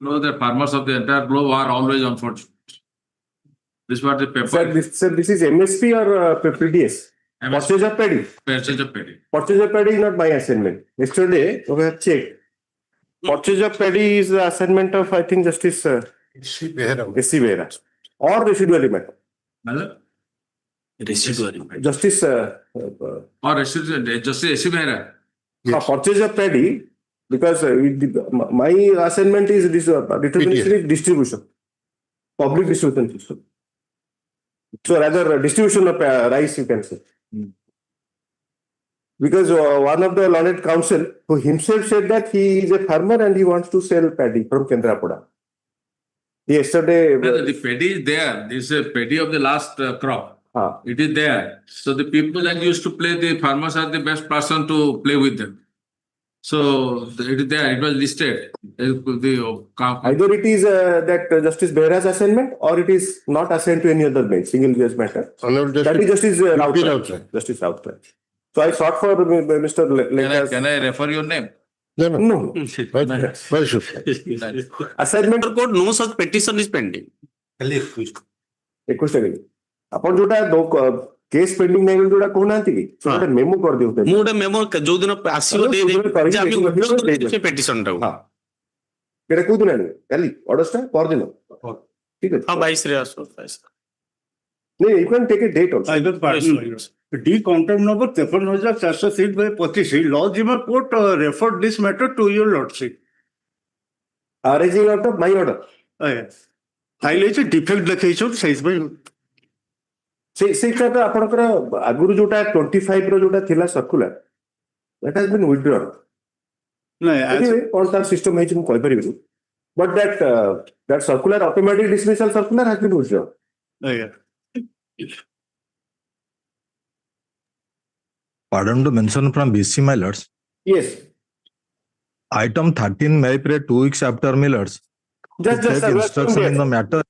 No, the farmers of the entire globe are always unfortunate. This was the paper. Sir, this is MSP or PDS? Purchase of paddy. Purchase of paddy. Purchase of paddy is not my assignment. Yesterday, we have checked. Purchase of paddy is the assignment of, I think, Justice S.C. Behera or residuary matter. Residuary. Justice Or residuary. Justice S.C. Behera. Yes. Purchase of paddy, because my assignment is this determination distribution, public distribution system. So rather distribution of rice, you can say. Because one of the learned counsel who himself said that he is a farmer and he wants to sell paddy from Kendrapada. Yesterday, The paddy is there. This is a paddy of the last crop. It is there. So the people that used to play, the farmers are the best person to play with them. So it is there. It was listed. Either it is that Justice Behera's assignment or it is not assigned to any other bench, single judge matter. That is Justice Rautrai. Justice Rautrai. So I sought for Mr. Lenka's. Can I refer your name? No. Assignment court, no such petition is pending. ଆପଣ ଯୋଉଟା case pending ନାହିଁ ବୋଲି ଯୋଉଟା କହୁନାହାନ୍ତି କି ସେଟା memo କରିଦେଉଛନ୍ତି ମୁଁ ଗୋଟେ ମେମୋ ଯୋଉ ଦିନ ଆସିବ ଦେଇଦେବି ଯେ ଆମେ ସେ ପେଟିସନ ଟାକୁ ଏଟା କୋଉ ଦିନ ଆଣିବେ କାଲି ଅର୍ଡର୍ସଟା ପରଦିନ ଠିକ ଅଛି ହଁ 22 ରେ ଆସୁ 22 नहीं you can take a date also I beg pardon. D contact number 53,425 Law Jimmer Court referred this matter to your lordship. arising out of my order Highlight defect ଲେଖେଇଛୁ ସେଇଥିପାଇଁ ସେଇଟା ତ ଆପଣଙ୍କର ଆଗରୁ ଯୋଉଟା 25 ର ଯୋଉଟା ଥିଲା circular that has been withdrawn anyway all that system ହେଇଛି ମୁଁ କହିପାରିବିନି but that circular automatic dismissal circular has been withdrawn Pardon to mention from BC Millers. yes Item 13 may pray 2 weeks after Millers. just Take instruction in the matter.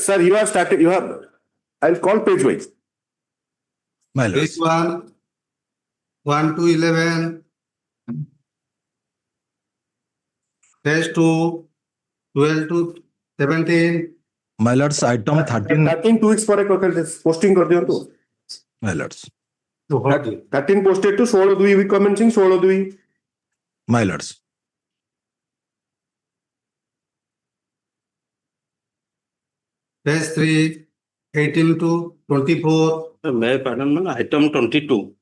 sir you have started you have I'll call page wise Millers. Page 1, 1 to 11, page 2, 12 to 17. Millers item 13. 2 weeks ପରେ posting कर दियो तो Millers. 13 posted to 16 2 week commencing 16 2 Millers. Page 3, 18 to 24. may pardon item 22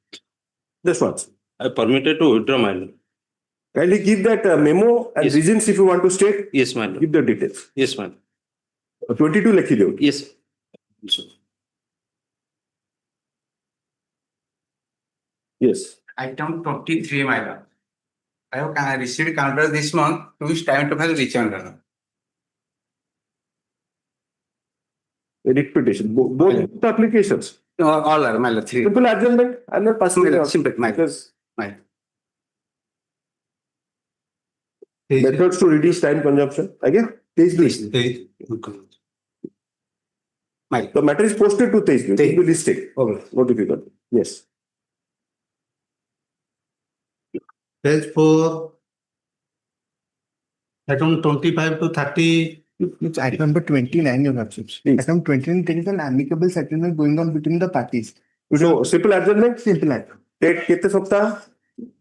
this one I permitted to withdraw my lord. kindly give that memo and Yes. reasons if you want to state Yes my lord. give the details Yes my lord. 22 लिखी दो Yes yes Item 23, my lord. I have received counter this month. 2 weeks time to file return. repetition both the applications All are my lord. 3. simple adjournment I'm not passing it out Simple, my lord. because My methods to reduce time consumption again please my the matter is posted to Tej it will be listed okay. no difficult yes Page 4, item 25 to 30. It's item number 29, your lordships. Please. Item 29, there is an amicable settlement going on between the parties. so simple adjournment Simple act. date कितने सप्ताह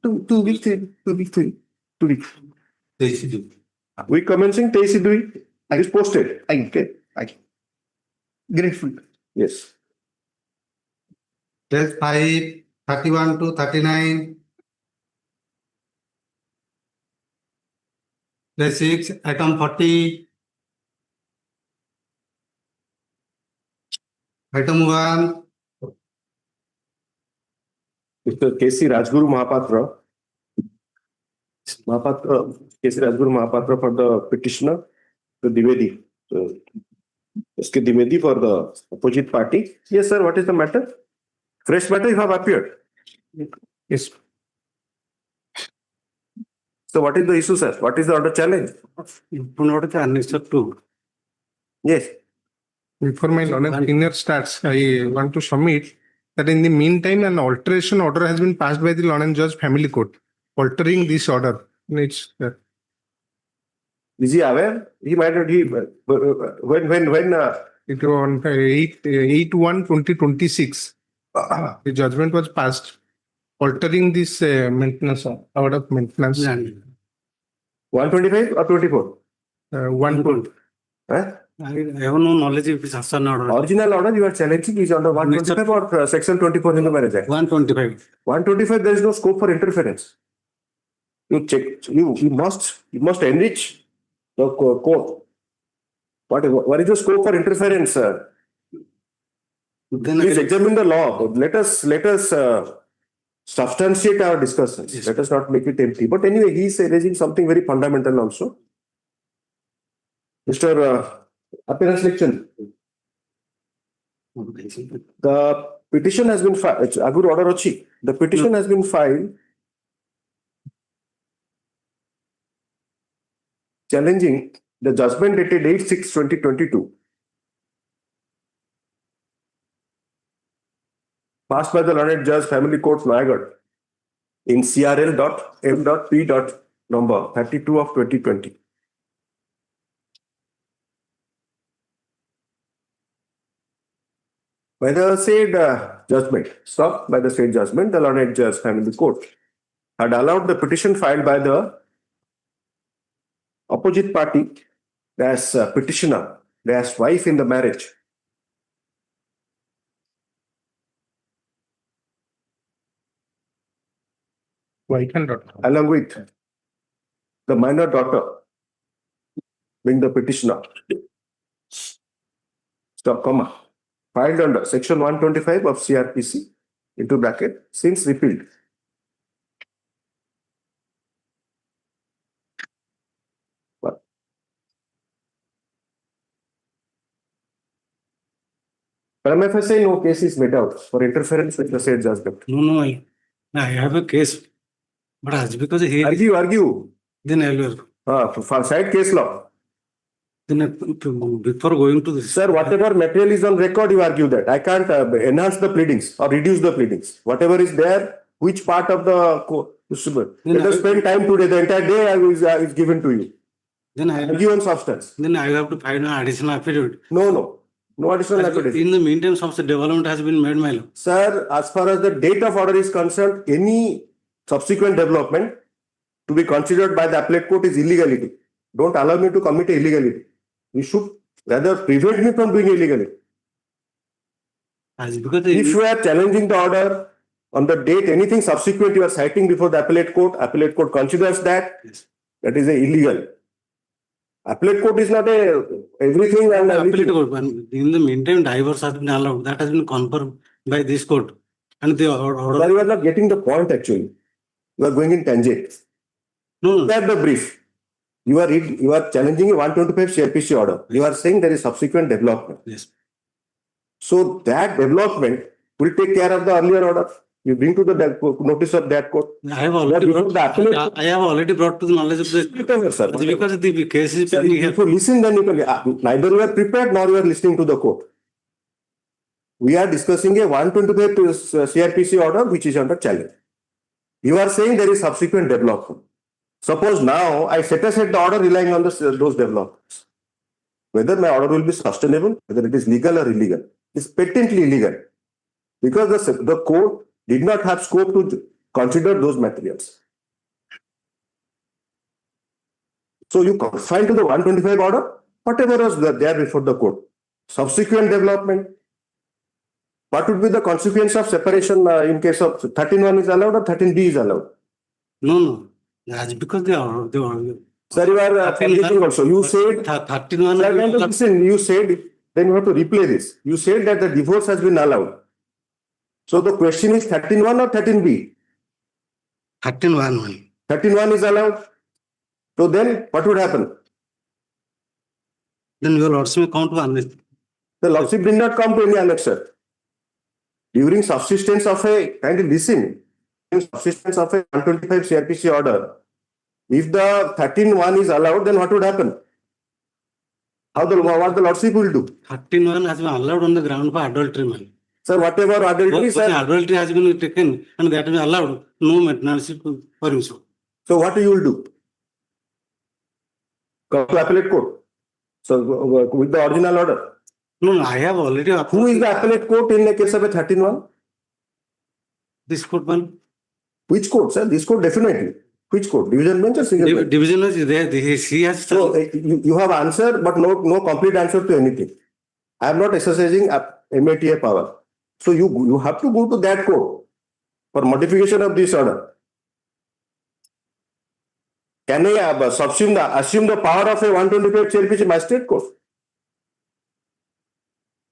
2 weeks, 2 weeks, 2 weeks. week commencing 23 2 it is posted Okay. Grateful. yes Page 5, 31 to 39. Page 6, item 40. Item 1, Mr. K.C. Rajguru Mahapatra K.C. Rajguru Mahapatra for the petitioner the Divedi S.K. Divedi for the opposite party yes sir what is the matter fresh matter you have appeared Yes. so what is the issue sir what is the order challenge yes Before my learned senior starts, I want to submit that in the meantime, an alteration order has been passed by the learned judge family court, altering this order. It's Is he aware? He might not. When It was on 8/1/2026. The judgment was passed altering this maintenance order of maintenance. 125 or 24? 120. Huh? I have no knowledge if it's Hassan order. Original order you are challenging is under 125 or section 24 in the Marriage Act? 125. 125, there is no scope for interference. You check. You must enrich the court. What is the scope for interference, sir? Please examine the law. Let us substantiate our discussions. Yes. Let us not make it empty. But anyway, he is raising something very fundamental also. Mr. Appearance Lection. The petition has been filed. Agur order achi. The petition has been filed challenging the judgment dated 8/6/2022 passed by the learned judge, Family Court, Nayagarh in CRL.M.P. number 32 of 2020. By the said judgment, stopped by the said judgment, the learned judge, Family Court had allowed the petition filed by the opposite party as petitioner, as wife in the marriage, Wife and daughter. along with the minor daughter being the petitioner. Stop, comma. Filed under section 125 of CRPC into bracket since repealed. Prima facie, no case is made out for interference with the said judgment. No, I have a case. But as because he Argue. then earlier. For side case law. Then before going to this. Sir, whatever material is on record, you argue that. I can't enhance the pleadings or reduce the pleadings. Whatever is there, which part of the let us spend time today. The entire day is given to you. Then I Given substance. then I have to find an additional affidavit. No additional affidavit. In the meantime, some development has been made, my lord. Sir, as far as the date of order is concerned, any subsequent development to be considered by the appellate court is illegality. Don't allow me to commit a illegality. You should rather prevent me from doing illegality. As because If you are challenging the order on the date, anything subsequent you are citing before the appellate court considers that Yes. that is illegal. Appellate court is not everything and appellate everything. court, in the meantime, divorce has been allowed. That has been confirmed by this court. And the Sir, order. you are not getting the point actually. You are going in tangent. No, That the brief. You are challenging a 125 CRPC order. You are saying there is subsequent development. yes. So that development will take care of the earlier order. You bring to the notice of that court. I have already Before brought, the appellate- I have already brought to the knowledge of the Sir, because the case is Sir, pending here. if you listen, then you can. Neither you are prepared nor you are listening to the court. We are discussing a 125 CRPC order which is under challenge. You are saying there is subsequent development. Suppose now I set aside the order relying on those developments. Whether my order will be sustainable, whether it is legal or illegal, is patently illegal because the court did not have scope to consider those materials. So you confine to the 125 order, whatever was there before the court. Subsequent development. What would be the consequence of separation in case of 13(1) is allowed or 13(b) is allowed? No. As because they are. Sir, you are forgetting also. You said, 31. Sir, listen, you said, then you have to replay this. You said that the divorce has been allowed. So the question is 13(1) or 13(b)? 13(1). 13(1) is allowed. So then what would happen? Then your lordship may come to annexure. The lordship did not come to any annexure. During subsistence of kindly listen, during subsistence of a 125 CRPC order, if the 13(1) is allowed, then what would happen? What the lordship will do? 13(1) has been allowed on the ground for adultery, man. Sir, whatever adultery, When sir. adultery has been taken and that has been allowed, no maintenance for himself. So what you will do? Come to appellate court. So with the original order. No, I have already. Who is the appellate court in the case of a 13-1? This court one? Which court, sir? This court definitely. Which court? Division bench or single bench? Division is there. She has. So you have answer, but no complete answer to anything. I am not exercising MATA power. So you have to go to that court for modification of this order. Can I assume the power of a 125 chair which is magistrate court?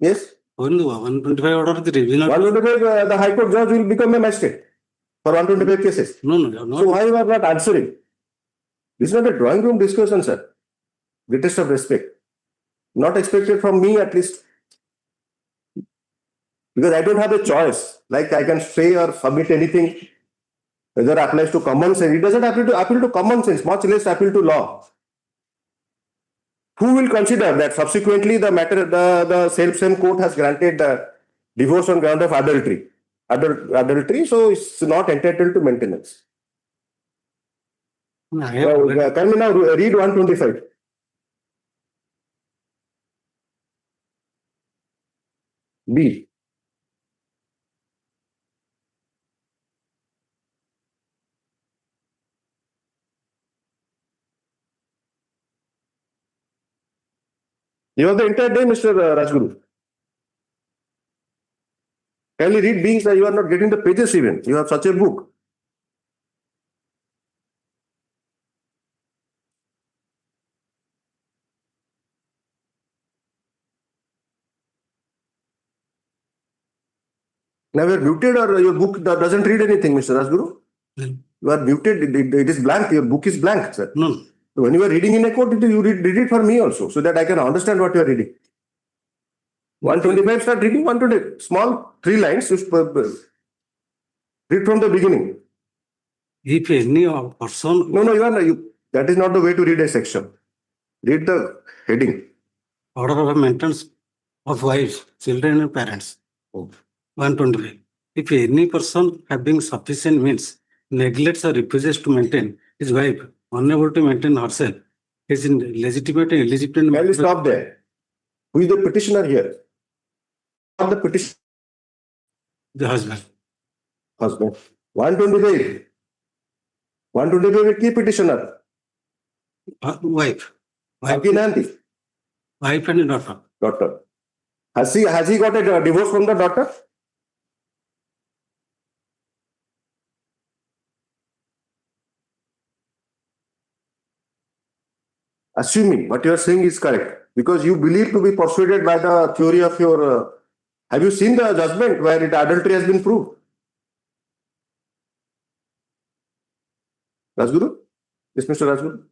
Yes? Only 125 order the regional. 125, the High Court judge will become a magistrate for 125 cases. No. So why you are not answering? This is not a drawing room discussion, sir. Greatest of respect. Not expected from me at least. Because I don't have a choice. Like I can say or submit anything. Whether it applies to common sense. It doesn't appeal to common sense, much less appeal to law. Who will consider that subsequently the same court has granted the divorce on ground of adultery? Adultery, so it's not entitled to maintenance. Can we now read 125? B. You have the entire day, Mr. Rajguru. Can you read beings that you are not getting the pages even? You have such a book. Now you are muted or your book doesn't read anything, Mr. Rajguru? You are muted, it is blank, your book is blank, sir. No. So when you are reading in a court, you read it for me also, so that I can understand what you are reading. 125, start reading 120. Small 3 lines, read from the beginning. If any person. No, that is not the way to read a section. Read the heading. Order of maintenance of wives, children and parents. 125. If any person having sufficient means neglects or refuses to maintain his wife, unable to maintain herself, is legitimate and illegitimate. Can we stop there? Who is the petitioner here? Not the petitioner. The husband. 125. 125 key petitioner. Wife. Nanti. Wife and daughter. Daughter. Has he got a divorce from the daughter? Assuming what you are saying is correct, because you believe to be persuaded by the theory of your. Have you seen the judgment where adultery has been proved? Rajguru? Yes, Mr. Rajguru.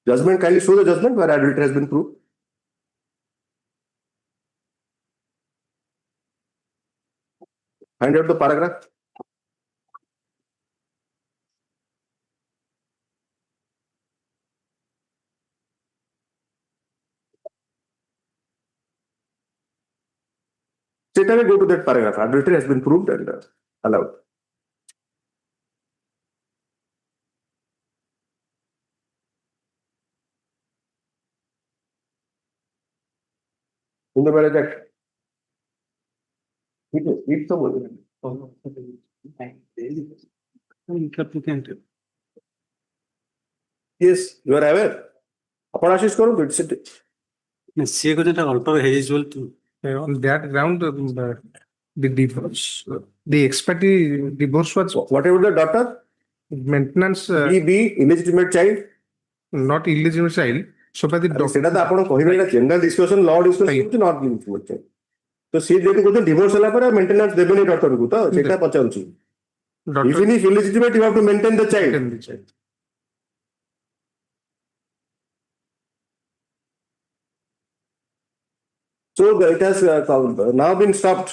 Judgment, kindly show the judgment where adultery has been proved. Find out the paragraph. Straight away go to that paragraph. Adultery has been proved and allowed. In the marriage act. Read the word. Yes, you are aware. Upon Ashish Koru, it's ସିଏ କହୁଛନ୍ତି ଅଳ୍ପ ହେଇଯାଇଛି ବୋଲି ତୁ On that ground, the divorce, the expected divorce was whatever the daughter, maintenance, be illegitimate child. not illegitimate child. So by the সেটা তো আপন কহিবে এটা জেনারেল ডিসকাশন ল ডিসকাশন হচ্ছে নট illegitimate child. তো সে যেহেতু কোথাও ডিভোর্স ହେଲା ପରେ মেইনটেনেন্স দেবেনি ডক্টরକୁ ତ সেটা ପଚାରୁଛି. Even if illegitimate, you have to maintain the child. So it has now been stopped.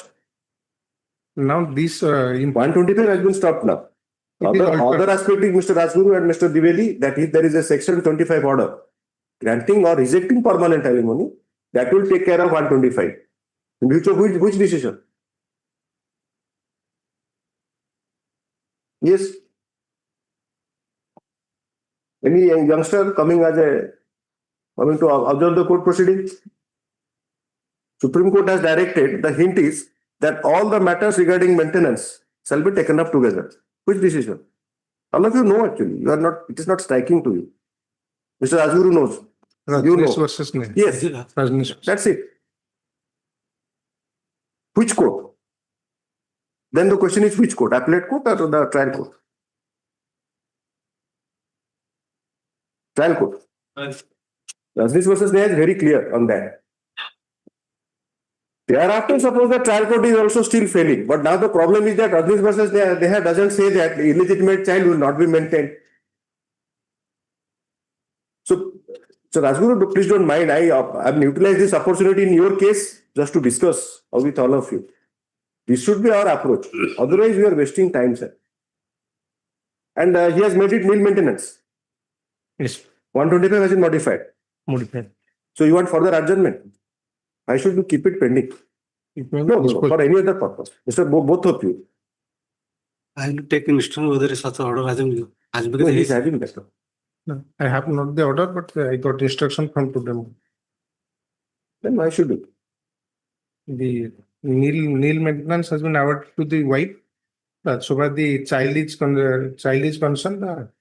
Now this in 125 has been stopped now. Other aspect is Mr. Rajguru and Mr. Divedi, that if there is a section 25 order granting or rejecting permanent alimony, that will take care of 125. Which decision? Yes. Any youngster coming to observe the court proceedings? Supreme Court has directed, the hint is that all the matters regarding maintenance shall be taken up together. Which decision? All of you know actually. You are not, it is not striking to you. Mr. Rajguru knows. You Rajneesh know. versus Nair. Yes, Rajneesh. that's it. Which court? Then the question is which court? Appellate court or the trial court? Trial court. Rajneesh versus Nair is very clear on that. Thereafter, suppose the trial court is also still failing. But now the problem is that Rajneesh versus Nair doesn't say that illegitimate child will not be maintained. So Rajguru, please don't mind. I've utilized this opportunity in your case just to discuss with all of you. This should be our approach. Otherwise, we are wasting time, sir. And he has made it nil maintenance. Yes. 125 has been modified. Modified. So you want further adjournment? Why should you keep it pending? No, for any other purpose. Mr. Both of you. I will take instruction whether such order has been No, he's having that. No, I have not the order, but I got instruction from today. Then why should you? The nil maintenance has been awarded to the wife. So far the child is concerned,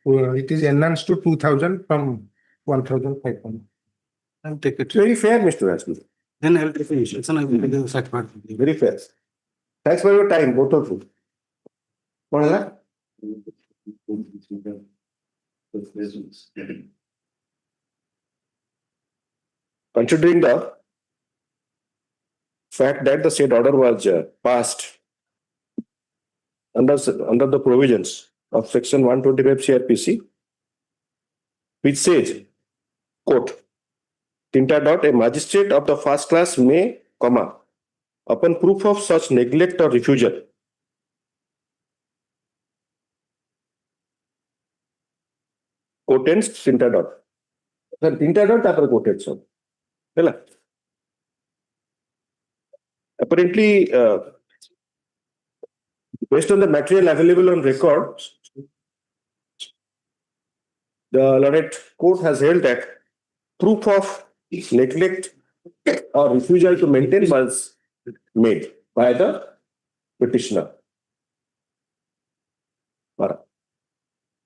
it is enhanced to 2,000 from 1,500. I'll take it. Very fair, Mr. Rajguru. Then I will take instruction. I will take the certificate. Very fair. Thanks for your time, both of you. What is that? Considering the fact that the state order was passed under the provisions of section 125 CRPC, which says, quote, a magistrate of the first class may, upon proof of such neglect or refusal, quotates tinta dot. Sir, tinta dot after quoted, sir. Apparently, based on the material available on record, the Laureate Court has held that proof of neglect or refusal to maintain was made by the petitioner. It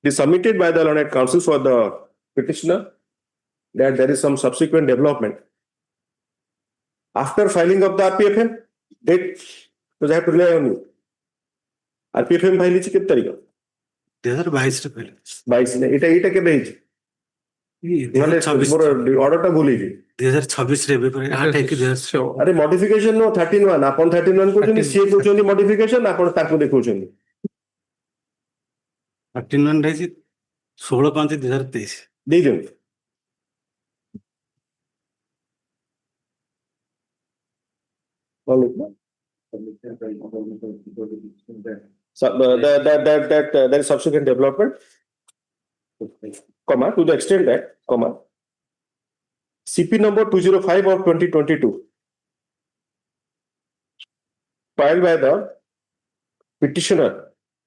is submitted by the Laureate Counsel for the petitioner that there is some subsequent development. After filing of the RPFM, date, because I have to rely on you. RPFM file इची कितने तारीख? 2022 रे पहले 22 ने इटा के भेज ये ऑर्डर टा भूली जी 2026 रे पेपर 8 है कि 2026 अरे मॉडिफिकेशन नो 13 अपन 13 को जनी सी को जनी मॉडिफिकेशन अपन ताको देखो जनी 13 रे 16/5/2023 दे दें So there is subsequent development, to the extent that, CP number 205 of 2022, filed by the petitioner,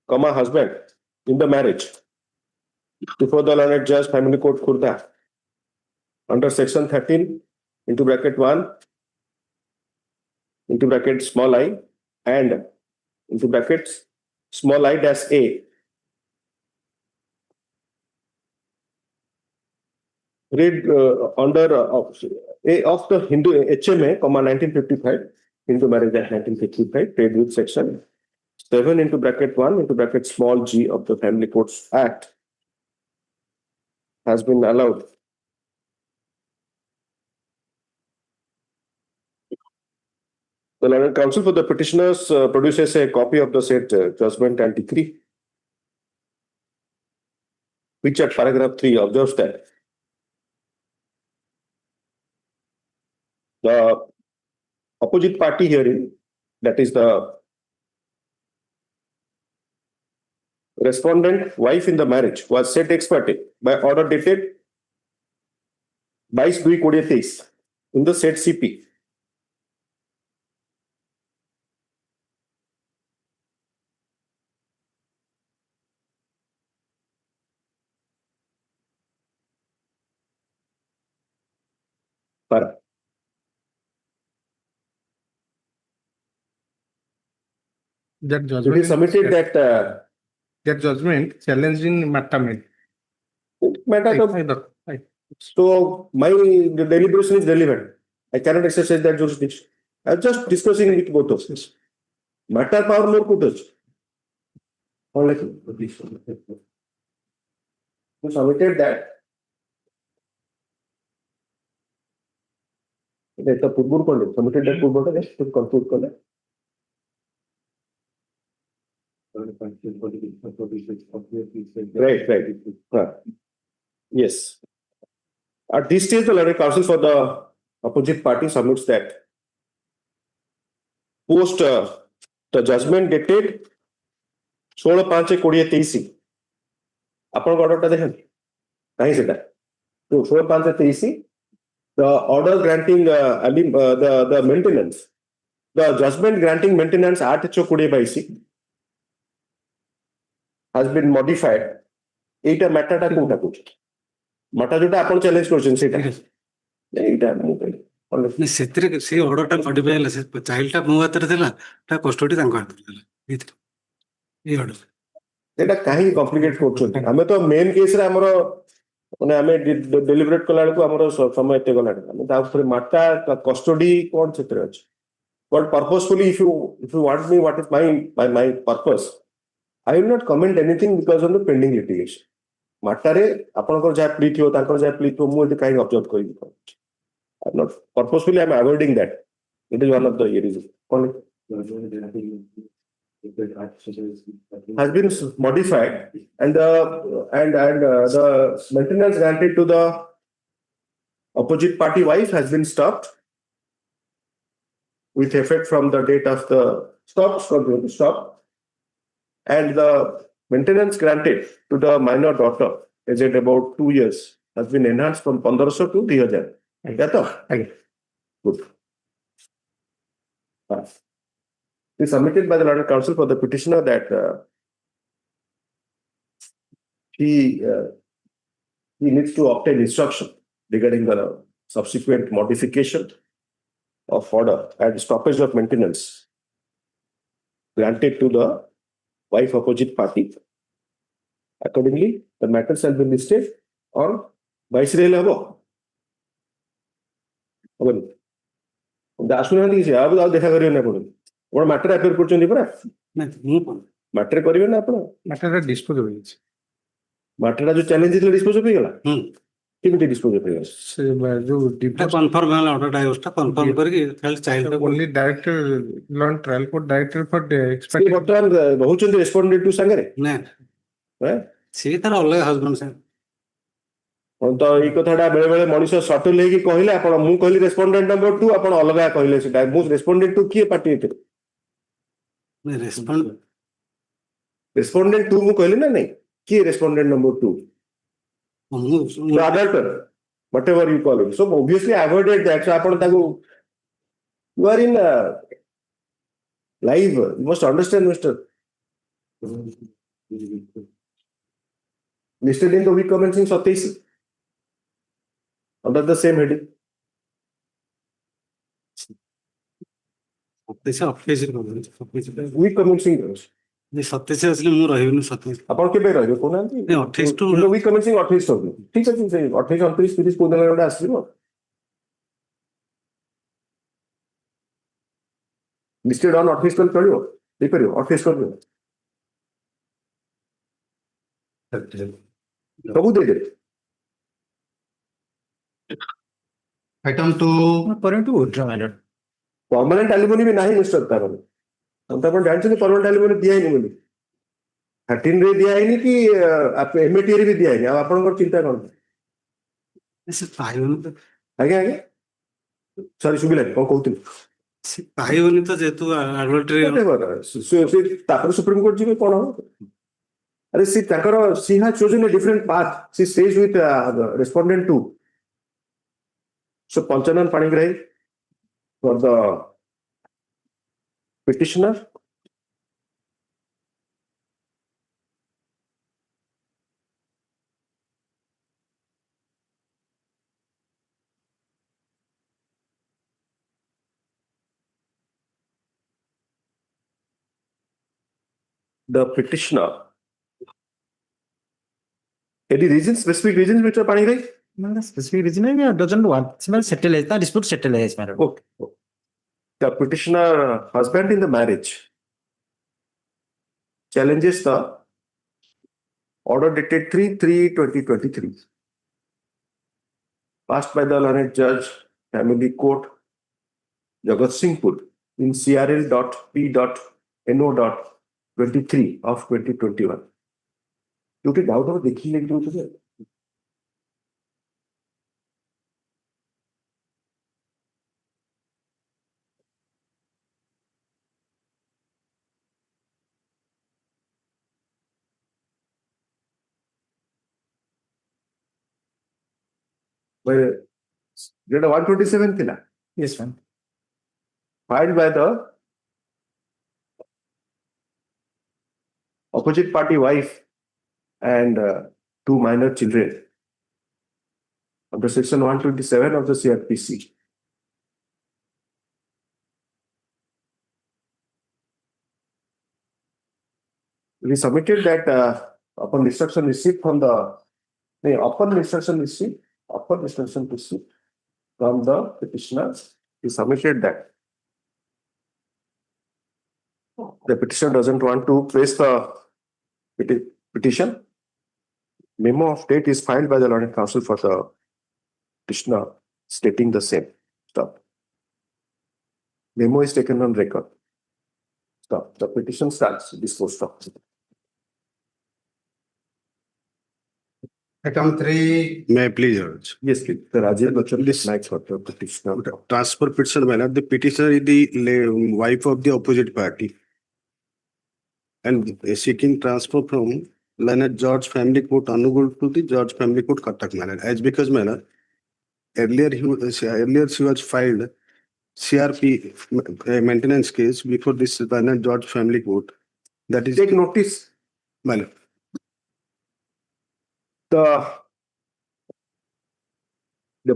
husband, in the marriage, before the Learned Judge, Family Court, Khurda, under section 13, into bracket 1, into bracket small I, and into brackets small I dash A. Read under A of the Hindu HMA, 1955, Hindu Marriage Act 1955, read with section 7 into bracket 1 into bracket small g of the Family Courts Act has been allowed. The Learned Counsel for the petitioners produces a copy of the said judgment and decree, which at paragraph 3 observes that the opposite party herein, that is the respondent wife in the marriage, was set ex parte by order dated 22/2/23 in the said CP. Para. That It judgment is submitted that that judgment challenged in Matamid. matter of so my deliberation is relevant. I cannot exercise that jurisdiction. I'm just discussing with both of us. Matter power more put who submitted that. The Purgur College submitted that Purgur College to conclude College. Right. Yes. At this stage, the learned counsel for the opposite party submits that post the judgment dated 16/5/2023 ଆପଣ ଅର୍ଡରଟା ଦେଖନ୍ତୁ ନାହିଁ ସେଟା ତ 16/5/23 the order granting the maintenance the judgment granting maintenance 8/6/2022 has been modified এইটা ম্যাটারটা কোনটা coach মাটা যেটা ଆପଣ চ্যালেঞ্ଜ କରୁଛନ୍ତି ସେଇଟା এইটা ମୁଁ କହିଲି ସେଥିରେ ସେ ଅର୍ଡରଟା ମଡିଫାଇ ହେଲା ସେ ଚାଇଲ୍ଡଟା ମୋ ହାତରେ ଥିଲା ତା କଷ୍ଟଡି ତାଙ୍କ ହାତରେ ଥିଲା ଏଇ ଅର୍ଡର এটা কাহিনী কমপ্লিকেট করছেন আমি তো মেন কেসরে আমার মানে আমি ডেলিবরেট কলা বেলକୁ আমার সময় এতে গলানি আমি তা উপরে মাটা কস্টডি কোন ক্ষেত্রে আছে but purposefully if you want me what is my purpose I will not comment anything because of the pending litigation ମାଟାରେ ଆପଣଙ୍କର ଯାହା ପ୍ଲି ଥିବ ତାଙ୍କର ଯାହା ପ୍ଲି ଥିବ ମୁଁ ଏଠି କାହିଁ ଅବଜର୍ଭ କରିବି I'm not purposefully I'm avoiding that it is one of the reasons has been modified and the maintenance granted to the opposite party wife has been stopped with effect from the date of the stop and the maintenance granted to the minor daughter aged about 2 years has been enhanced from 1500 to 2000 good is submitted by the learned counsel for the petitioner that he needs to obtain instruction regarding the subsequent modification of order and stoppage of maintenance granted to the wife opposite party. Accordingly, the matter shall be listed on Viceroy level. ଆସୁନାହାନ୍ତି କିଛି ଆଉ ଦେଖା କରିବେ ନା ଆପଣ ଆପଣ motor appear କରୁଛନ୍ତି ପରା ମାଟରେ କରିବେ ନା ଆପଣ ମାଟରଟା ଡିସ୍ପୋଜ ହେଇଯାଇଛି ମାଟରଟା ଯୋଉ ଚ୍ୟାଲେଞ୍ଜ ହେଇଥିଲା ଡିସ୍ପୋଜ ହେଇଗଲା କେମିତି ଡିସ୍ପୋଜ ହେଇଗଲା ସେ ଯୋଉ କନଫର୍ମ ହେଲା ଅର୍ଡରଟା ୟୁଜଟା କନଫର୍ମ କରିକି ଖାଲି child only director learn trial court director for ସେ ବର୍ତ୍ତମାନ ରହୁଛନ୍ତି ରେସ୍ପଣ୍ଡେଣ୍ଟ ସାଙ୍ଗରେ ନା ସିଏ ତାର ଅଲଗା ହଜବେଣ୍ଡ ସାଙ୍ଗେ ତ ଏଇ କଥାଟା ବେଳେ ବେଳେ ମଣିଷ ସଟଲ ହେଇକି କହିଲେ ଆପଣ ମୁଁ କହିଲି ରେସ୍ପଣ୍ଡେଣ୍ଟ ନମ୍ବର 2 ଆପଣ ଅଲଗା କହିଲେ ସେଟା ମୁଁ ରେସ୍ପଣ୍ଡେଣ୍ଟ 2 କିଏ ପାର୍ଟି ଏଥିରେ ରେସ୍ପଣ୍ଡେଣ୍ଟ 2 ମୁଁ କହିଲି ନା ନାଇଁ କିଏ ରେସ୍ପଣ୍ଡେଣ୍ଟ number 2 the adulterer whatever you call it so obviously avoided that so ଆପଣ ତାକୁ you are in live you must understand Mr. listed in the week commencing 27 under the same heading week commencing 27 ଆସିଲେ ମୁଁ ରହିବିନି 27 ଆପଣ କେବେ ରହିବେ କହୁନାହାନ୍ତି 28 two week commencing 28 ରହିବେ ଠିକ ଅଛି ସେ 28 29 30 କୋଉ ଦିନ ଗୋଟେ ଆସିବ listed on 28 କଲେ ଚଳିବ ଦେଇପାରିବ 28 କରିବ ସବୁ ଦେଇଦେବେ Item 2. परमानेंट एलिमनी भी नहीं मिस्टर तार तो अपन जानते परमानेंट एलिमनी दिया ही नहीं बोली 13 रे दिया ही नहीं कि आप एमएटी रे भी दिया ही नहीं अब आपन चिंता कौन ସେ ପାଇବନି ତ आगे आगे सॉरी सुबिला कौन कहउतिन ସେ ପାଇବନି ତ ଯେହେତୁ ଆଡଭର୍ଟରି तापर सुप्रीम कोर्ट जी कौन हो अरे सी ताकर she has chosen a different path she states with respondent 2 so Panchanan Panigrahi for the petitioner the petitioner. Any reasons, specific reasons, Mr. Panirai? Specific reason doesn't want. Settle it. Dispute settle it. Okay. The petitioner husband in the marriage challenges the order dated 3/3/2023 passed by the learned judge, Family Court, Jagat Singhpur in CRL.P.NO.23 of 2021. You take doubt of the Grade 127 thila, Yes, ma'am. filed by the opposite party wife and two minor children under section 127 of the CRPC. We submitted that upon instruction received from the upon instruction received from the petitioner, he submitted that the petitioner doesn't want to place the petition. Memo of date is filed by the learned counsel for the petitioner stating the same stuff. Memo is taken on record. Stop. The petition starts disposed of. Item 3. May I please urge? Yes, please. The Rajiv Bachchan This- likes for the petitioner. Transfer petition manner, the petitioner is the wife of the opposite party and seeking transfer from Leonard George Family Court Hon'Ble to the George Family Court Cuttack manner. As because manner, earlier she was filed CRP maintenance case before this Leonard George Family Court. That is Take notice. manner. The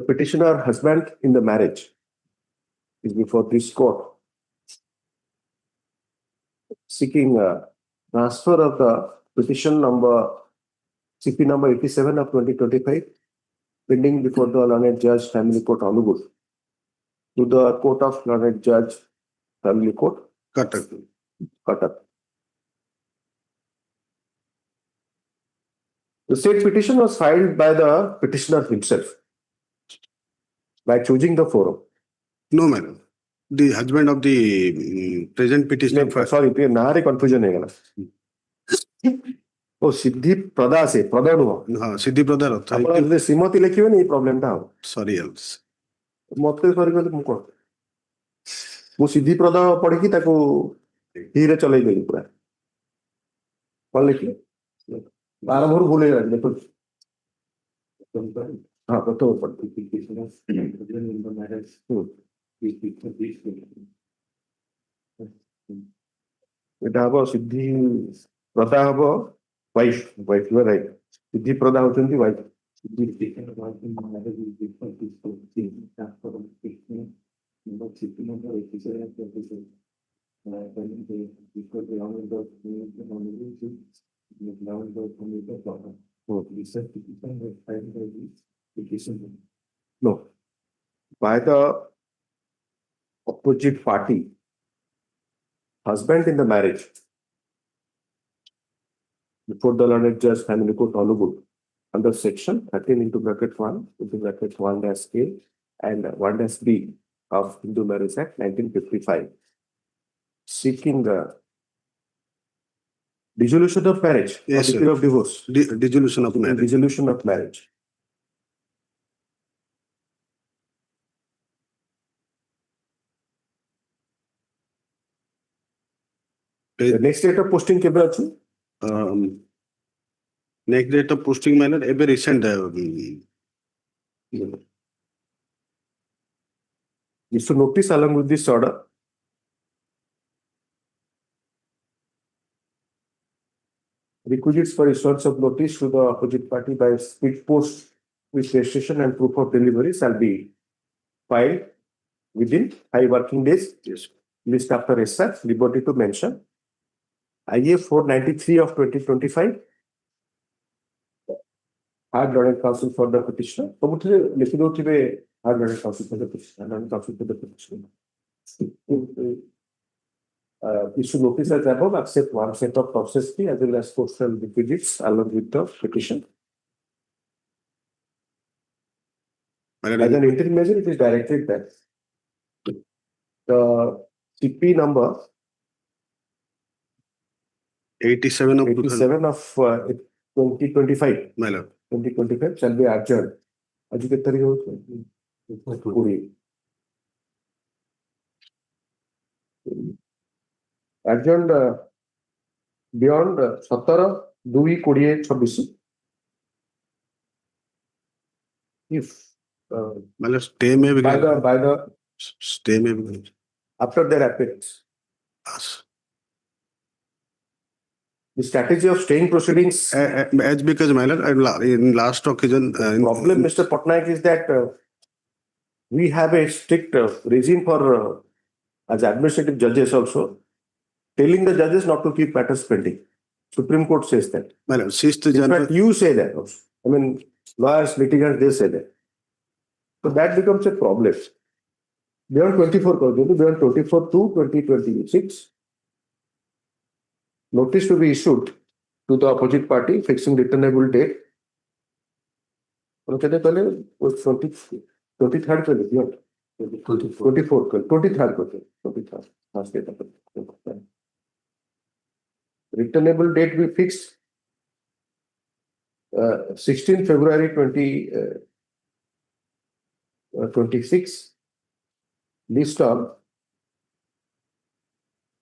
petitioner husband in the marriage is before this court seeking transfer of the petition number CP number 87 of 2025 pending before the learned judge Family Court Hon'Ble to the Court of Learned Judge Family Court Cuttack. Cuttack. The said petition was filed by the petitioner himself by choosing the forum. No manner. The husband of the present petitioner. Sorry, नारे confusion है गला. ओ सिद्धि प्रदा से प्रदा नुह. हाँ सिद्धि प्रदार होता है. अपन जैसे श्रीमती लिखी हुई नहीं प्रॉब्लम था. Sorry else. मत सॉरी कहले मु कोन. मु सिद्धि प्रदा पढ़ी कि ताको हीरे चले गई पूरा. कौन लिखी? बारंबार भूले गए देखो. हाँ तो पढ़ती. এটা হব সিদ্ধি প্রদা হব ওয়াইফ রাইট সিদ্ধি প্রদা হচ্ছেন wife No, by the opposite party husband in the marriage before the learned judge Family Court Hon'Ble under section 13 into bracket 1 into bracket 1-A and 1-B of Hindu Marriage Act 1955 seeking the dissolution of marriage Yes, or sir. decree of divorce. Dissolution of marriage. Dissolution of marriage. The next date of posting केबे अछि? Next date of posting manner ever recent. Is to notice along with this order. Requisites for issuance of notice to the opposite party by speed post with registration and proof of delivery shall be filed within 5 working days. Yes. List after SR, liberty to mention. IA 493 of 2025. Hard learned counsel for the petitioner. Hard learned counsel for the petitioner. Learned counsel for the petitioner. Issue notice as above, accept one set of process fee as well as postal requisites along with the petition. As an interim measure, it is directed that the CP number 87 of 87 of 2025. My lord. 2025 shall be adjourned. Aji ke tarikh ho? 20. Adjourned beyond 17/2/2026. If My lord, stay may be by the stay may be after their appearance. Yes. The strategy of staying proceedings. As because my lord, in last occasion, Problem, Mr. Patnaik, is that we have a strict regime for as administrative judges also, telling the judges not to keep matters pending. Supreme Court says that. my lord, 6th In January. fact, you say that also. I mean, lawyers, litigants, they say that. So that becomes a problem. Beyond 24/2/2026, notice to be issued to the opposite party fixing returnable date. 23rd, 23rd. Returnable date we fixed 16 February 2026. List on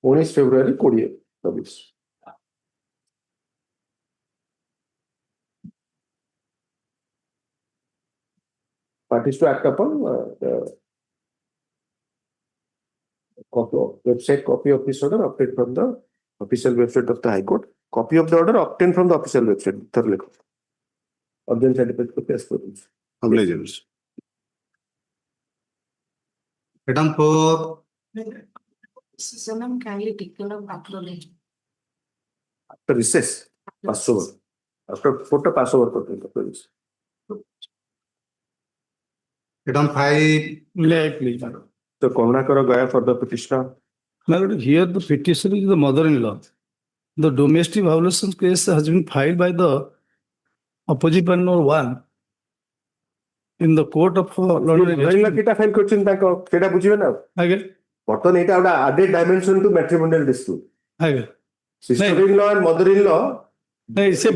19 February 2026. Parties to act upon the website copy of this order obtained from the official website of the High Court. Copy of the order obtained from the official website. Thoroughly. Obtain certificate copy as follows. Obligers. Item 4. Kindly take care of acknowledge. After recess, Passover. After put a Passover for this. Item 5. Please. So Kongnakara Gaya for the petitioner. My lord, here the petitioner is the mother-in-law. The domestic violation case has been filed by the opposite partner 1 in the court of law. Kita file question tako keda bujibe na. Again. Bottom eta oda added dimension to matrimonial dispute. Again. Sister-in-law and mother-in-law. Say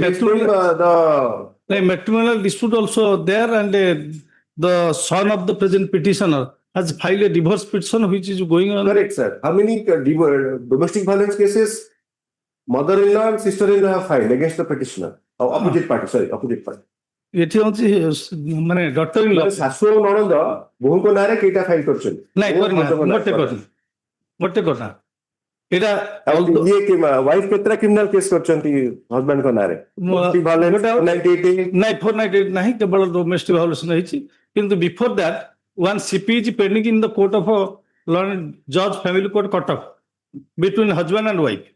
matrimonial dispute also there, and the son of the present petitioner has filed a divorce petition which is going on. Correct, sir. How many domestic violence cases mother-in-law and sister-in-law have filed against the petitioner? Opposite party, sorry, opposite party. এটি হচ্ছে মানে doctor in law শাশু ননদ বহুଙ୍କ ନାଁରେ କେଇଟା file କରିଛନ୍ତି ନାଇଁ ଗୋଟେ କଥା এটা ଇଏ ୱାଇଫ କେତେଟା କ୍ରିମିନାଲ କେସ୍ କରିଛନ୍ତି ହଜବେଣ୍ଡଙ୍କ ନାଁରେ ନାଇଁ 498 ନାହିଁ କେବଳ ଡୋମେଷ୍ଟିକ ଭାୟୋଲେସନ ହେଇଛି କିନ୍ତୁ before that one CP is pending in the court of judge family court Cuttack between husband and wife,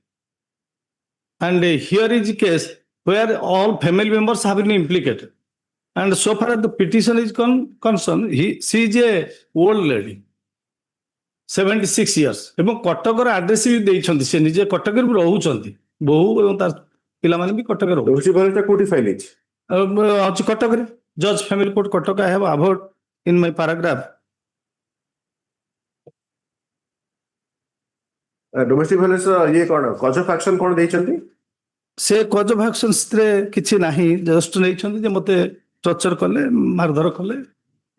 and here is a case where all family members have been implicated. And so far as the petition is concerned, she is a old lady, 76 years. এবং কটকର address ବି ଦେଇଛନ୍ତି, ସେ ନିଜେ କଟକରେ ବି ରହୁଛନ୍ତି, ବୋହୁ ଏବଂ ତାର ପିଲାମାନେ ବି କଟକରେ ରହୁଛନ୍ତି। କୋଉଠି ଫାଇଲ ହେଇଛି? ଅଛି କଟକରେ ଜଜ family court Cuttack. I have avowed in my paragraph. Domestic violence ଇଏ କଣ କଜ ଅଫ ଆକ୍ସନ କଣ ଦେଇଛନ୍ତି? ସେ କଜ ଅଫ ଆକ୍ସନ ରେ କିଛି ନାହିଁ, ଜଷ୍ଟ ନେଇଛନ୍ତି ଯେ ମତେ ଟର୍ଚର କଲେ, ମାରଧର କଲେ,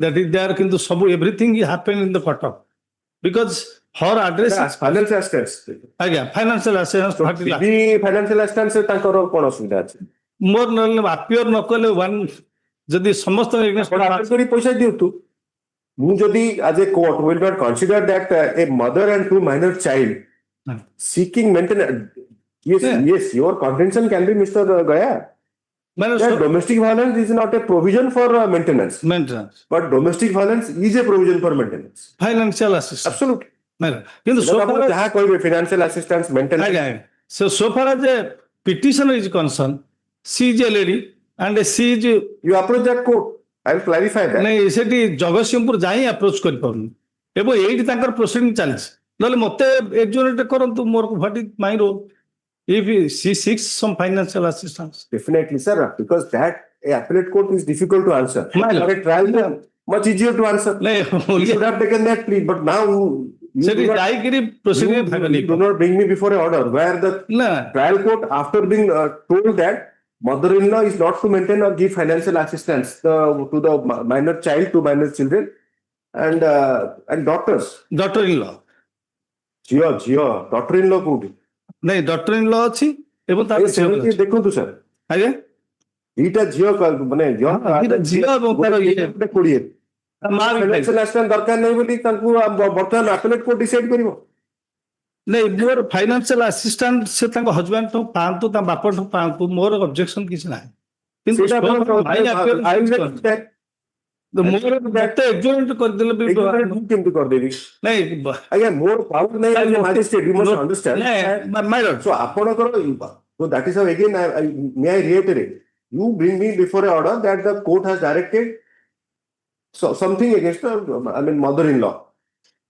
that is there, କିନ୍ତୁ ସବୁ everything happened in the Cuttack because her address financial assistance ଆଜ୍ଞା financial assistance financial assistance ତାଙ୍କର କଣ ଅସୁବିଧା ଅଛି? ମୋର ନହେଲେ appear ନ କଲେ one ଯଦି ସମସ୍ତ କରି ପଇସା ଦିଅନ୍ତୁ, ମୁଁ ଯଦି as a court will not consider that a mother and 2 minor child seeking maintenance. Yes, your contention can be, Mr. Gaya, that domestic violence is not a provision for maintenance, but domestic violence is a provision for maintenance. Financial assistance. Absolutely. କିନ୍ତୁ ଯାହା କହିବେ financial assistance, maintenance, So far as a petitioner is concerned, she is a lady and she is You approach that court. I will clarify that. ନାଇଁ ସେଠି ଜଗତସିଂହପୁର ଯାଇ approach କରିପାରୁନି ଏବଂ ଏଇଠି ତାଙ୍କର ପ୍ରୋସିଡିଂ ଚାଲିଛି ନହେଲେ ମତେ ଏକ୍ଜୋନେଟ୍ କରନ୍ତୁ ମୋର what is my role if she seeks some financial assistance. Definitely, sir, because that a appellate court is difficult to answer. My lord. For a trial court, much easier to answer. ନାଇଁ You should have taken that plea, but now you ସେଠି do not, ଯାଇକିରି proceeding ଭାଗ you do ନେଇପାରୁ not bring me before a order where the ନା trial court, after being told that mother-in-law is not to maintain or give financial assistance to the minor child, to minor children, and daughters. Doctor in ଲ ଝିଅ daughter-in-law କୋଉଠି? ନାଇଁ doctor in ଲ ଅଛି ଏବଂ ତାର ଏ ସେମିତି ଦେଖନ୍ତୁ sir, ଆଜ୍ଞା ଦିଟା ଝିଅ ମାନେ ଦିଟା ଝିଅ ଏବଂ ତାର ଇଏ 20 ତା ମା ବି ଫାଇନାନ୍ସିଆଲ ଆସିଷ୍ଟାନ୍ସ ଦରକାର ନାହିଁ ବୋଲି ତାଙ୍କୁ ବର୍ତ୍ତମାନ ଆପେଲେଟ୍ କୋର୍ଟ ଡିସାଇଡ୍ କରିବ। ନାଇଁ ମୋର ଫାଇନାନ୍ସିଆଲ ଆସିଷ୍ଟାଣ୍ଟ ସେ ତାଙ୍କ ହଜବେଣ୍ଡ ପାଆନ୍ତୁ ତାଙ୍କ ବାପଠୁ ପାଆନ୍ତୁ ମୋର ଅବଜେକ୍ସନ କିଛି ନାହିଁ କିନ୍ତୁ ସେଇଟା ମୋର ମତେ ଏକ୍ଜୋନେଟ୍ କରିଦେଲେ ବି କେମିତି କରିଦେବି? ନାଇଁ ଆଜ୍ଞା ମୋର ପାୱାର ନାହିଁ as a magistrate, you must understand. my lord So ଆପଣଙ୍କର so that is how again may I reiterate, you bring me before a order that the court has directed something against the mother-in-law,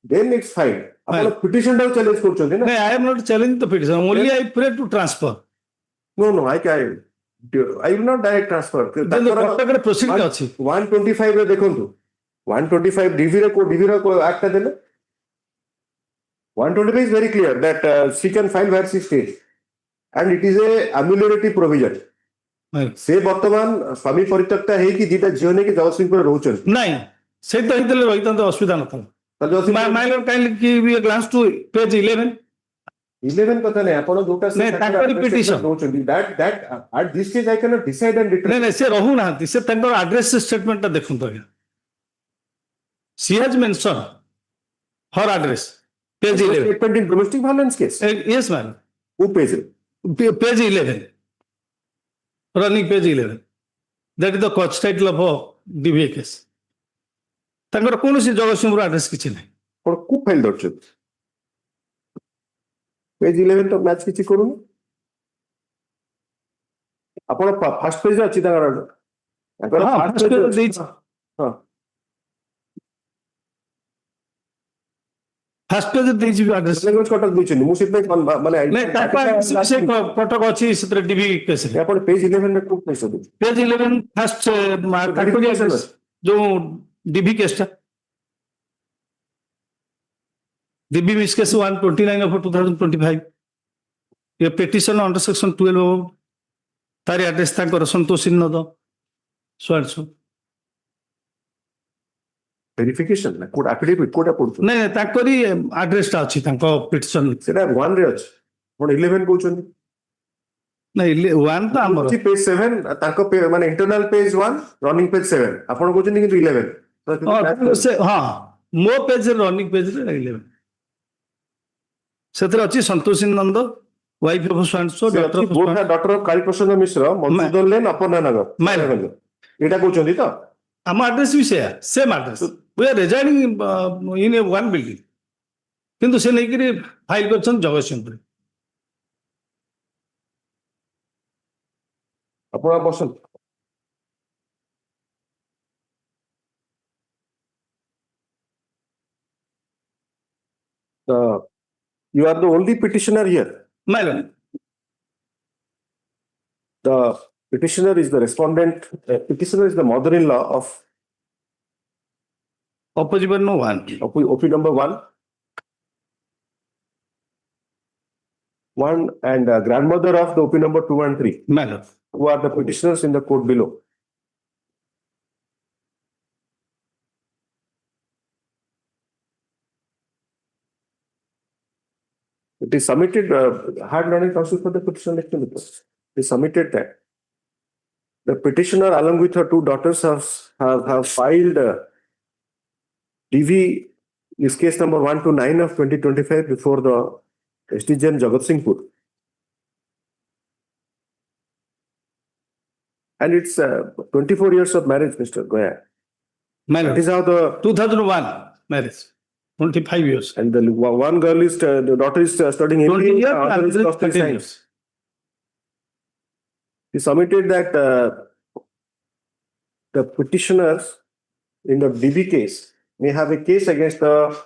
then it's fine. ଆପଣ petition ଟାକୁ challenge କରୁଛନ୍ତି ନା? ନାଇଁ I am not challenging the petition, only I pray to transfer. No, I will not direct transfer. କଟକରେ proceeding ଅଛି 125 ରେ ଦେଖନ୍ତୁ 125 DV ର ଆକ୍ଟ ଦେଲେ 125 is very clear that she can file where she stays and it is a ameliorative provision. ସେ ବର୍ତ୍ତମାନ ସ୍ୱାମୀ ପରିତ୍ୟକ୍ତା ହେଇକି ଦିଟା ଝିଅ ନେଇକି ଜଗତସିଂହପୁରରେ ରହୁଛନ୍ତି। ନାଇଁ ସେ ତ ହେଇଥିଲେ ରହିଥାନ୍ତେ ଅସୁବିଧା ନଥାନ୍ତା। My lord kindly give a glance to page 11 କଥା ନାହିଁ ଆପଣ ଯୋଉଟା ତାଙ୍କରି petition ଦଉଛନ୍ତି that at this stage I cannot decide and determine. ନାଇଁ ସେ ରହୁନାହାନ୍ତି ସେ ତାଙ୍କର ଆଡ୍ରେସ ଷ୍ଟେଟମେଣ୍ଟଟା ଦେଖନ୍ତୁ ଆଜ୍ଞା she has mentioned her address page 11 Statement in domestic violence case. Yes ma'am, Who pays it? page 11 running page 11 that is the court title of a DBA case ତାଙ୍କର କୌଣସି Jagatsinghpur address କିଛି ନାହିଁ। ଆପଣ କୋଉ ଫାଇଲ ଧରିଛନ୍ତି? ପେଜ 11 ତ ମ୍ୟାଚ୍ କିଛି କରୁନି। ଆପଣ ଫାର୍ଷ୍ଟ ପେଜ ଅଛି ତାଙ୍କର ଫାର୍ଷ୍ଟ ପେଜ ଦେଇଛି ହଁ ଫାର୍ଷ୍ଟ ପେଜ ଦେଇଛି ଆଡ୍ରେସ କଟକ ଦେଇଛନ୍ତି ମୁଁ ସେଥିପାଇଁ ମାନେ ନାଇଁ ତାଙ୍କ ଆଡ୍ରେସ ସେ କଟକ ଅଛି ସେଥିରେ ଡିବି କେସରେ ଆପଣ ପେଜ 11 ରେ କୋଉ ପେଜ ଅଛି? ପେଜ 11 ଫାର୍ଷ୍ଟ ତାଙ୍କରି ଆଡ୍ରେସ ଯୋଉ ଡିବି କେସଟା DB miss case 129 of 2025 a petition under section 12 of तारी address तांकर संतोषी नद so verification na court affidavit Kota पड़छ नहीं तांकरी address ता अछि तांको petition सेटा 1 रे अछि पण 11 कहउछन नहीं 1 तो हमर पेज 7 तांको माने इंटरनल पेज 1 रनिंग पेज 7 आपण कहउछन कि 11 से हां मो पेज रनिंग पेज रे 11 ସେଥିରେ ଅଛି ସନ୍ତୋଷୀ ନନ୍ଦ ୱାଇଫ ଅଫ ସ୍ୱାଂଶୋ ଡକ୍ଟର କାଳୀପ୍ରସନ୍ନ ମିଶ୍ର ମଧୁସୂଦନ ଲେନ୍ ଅପର୍ଣ୍ଣା ନଗର ଏଇଟା କହୁଛନ୍ତି ତ ଆମ ଆଡ୍ରେସ ବି ସେୟା same address we are residing in a one building କିନ୍ତୁ ସେ ନେଇକିରି ଫାଇଲ କରିଛନ୍ତି ଜଗତସିଂହପୁର। ଆପଣ ବସନ୍ତୁ। You are the only petitioner here. My lord. The petitioner is the respondent. Petitioner is the mother-in-law of opposition no one. OP number 1. And grandmother of the OP number 2 and 3. My lord. Who are the petitioners in the court below. It is submitted, hard running counsel for the petition. It is submitted that the petitioner along with her 2 daughters have filed DV is case number 129 of 2025 before the SDJM Jagatsinghpur. And it's 24 years of marriage, Mr. Goya. That is how the 2001 marriage. 25 years. And the one girl is, the daughter is studying 20 MBA, years, other is and costing 13 science. years. He submitted that the petitioners in the DB case may have a case against the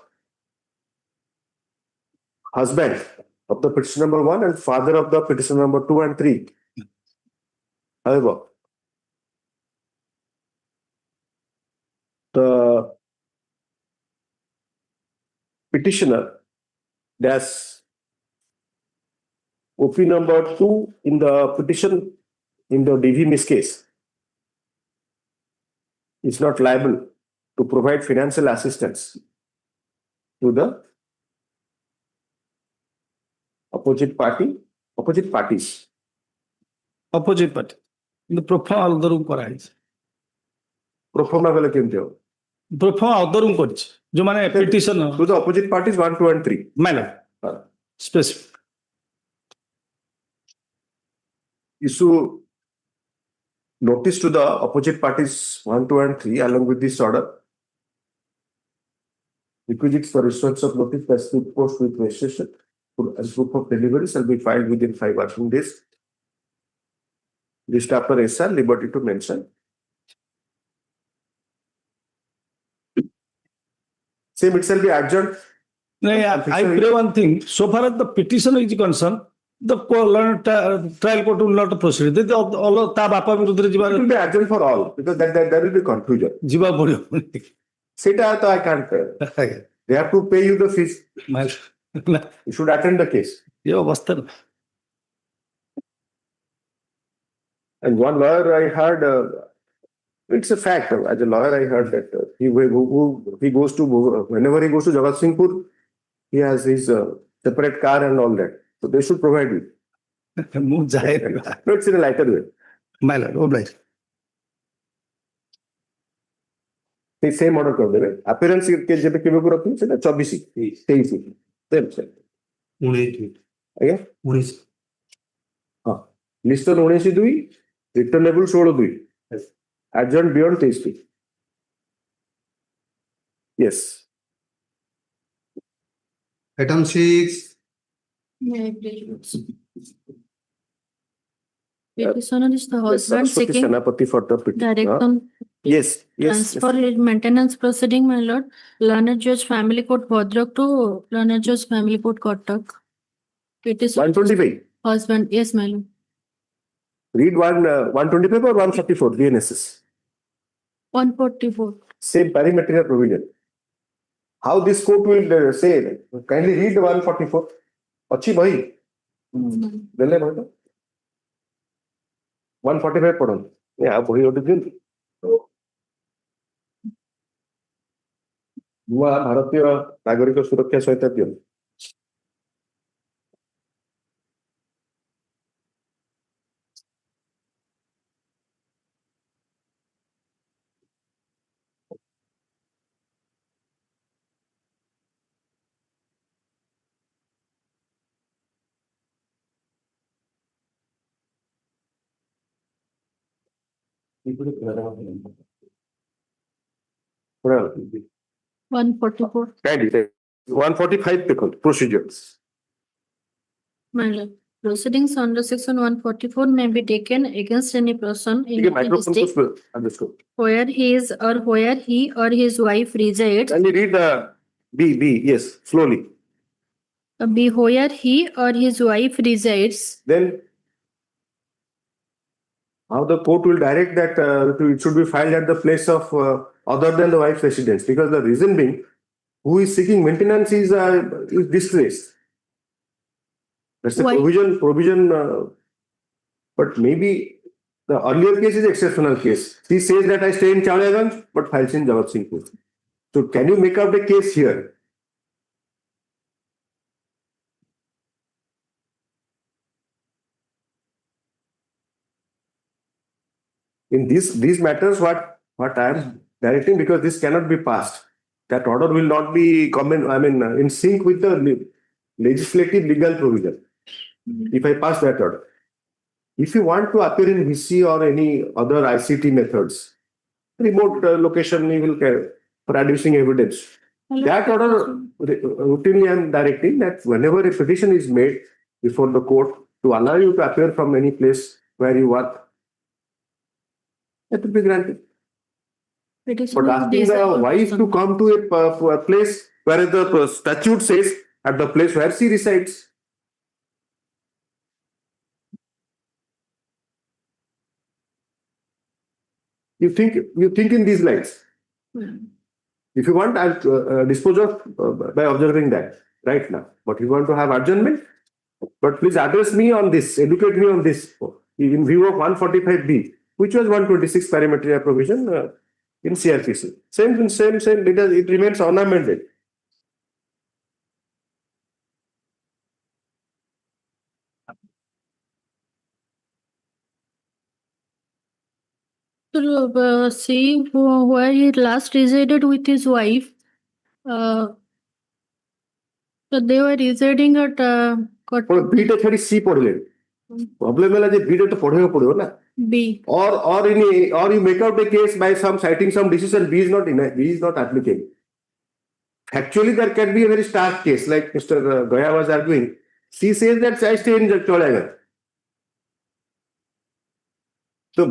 husband of the petition number 1 and father of the petition number 2 and 3. However, the petitioner dash OP number 2 in the petition in the DV miss case is not liable to provide financial assistance to the opposite parties. Opposite party. The proforma other room କରାଯାଇଛି. Proforma ବେଲେ କେମିତି ହବ? Proforma other room କରିଛି. ଯୋଉମାନେ petition To the opposite parties 1, 2 and 3. ମାଇଲା specific. Issue notice to the opposite parties 1, 2 and 3 along with this order. Requisites for issuance of notice by speed post with registration as proof of delivery shall be filed within 5 working days. List after SR, liberty to mention. Same it shall be adjourned. No, I pray one thing. So far as the petition is concerned, the trial court will not proceed. All ତା ବାପା ବିରୁଦ୍ଧରେ ଯିବା It will be adjourned for all because there will be confusion. ଯିବା ପଡିବ. Sita, I can't. They have to pay you the fees. You should attend the case. ଏ ଅବସ୍ଥା ନା. And one lawyer I heard, it's a fact. As a lawyer, I heard that he goes to, whenever he goes to Jagatsinghpur, he has his separate car and all that. So they should provide it. ମୁଁ ଯାଏନି. No, it's in a lighter way. ମାଇଲା oblige. ସେ same order କରିଦେବେ appearance ଯେବେ କେବେ ରଖିବେ ସେଟା 24 23 ଆଜ୍ଞା 19 ହଁ ଲିଷ୍ଟନ 19/2 ରିଟର୍ନେବଲ 16/2 adjourned beyond 23 yes. Item 6. Petitioner is the husband Saraswati seeking Senapati for the petition. direction Yes, yes. transfer maintenance proceeding, my lord. Learned Judge Family Court Bhadrak to Learned Judge Family Court Cuttack. It is 125. husband, yes, my lord. Read 125 or 144 DNSS. 144. Same perimeter provision. How this court will say, kindly read the 144. Achi bhai. Dele bhai. 145 पढ़ो या वही OT दिन नूआ भारतीय नागरिक सुरक्षा सहित दियो Well, 144. right, 145 procedures. My lord. Proceedings under section 144 may be taken against any person in ठीक है any microphone district कुछ underscore. where he or his wife resides. Can you read the B? Yes, slowly. Be where he or his wife resides. Then how the court will direct that it should be filed at the place of other than the wife's residence, because the reason being, who is seeking maintenance is disgraced. That's the Why? provision. But maybe the earlier case is exceptional case. She says that I stay in Chowlaganj but files in Jagatsinghpur. So can you make out a case here? In these matters, what I am directing, because this cannot be passed, that order will not be in sync with the legislative legal provision. If I pass that order, if you want to appear in VC or any other ICT methods, remote location you will care for adducing evidence. That order routinely I am directing that whenever a petition is made before the court to allow you to appear from any place where you work, that will be granted. But asking the wife to come to a place where the statute says at the place where she resides. You think in these lines. If you want, I'll dispose of by observing that right now. But you want to have adjournment? But please address me on this, educate me on this in view of 145B, which was 126 parametria provision in CRPC. Same, it remains unamended. So, see where he last resided with his wife. So they were residing at B टा छाड़ी C पढ़ ले. Problem है ना जे B टा तो पढ़ेगा पढ़ेगा ना. B. Or you make out a case by citing some decision B is not applicable. Actually, there can be a very stark case like Mr. Goya was arguing. C says that I stay in Cholega. So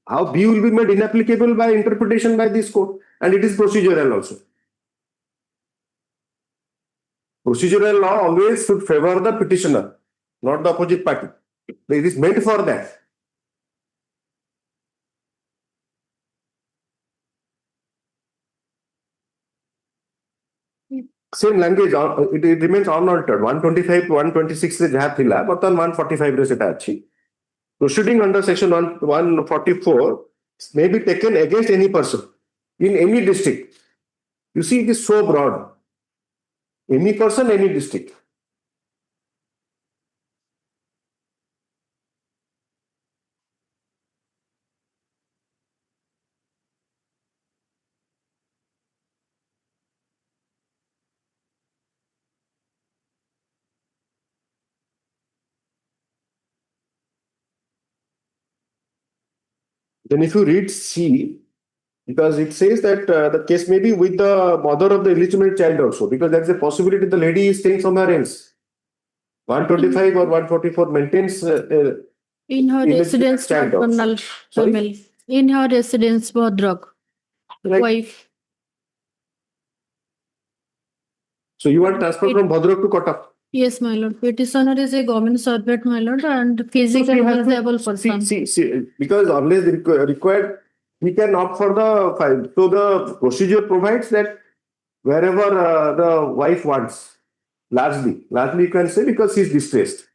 how B will be made inapplicable by interpretation by this court, and it is procedural also. Procedural law always should favor the petitioner, not the opposite party. It is meant for that. Same language, it remains unaltered. 125, 126 से जहाँ थिला, बर्तमान 145 रे सेटा अच्छी. Proceeding under section 144 may be taken against any person in any district. You see, it is so broad. Any person, any district. Then if you read C, because it says that the case may be with the mother of the illegitimate child also, because there is a possibility the lady is staying somewhere else. 125 or 144 maintains in her residence, paternal family. In her residence, Bhadrak, wife. So you want transfer from Bhadrak to Kotak? Yes, my lord. Petitioner is a government servant, my lord, and physically disabled person. See, because unless required, we can opt for the file. So the procedure provides that wherever the wife wants, largely you can say because she is distressed.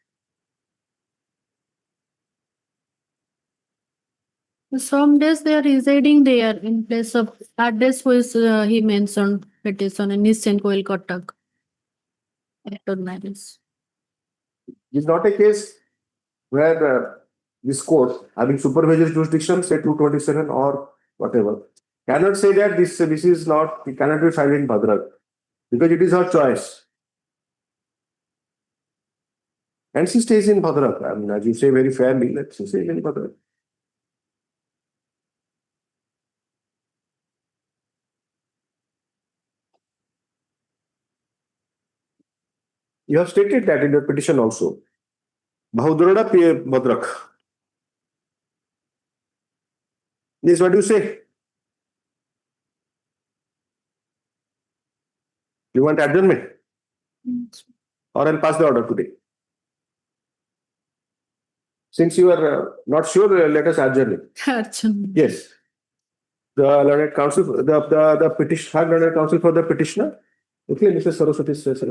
Some days they are residing there in place of address which he mentioned petition in Nissan Coil Kotak. After marriage. It's not a case where this court, having supervisory jurisdiction, say 227 or whatever, cannot say that this is not, it cannot be filed in Bhadrak because it is her choice. And she stays in Bhadrak. I mean, as you say very fairly, let's say in Bhadrak. You have stated that in your petition also. Bahudurada Bhadrak. This is what you say. You want adjournment? Or I'll pass the order today. Since you are not sure, let us adjourn it. Yes. The learned counsel, the petition, learned counsel for the petitioner. Okay, Mr. Saraswati says.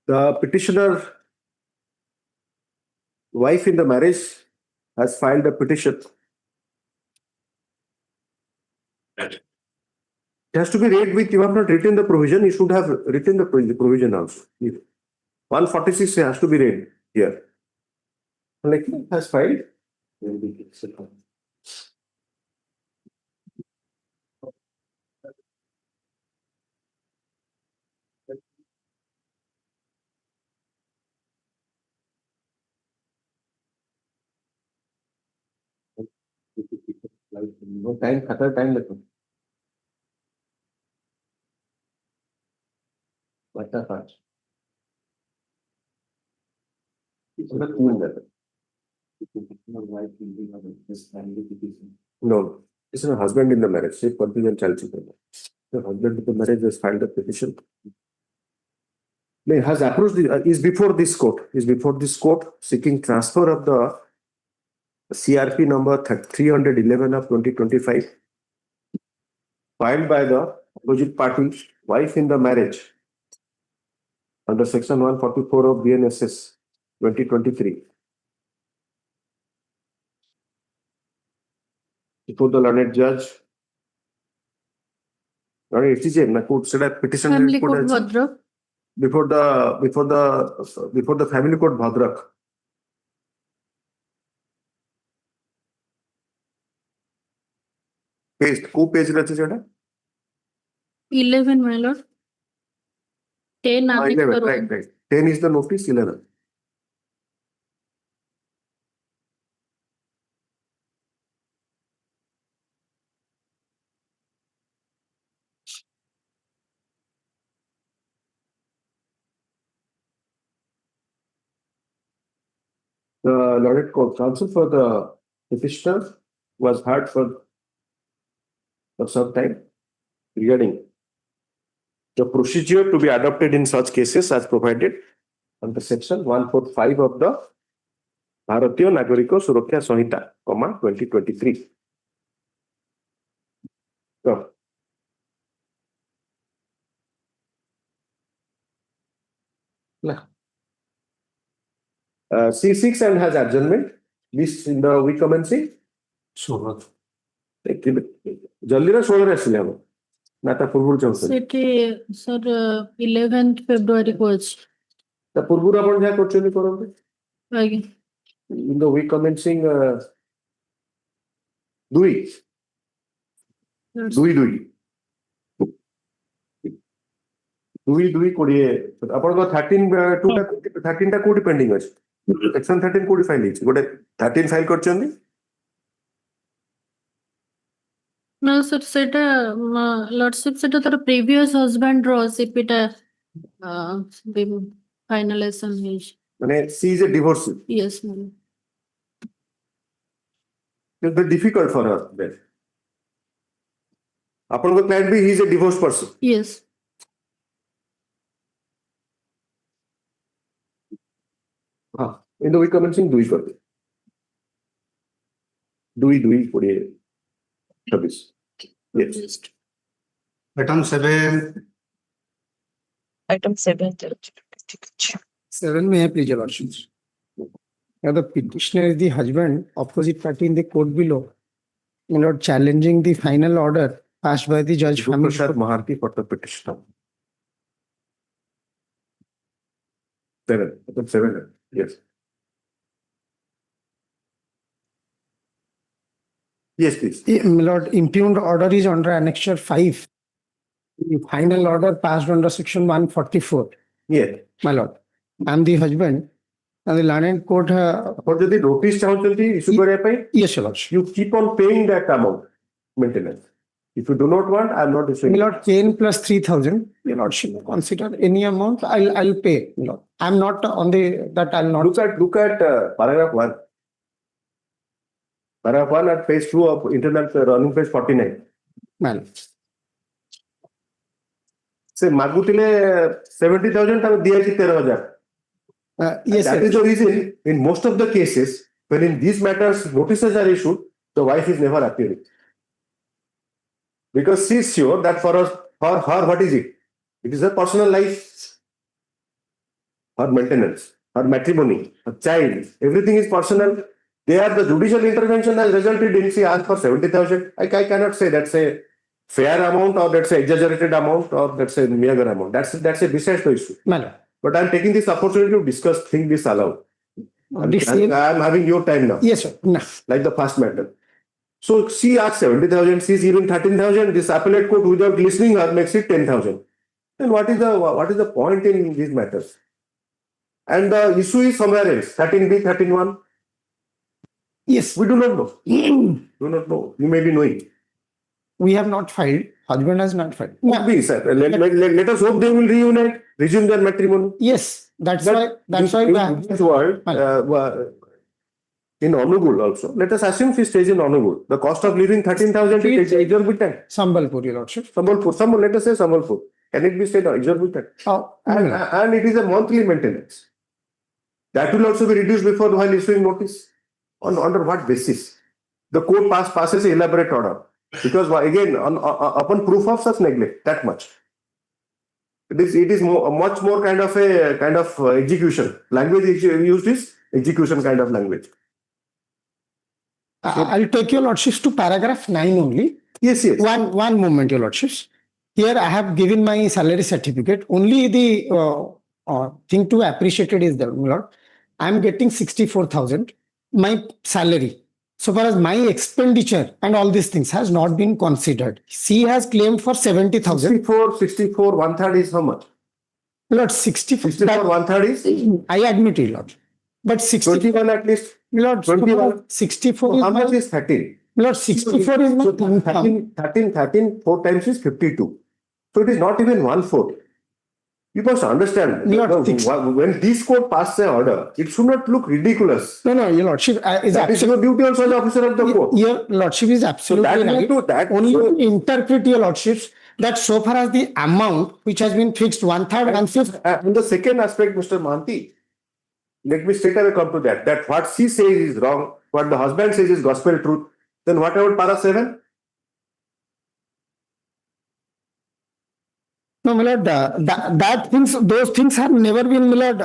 The petitioner wife in the marriage has filed a petition. It has to be read with, you have not written the provision, you should have written the provision also. 146 has to be read here. Like has filed. No time, time. What the fuck? It's not cool that. No, it's a husband in the marriage. Say confusion child support. The husband in the marriage has filed a petition. No, has approached is before this court. Is before this court seeking transfer of the CRP number 311 of 2025 filed by the opposite party wife in the marriage under section 144 of BNSS 2023. Before the learned judge, it is a court petition Family Court Bhadrak. before the family court Bhadrak. Page, page 11, my lord. 10 11, right. 10 is the notice, 11. The Lorded Counsel for the petitioner was heard for some time regarding the procedure to be adopted in such cases as provided under section 145 of the Bharatiya Nagariko Suraksha Samhita, 2023. So, C6 and has adjournment. This in the week commencing. Sure. जल्दी ना 16 ଆସିଲେ हम ना ता पूर्व चाहते सेठी sir 11th February को अछि ता पूर्व आपण जा करछनी करबे आगे in the week commencing दुई कोडिए आपण को 13 टा कोडी पेंडिंग अछि सेक्शन 13 कोडी फाइल अछि गोटे 13 फाइल करछनी No, sir, सेटा लॉर्डशिप सेटा तर प्रीवियस हस्बैंड रो सीपीटा फाइनलाइजेशन है माने she is a divorce yes ma'am it's very difficult for her then अपन को क्लाइंट भी he is a divorce person yes हां इन द वीक कमेंसिंग दुई कर दे दुई कोडिए 26 yes item 7 Item 7. 7 may have please, your lordships. Now the petitioner is the husband, opposite party in the court below, my lord, challenging the final order passed by the judge family Prasad court. Maharti for the petitioner. 7, yes. Yes, please. My lord, impugned order is under annexure 5. The final order passed under section 144. Yeah. My lord, I am the husband and the learned court. For the notice चाहते issue करे पे Yes, your lordship. you keep on paying that amount maintenance. If you do not want, I am not issuing. My lord, 10 plus 3,000. Your lordship, consider any amount. I'll pay. My lord, I'm not on the that I'll not. Look at paragraph 1. Paragraph 1 at page 2 of internal running page 49. Man. से मागुतिले 70,000 तक दिया कि 13,000. Yes, that sir. is the reason in most of the cases when in these matters notices are issued, the wife is never appearing because she is sure that for her what is it? It is her personal life, her maintenance, her matrimony, her child, everything is personal. There the judicial intervention has resulted in she asked for 70,000. I cannot say that's a fair amount or that's a exaggerated amount or that's a meager amount. That's a besides the issue. Man. But I'm taking this opportunity to discuss things this aloud. I'm having your time now. Yes, sir. No. Like the first matter. So she asked 70,000, she's giving 13,000. This appellate court without listening her makes it 10,000. Then what is the point in these matters? And the issue is somewhere else. 13B, 13(1). Yes. We do not know. Do not know. You may be knowing. we have not filed. Husband has not filed. Could be, sir. Let us hope they will reunite, resume their matrimony. Yes, that's why. In this world, in Hon'Ble also, let us assume she stays in Hon'Ble. The cost of living 13,000 is exorbitant. Sambalpur, your lordship. Sambalpur, let us say Sambalpur. Can it be said exorbitant? And it is a monthly maintenance. That will also be reduced before while issuing notice. Under what basis? The court passes an elaborate order. Because again, upon proof of such neglect, that much. It is much more kind of execution. Language used is execution kind of language. I'll take your lordships to paragraph 9 only. Yes. One moment, your lordships. Here I have given my salary certificate. Only the thing to appreciate it is that, my lord, I am getting 64,000. My salary. So far as my expenditure and all these things has not been considered. She has claimed for 70,000. 64, 1/3 is how much? Lord, 64. 64, 1/3 is? I admit it, Lord. But 21 at least. Lord, 21. 64 So is how much my, is 13? Lord, 64 is my income. 13, 4 times is 52. So it is not even 1/4. You must understand, when this court passes an order, it should not look ridiculous. No, your lordship is that is your duty also as officer of the court. Your lordship is absolutely right. Only to interpret your lordships that so far as the amount which has been fixed 1/3 and 1/5. And the second aspect, Mr. Mahanti, let me straight away come to that. That what she says is wrong, what the husband says is gospel truth. Then what about para 7? No, my lord, those things have never been, my lord.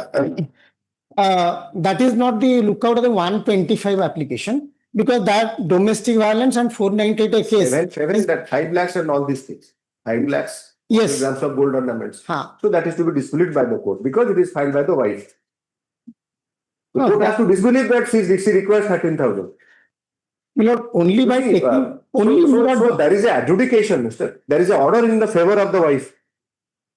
That is not the lookout of the 125 application, because that domestic violence and 498 case. 7 that 5 lakhs and all these things. 5 lakhs. Yes. Grams of gold ornaments. So that is to be disbelieved by the court because it is filed by the wife. The court has to disbelieve that she requires 13,000. My lord, only by taking. So there is an adjudication, mister. There is an order in the favor of the wife.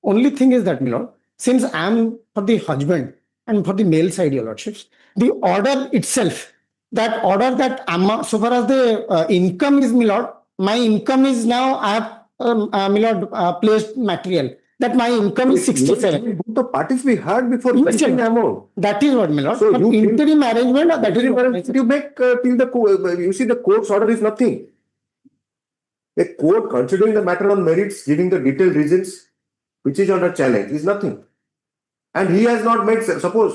Only thing is that, my lord, since I am for the husband and for the male side, your lordships, the order itself, that order that amount, so far as the income is, my lord, my income is now, I have, my lord, placed material. That my income is 67. Both the parties we heard before placing the amount. That is what, my lord. So but interim arrangement, that is what you make till the you see the court's order is nothing. A court considering the matter on merits, giving the detailed reasons, which is under challenge, is nothing. And he has not made, suppose,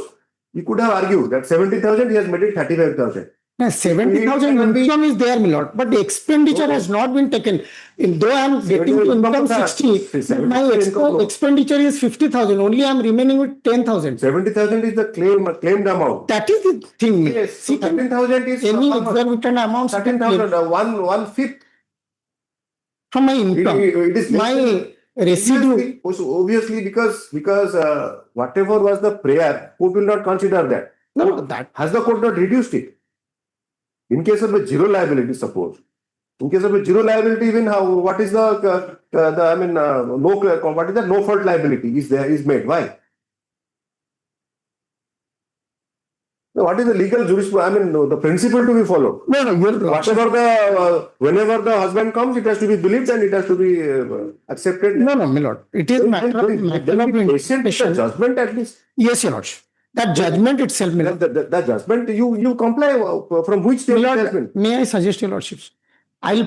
he could have argued that 70,000, he has made it 35,000. 70,000 income is there, my lord, but the expenditure has not been taken. Though I am getting income 60, my expenditure is 50,000. Only I am remaining with 10,000. 70,000 is the claimed amount. That is the thing. Yes, so 13,000 is any exorbitant amount. 13,000, 1/5 from my income. It is my residue. Obviously, because whatever was the prayer, court will not consider that. No, that has the court not reduced it? In case of a zero liability, suppose. In case of a zero liability, even what is the no fault liability is made? Why? What is the legal jurisprudence? The principle to be followed. No, whatever whenever the husband comes, it has to be believed and it has to be accepted. No, my lord. It is matter of interpretation. Judgment at least. Yes, your lord. That judgment itself, my lord. The judgment you comply from which state judgment? May I suggest your lordships? I'll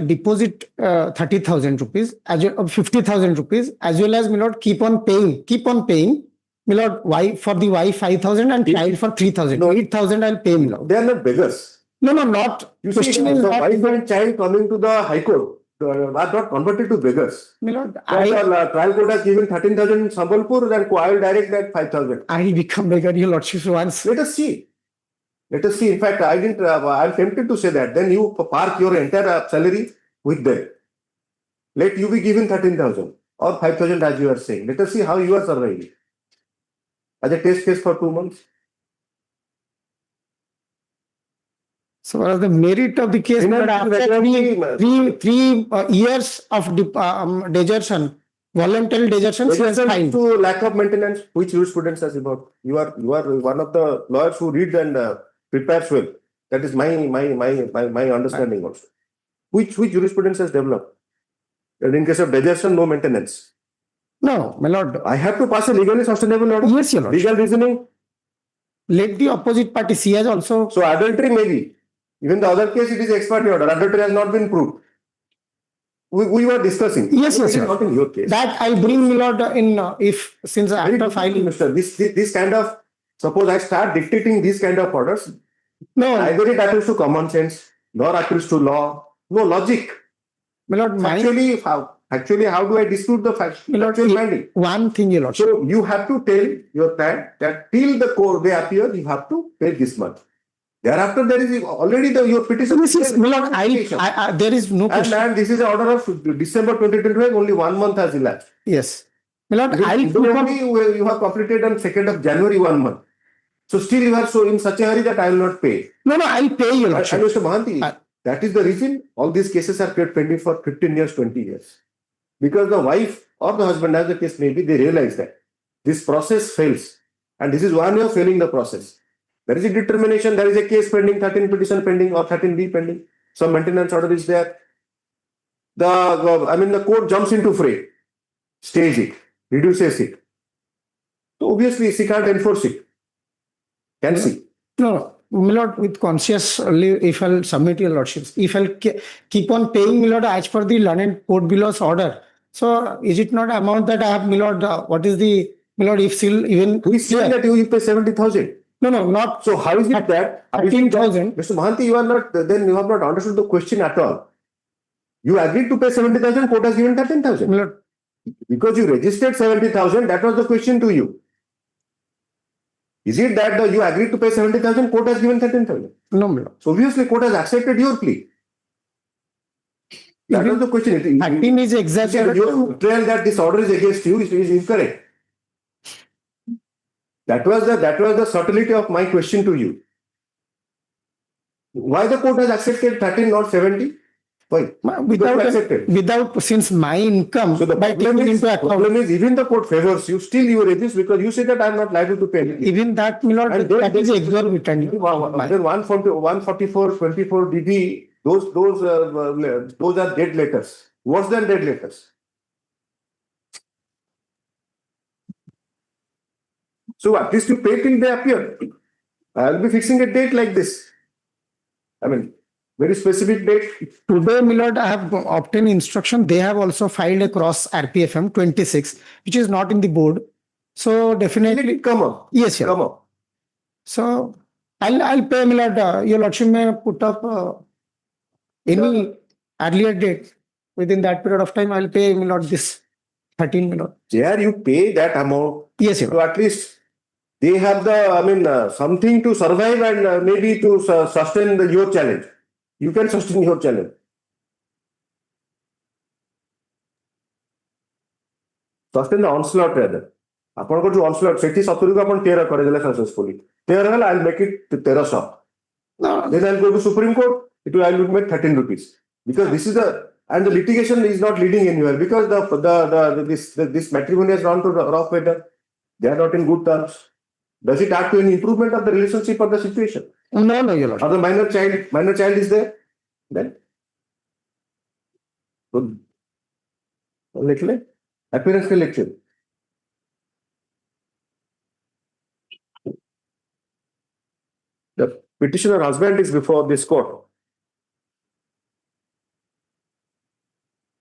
deposit 30,000 rupees, 50,000 rupees, as well as, my lord, keep on paying. My lord, wife for the wife 5,000 and child for 3,000. 8,000 I'll pay, my lord. They are not beggars. No, not. You see, the wife and child coming to the High Court are not converted to beggars. My lord, trial court has given 13,000 in Sambalpur, then I will direct that 5,000. I will become beggar, your lordship, once. Let us see. In fact, I'm tempted to say that. Then you park your entire salary with them. Let you be given 13,000 or 5,000 as you are saying. Let us see how you are surviving. As a test case for 2 months. So what is the merit of the case? After three years of desertion, voluntary desertion, to lack of maintenance, which jurisprudence has about. You are one of the lawyers who read and prepares well. That is my understanding also. Which jurisprudence has developed? And in case of desertion, no maintenance. No, my lord. I have to pass a legally sustainable order. Yes, your lord. Legal reasoning. Let the opposite party see as also. So adultery maybe. Even the other case, it is ex parte order. Adultery has not been proved. We were discussing. Yes, It is yes, not in your case. that I'll bring, my lord, in if since Very after good, filing. Mr. This kind of, suppose I start dictating these kind of orders, No, either it appeals to common sense, nor appeals to law, no logic. my lord, Actually, how do I dispute the factual finding? one thing, your lord. So you have to tell your client that till the court they appear, you have to pay this much. Thereafter, there is already your petition. Yes, yes, my lord, there is no question. And this is the order of December 2025, only 1 month has elapsed. Yes. My lord, You have completed on 2nd of January 1 month. So still you are so in such a hurry that I will not pay. No, I'll pay you, lord. And Mr. Mohanty, that is the reason all these cases are kept pending for 15 years, 20 years. Because the wife or the husband, as the case may be, they realize that this process fails. And this is one way of failing the process. There is a determination, there is a case pending, 13 petition pending or 13B pending. Some maintenance order is there. The court jumps into fray, stays it, reduces it. So obviously she can't enforce it. Can she? No, my lord, with consciously, if I'll submit your lordships, if I'll keep on paying, my lord, as per the learned court below's order. So is it not amount that I have, my lord, what is the, my lord, if still even. Who is saying that you pay 70,000? No, not. So how is it that 13,000? Mr. Mohanty, you have not understood the question at all. You agreed to pay 70,000, court has given 13,000. My lord. Because you registered 70,000, that was the question to you. Is it that you agreed to pay 70,000, court has given 13,000? No, my lord. So obviously court has accepted your plea. That was the question. 13 is exactly. Your trial that this order is against you is incorrect. That was the subtlety of my question to you. Why the court has accepted 13, not 70? Why? Without, since my income, so the by taking into account. Problem is, even the court favors you, still you resist because you say that I am not liable to pay anything. Even that, my lord, that is exorbitant. Then 144, 24 DD, those are dead letters. Worse than dead letters. So at least you pay till they appear. I will be fixing a date like this. I mean, very specific date. Today, my lord, I have obtained instruction. They have also filed a cross RPFM 26, which is not in the board. So definitely come up. Yes, come up. So I'll pay, my lord. Your lordship may put up any earlier date. Within that period of time, I'll pay, my lord, this 13, my lord. There you pay that amount. Yes, so at least they have something to survive and maybe to sustain your challenge. You can sustain your challenge. Sustain the onslaught rather. Upon go onslaught, 70 को अपन 13 करेंगे successfully. 13 I'll make it 1300. No. Then I'll go to Supreme Court. I'll make 13 rupees because this is the litigation is not leading anywhere because this matrimony has gone to the rough weather. They are not in good terms. Does it add to any improvement of the relationship or the situation? No, your lord. Or the minor child is there? Then? So, appearance election. The petitioner husband is before this court,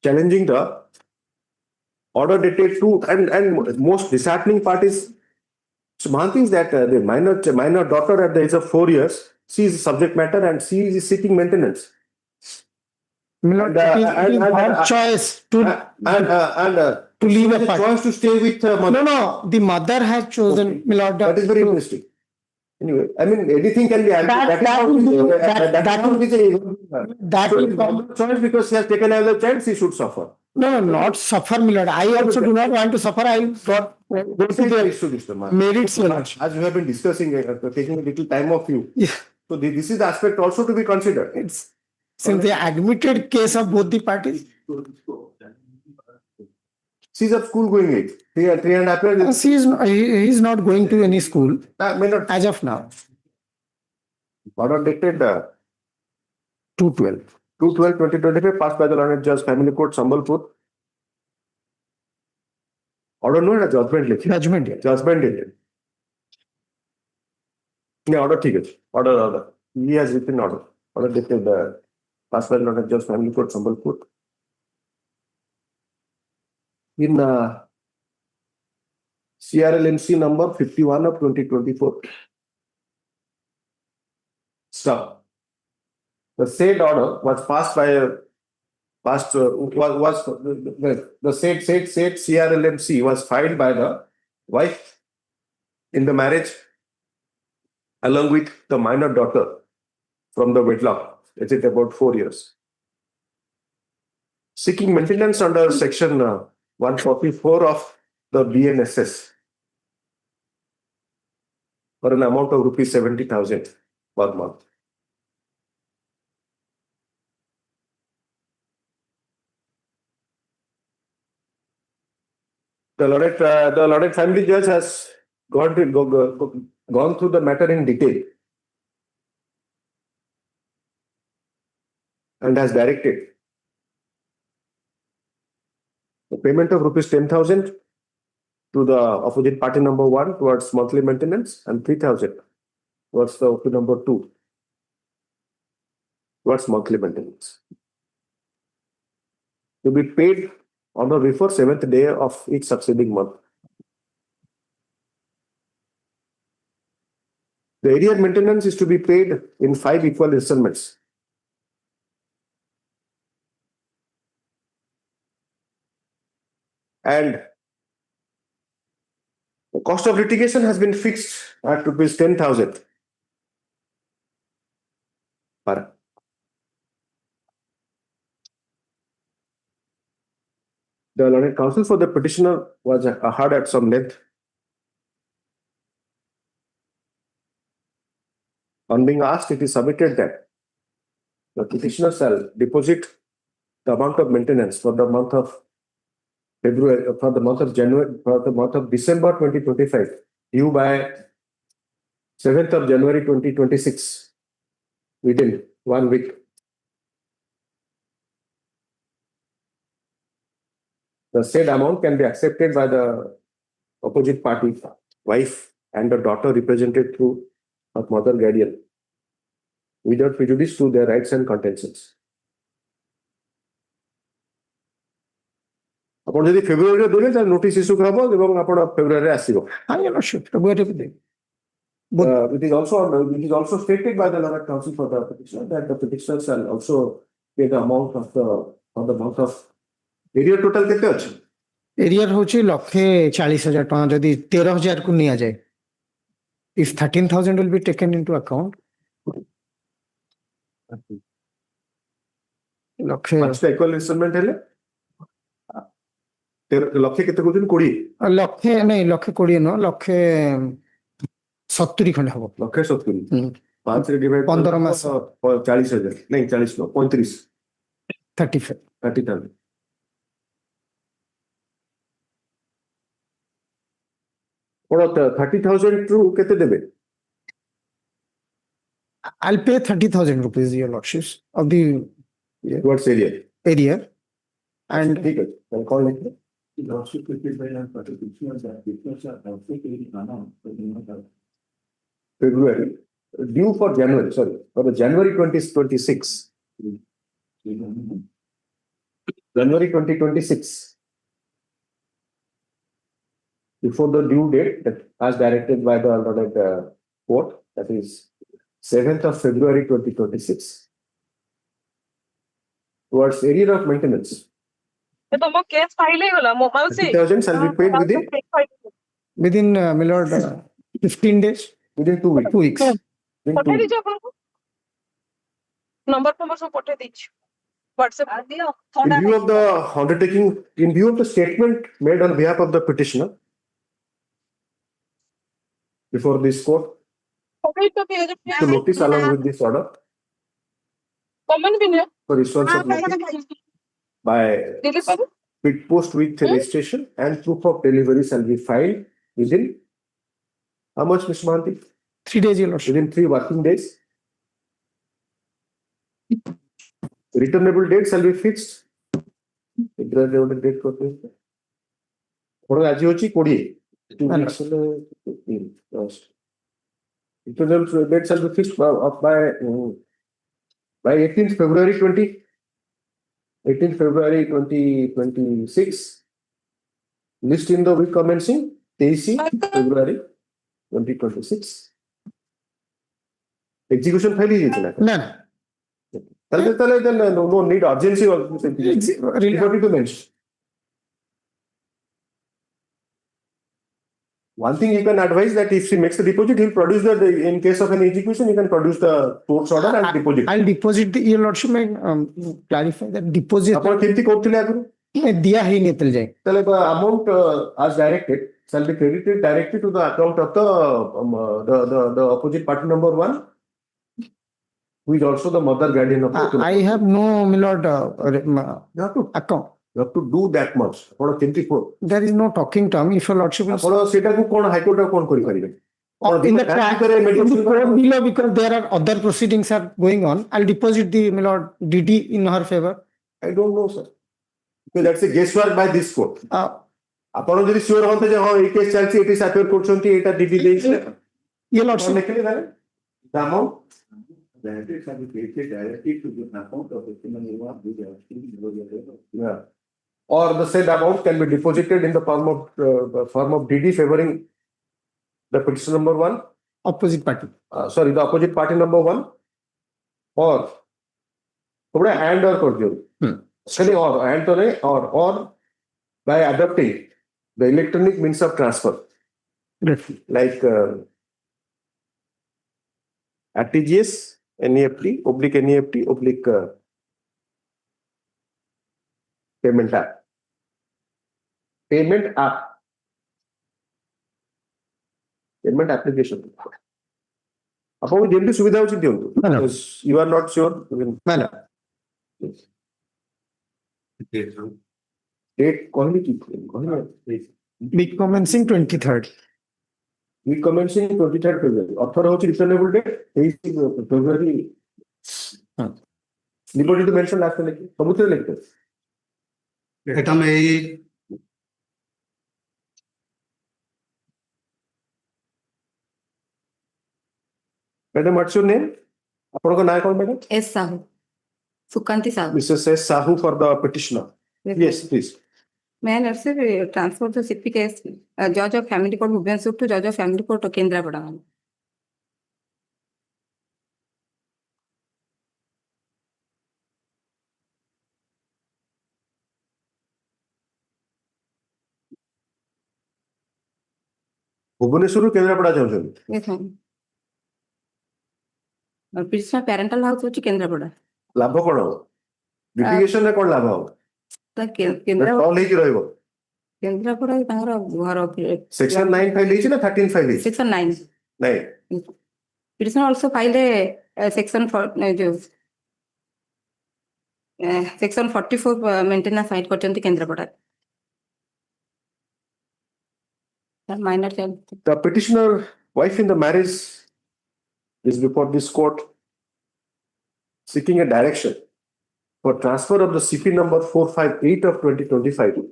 challenging the order dated to, and most disheartening part is, Mohanty, is that the minor daughter at the age of 4 years, she is subject matter and she is seeking maintenance. Her choice to leave a choice to stay with her mother. No, the mother has chosen. Okay. My lord, that is very interesting. Anyway, I mean, anything can be that is choice because she has taken another child, she should suffer. No, not suffer, my lord. I also do not want to suffer. I got merits, my lord. As we have been discussing, taking a little time of you. Yeah. So this is the aspect also to be considered. It's since the admitted case of both the parties. She's of school going age. 3.5 years. He is not going to any school as of now. Order dated 2/12. 2/12/2025 passed by the Learned Judge Family Court, Sambalpur. Order no, এটা judgment লিখি। Judgment. Judgment dated. Yeah, order ঠিক আছে। Order. He has written order. Order dated passed by the Learned Judge Family Court, Sambalpur. In CRLMC number 51 of 2024. Stop. The said order was passed by the said CRLMC was filed by the wife in the marriage along with the minor daughter from the wedlock. It is about 4 years. Seeking maintenance under section 144 of the BNSS for an amount of rupees 70,000 per month. The Lorette family judge has gone through the matter in detail and has directed the payment of rupees 10,000 to the opposite party number 1 towards monthly maintenance and 3,000 towards the opposite number 2 towards monthly maintenance. To be paid on or before 7th day of each succeeding month. The arrear maintenance is to be paid in 5 equal installments. And the cost of litigation has been fixed at rupees 10,000 per. The learned counsel for the petitioner was heard at some length. On being asked, it is submitted that the petitioner shall deposit the amount of maintenance for the month of February, for the month of January, for the month of December 2025, due by 7th of January 2026, within 1 week. The said amount can be accepted by the opposite party, wife, and the daughter represented through a mother guardian, without prejudice to their rights and contentions. ଆପଣ ଯଦି ଫେବୃଆରୀରେ ଦେବେ ତାହେଲେ notice issue ହେବ ଏବଂ ଆପଣ ଫେବୃଆରୀରେ ଆସିବ। It is also stated by the Learned Counsel for the petitioner that the petitioner shall also pay the amount of the month of arrear total କେତେ ଅଛି? Arrear ହଉଛି 1,40,000 ଟଙ୍କା ଯଦି 13,000 କୁ ନିଆଯାଏ. If 13,000 will be taken into account. ପାଞ୍ଚଟା equal installment ହେଲେ ଲକ୍ଷେ କେତେ କହୁଛନ୍ତି 20? ଲକ୍ଷେ ନାଇଁ 1,20,000 ନୁହଁ 1,70,000 ଖଣ୍ଡେ ହବ। 1,70,000 5 ରେ divide 15 ମାସ 40,000 ନାଇଁ 40 ନୁହଁ 35 30,000 କଣ 30,000 ରୁ କେତେ ଦେବେ? I'll pay 30,000 rupees, your lordships, of the towards arrear. And ठीक है कौन लिखे? February due for January, sorry, for the January 2026. January 2026. Before the due date that as directed by the Learned court, that is 7th of February 2026, towards arrear of maintenance. 30,000 shall be paid within my lord 15 days, within 2 weeks. 2 weeks. Number सब पठे दीजिए WhatsApp In view of the undertaking, in view of the statement made on behalf of the petitioner before this court, to notice along with this order for issuance of notice by speed post with registration and proof of delivery shall be filed within how much, Mr. Mahanti? 3 days, your lordship. Within 3 working days. returnable date shall be fixed. Returnable date करते हैं थोड़ा आज होची 20 2 weeks returnable date shall be fixed by 18th February 2026 list in the week commencing 23 February 2026 execution file is it No. then no need urgency or reporting to mention. One thing you can advise that if she makes the deposit, he'll produce in case of an execution, he can produce the court's order and deposit. I'll deposit the your lordship may clarify that deposit ଆପଣ କେମିତି କରୁଥିଲେ ଆଗରୁ? ଦିଆ ହେଇନି ଏତେ ଯାଏ। ତାହେଲେ amount as directed shall be credited directly to the account of the opposite party number 1, who is also the mother guardian of the I have no, my lord, you have to account. You have to do that much. ଆପଣ କେମିତି There is no talking term. If your lordship will ଆପଣ ସେଟାକୁ କଣ high court କଣ କରିପାରିବେ? in the court below, because there are other proceedings are going on, I'll deposit the, my lord, DD in her favor. I don't know, sir. Because that's a guesswork by this court. ଆପଣ ଯଦି sure ହନ୍ତେ ଯେ ହଁ ଏଇ case ଚାଲିଛି ଏଠି ସାଫିୟର କରୁଛନ୍ତି ଏଇଟା DD ଦେଇଛି your lordship ଲେଖିଲେ ତାହେଲେ the amount shall be credited directly to the account of yeah. Or the said amount can be deposited in the form of DD favoring the petition number 1, opposite party. Sorry, the opposite party number 1, or and or कर दियो actually or and तो नहीं or by adopting the electronic means of transfer like RTGS, NEFT, oblique payment app. Payment application. आपको जेमती सुविधा होची दियंतु. You are not sure. No. Date कहली की कहली Week commencing 23rd. Week commencing 23rd February. Author होची returnable date 23 February. Liberty to mention last में लिखी. सबूत लिखते. এটা এই Madam, what's your name? आपको नाम कौन madam? S. Sahoo. Sukanti Sahoo. Mrs. S. Sahoo for the petitioner. Yes, please. May I transfer the CP case, Judge of Family Court Bhubaneswar to Judge of Family Court Kendrapada. Bhubaneswar Kendrapara चाहते Yes, ma'am. Petitioner parental house होची केंद्रापड़ा. लाभ कौन हो? Litigation में कौन लाभ हो? केंद्रापड़ा ही रहइबो. केंद्रापड़ा तांगर घर Section 9 फाइल हिची ना 13 फाइल हिची? Section 9. नहीं. Petitioner also filed a section for section 44 maintenance file करचंती Kendrapara. Minor child. The petitioner wife in the marriage is before this court seeking a direction for transfer of the CP number 458 of 2025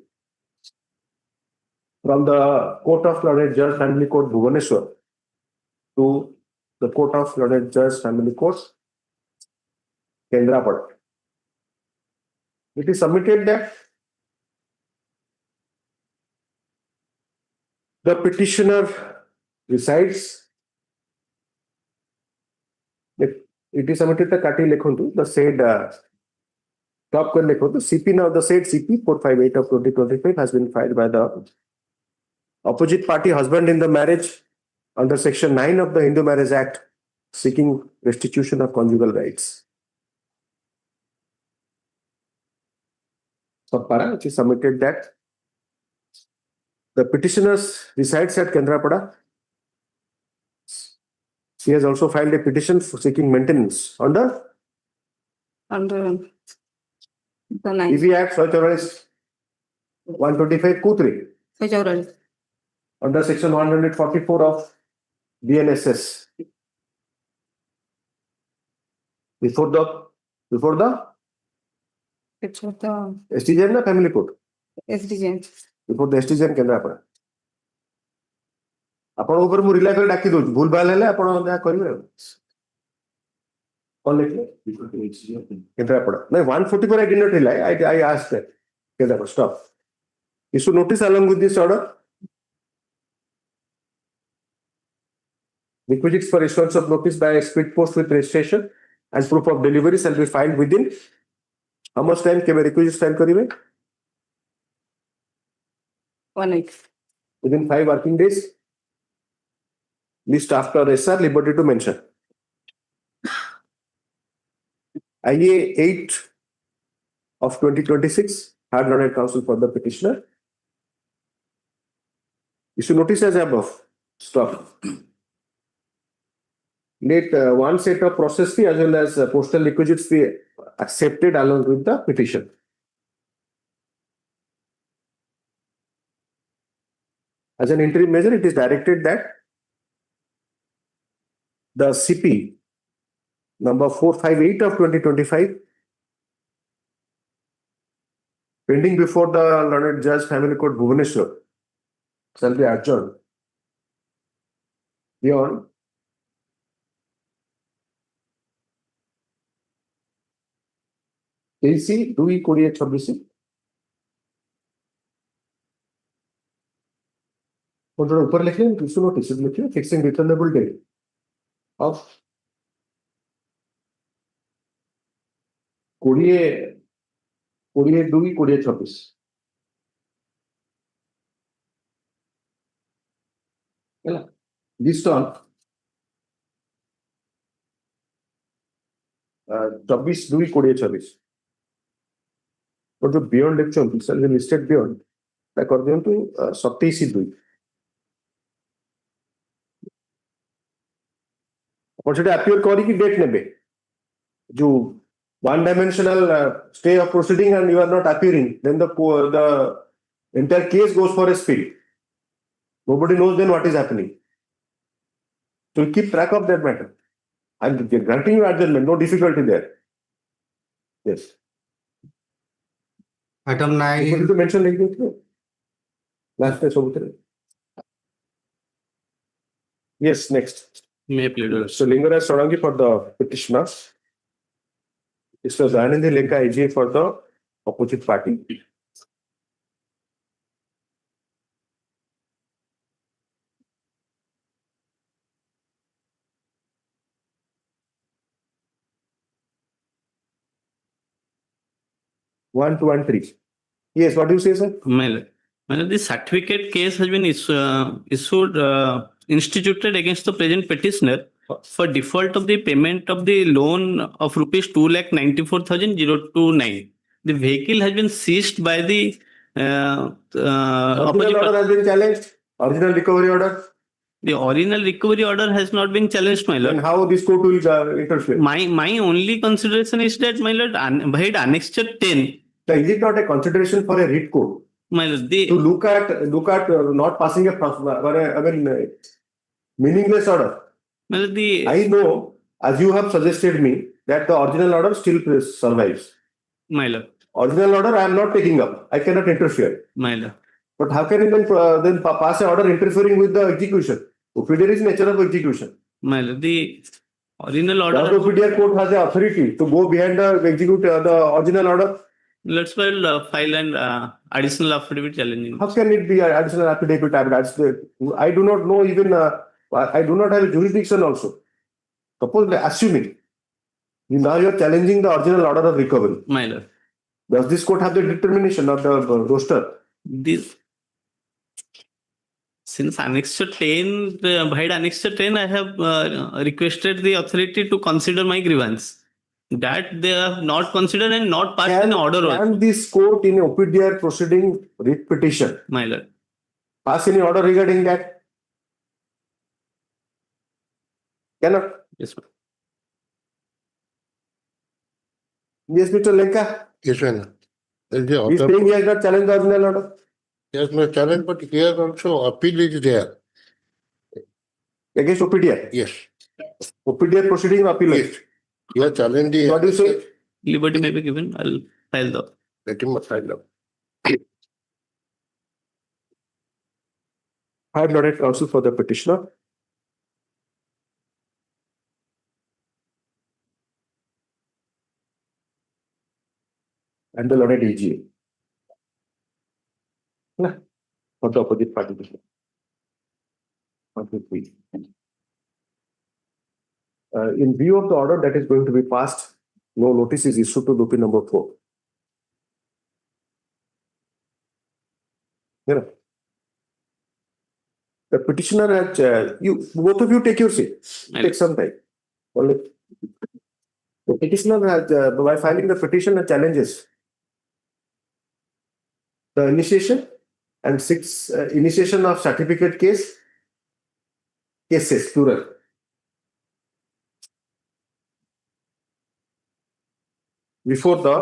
from the Court of Lauded Judge Family Court Bhubaneswar to the Court of Lauded Judge Family Court Kendrapada. It is submitted that the petitioner resides. It is submitted the Kati Lekhundu, the said top Lekhundu, CP now, the said CP 458 of 2025 has been filed by the opposite party husband in the marriage under Section 9 of the Hindu Marriage Act, seeking restitution of conjugal rights. So, it is submitted that the petitioner resides at Kendrapada. She has also filed a petition for seeking maintenance under the 9. EV Act 125 Q3 under Section 144 of BNSS before the Before the STJM na family court? SDGM. Before the STJM Kendrapara. ଆପଣ ଉପରେ ମୁଁ ରିଲା କରି ଡାକି ଦଉଛି ଭୁଲ ଭାଲ ହେଲେ ଆପଣ ଯାହା କରିବେ ଆଉ କଣ ଲେଖିଲେ କେନ୍ଦ୍ରାପଡ଼ା ନାଇଁ 144 I did not rely I asked that Kendrapara stop issue notice along with this order requisites for issuance of notice by speed post with registration and proof of delivery shall be filed within how much time केबे requisites file करिवे 1 week. within 5 working days list after SR liberty to mention IA 8 of 2026 had learned counsel for the petitioner issue notice as above stop let one set of process fee as well as postal requisites fee accepted along with the petition as an interim measure it is directed that the CP number 458 of 2025 pending before the learned judge family court Bhubaneswar shall be adjourned beyond AC 2/2026 ऊपर लिखे issue notice लिखे fixing returnable date of 20/2/2026 ହେଲା list on 24/2/2026 और जो beyond लिखଛନ୍ତି sir जो listed beyond ता कर दियंतु 27/2 और सेटा appear करी की डेट नेबे जो one dimensional stay of proceeding and you are not appearing then the entire case goes for a speed nobody knows then what is happening so keep track of that matter I'm granting you adjournment no difficulty there yes item 9 you to mention like that last day sobutre yes next may plead so Lingaraj Solanki for the petitioner this was Anandi Lenka AG for the opposite party. One, two, and 3. Yes, what do you say, sir? Well, the certificate case has been issued, instituted against the present petitioner for default of the payment of the loan of rupees 2,94,029. The vehicle has been seized by the Original order has been challenged. Original recovery order. The original recovery order has not been challenged, my lord. And how this court will interfere? My only consideration is that, my lord, Bhait Annexure 10. So is it not a consideration for a writ court? My lord, to look at not passing meaningless order. Well, I know, as you have suggested me, that the original order still survives. My lord. Original order I am not taking up. I cannot interfere. My lord. But how can you then pass an order interfering with the execution? OPDR is nature of execution. My lord, the original order. The OPDR court has the authority to go behind the execute the original order. Let's file an additional affidavit challenging. How can it be an additional affidavit? I do not know even. I do not have a jurisdiction also. Suppose assuming now you are challenging the original order of recovery. My lord. Does this court have the determination of the roster? This since Annexure 10, Bhait Annexure 10, I have requested the authority to consider my grievance. That they have not considered and not passed an order. Can this court in OPDR proceeding writ petition? My lord. Pass any order regarding that? Cannot. Yes, ma'am. Yes, Mr. Lenka. Yes, ma'am. He's saying he has not challenged the original order. He has not challenged, but here also appeal is there. Against OPDR? Yes. OPDR proceeding appeal. Yes. You are challenging. What do you say? Liberty may be given. file the. Let him file up. I have noted counsel for the petitioner. And the learned AG. For the opposite party. 153. In view of the order that is going to be passed, no notice is issued to Lopi number 4. You know, the petitioner has, you both of you take your seat. Take some time. Only the petitioner has, by filing the petition, challenges the initiation and 6 initiation of certificate cases, plural. Before the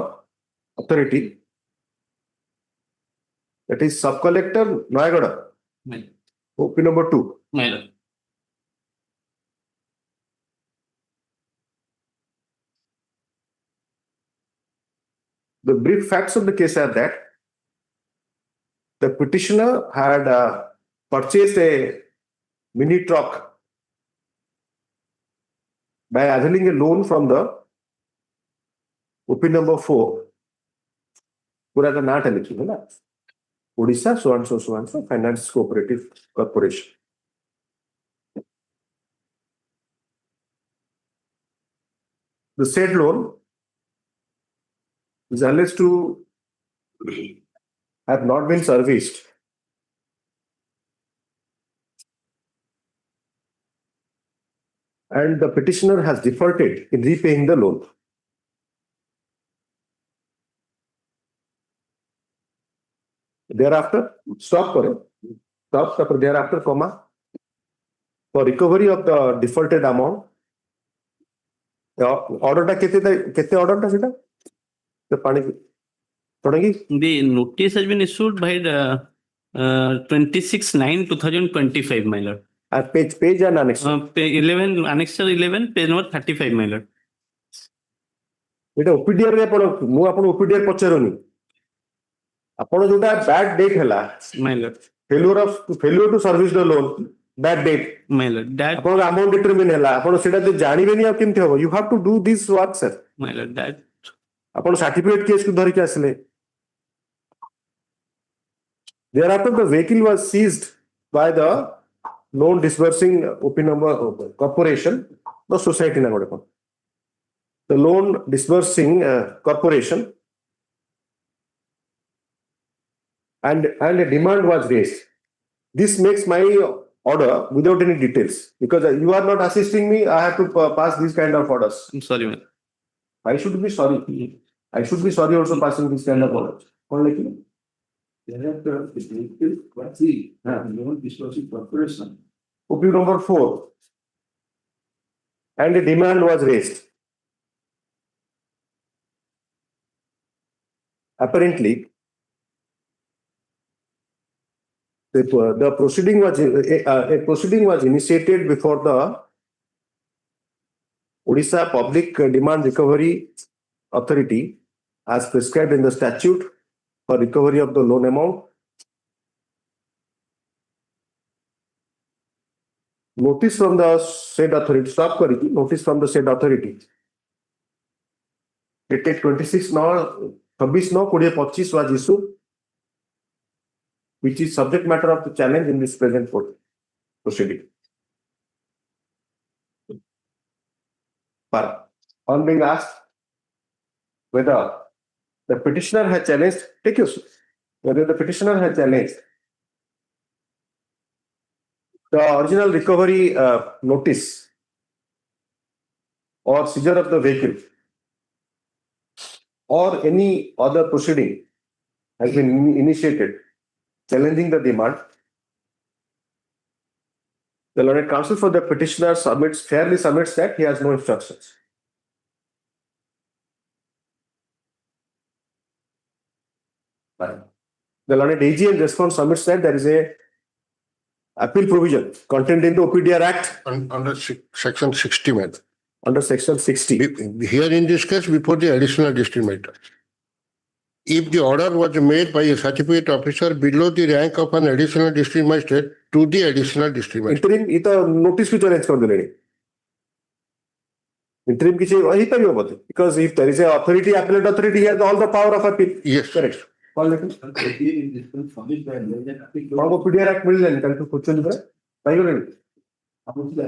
authority, that is sub-collector Noyagada, OP number 2. The brief facts of the case are that the petitioner had purchased a mini truck by availing a loan from the OP number 4. Pura ka naam likhi hai na. Odisha so and so Finance Cooperative Corporation. The said loan is alleged to have not been serviced. And the petitioner has defaulted in repaying the loan. Thereafter, thereafter, comma, for recovery of the defaulted amount, the order ta kete order ta sita? The pani The notice has been issued by the 26/9/2025, my lord. Page and annex. 11, annexure 11, page number 35, my lord. এটা OPDR ରେ ଆପଣ ମୁଁ ଆପଣ OPDR ପଚାରୁନି ଆପଣ ଯୋଉଟା bad date ହେଲା my lord, failure to service the loan, bad date, my lord, that ଆପଣ amount determine ହେଲା ଆପଣ ସେଟା ଯଦି ଜାଣିବେନି ଆଉ କେମିତି ହବ? You have to do this work, sir. my lord, that ଆପଣ certificate case କୁ ଧରିକି ଆସିଲେ. Thereafter, the vehicle was seized by the loan disbursing OP number corporation, the society na gode kon. The loan disbursing corporation, and a demand was raised. This makes my order without any details because you are not assisting me. I have to pass these kind of orders. I'm sorry, man. I should be sorry. I should be sorry also passing this kind of orders. OP number 4, and a demand was raised. Apparently, the proceeding was a proceeding was initiated before the Odisha Public Demand Recovery Authority as prescribed in the statute for recovery of the loan amount. Notice from the said authority, stop kariki, notice from the said authority. Dated 26/9/2025 was issued, which is subject matter of the challenge in this present court proceeding. But on being asked whether the petitioner has challenged, take your seat. Whether the petitioner has challenged the original recovery notice or seizure of the vehicle or any other proceeding has been initiated challenging the demand, the learned counsel for the petitioner fairly submits that he has no instructions. The learned AG in response submits that there is a appeal provision contained in the OPDR Act Under section 60, man. under section 60. Here in this case, before the additional district matter. if the order was made by a certificate officer below the rank of an additional district magistrate to the additional district magistrate. Interim ito notice ko challenge kar dele. Interim kichi wahi par bote because if there is a authority, appellate authority, he has all the power of appeal. Yes. Correct. Call letter. How PDR Act मिल जाने कल तो कुछ नहीं पड़ा. भाई बोले. आप उसको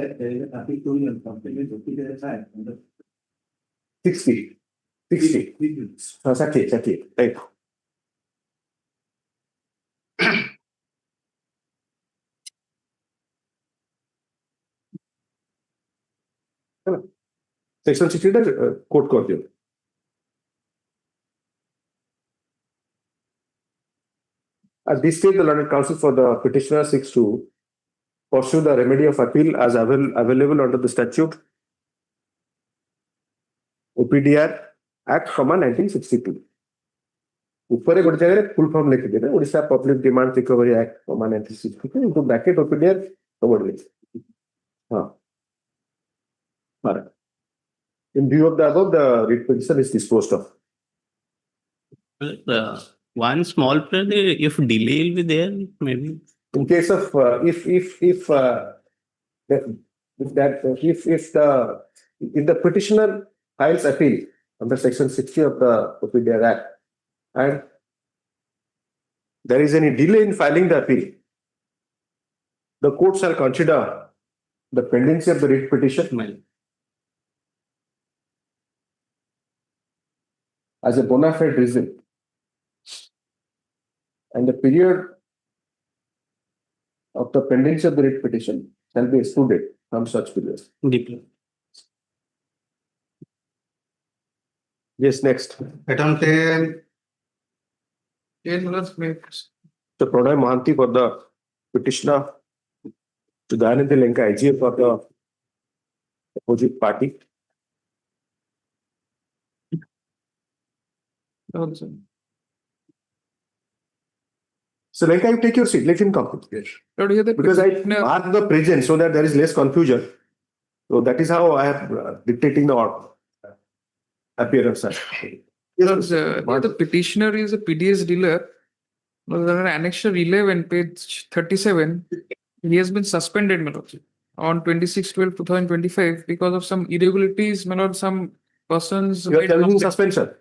appeal तो नहीं करते. 60. हाँ 60. Right. Section 60 कोर्ट कर दियो. At this stage, the learned counsel for the petitioner seeks to pursue the remedy of appeal as available under the statute OPDR Act, 1962. ऊपर एक जगह फुल फॉर्म लिख देना Odisha public demand recovery act 1962 into bracket OPDR covered list. हाँ. In view of the above, the writ petition is disposed of. One small prayer, if delay will be there, maybe. In case of if the petitioner files appeal under section 60 of the OPDR Act and there is any delay in filing the appeal, the court shall consider the pendency of the writ petition as a bona fide reason, and the period of the pendency of the writ petition shall be excluded from such period. Deeply. Yes, next. Item 10. So Pranay Mohanty for the petitioner, to Dayanidhi Lenka IGA for the opposite party. So Lenka, you take your seat. Let him come. Yes. Because I mark the present so that there is less confusion. So that is how I am dictating the order. Appearance. The petitioner is a PDS dealer. Under Annexure 11, page 37, he has been suspended on 26/12/2025 because of some irregularities. Some persons. You are challenging suspension.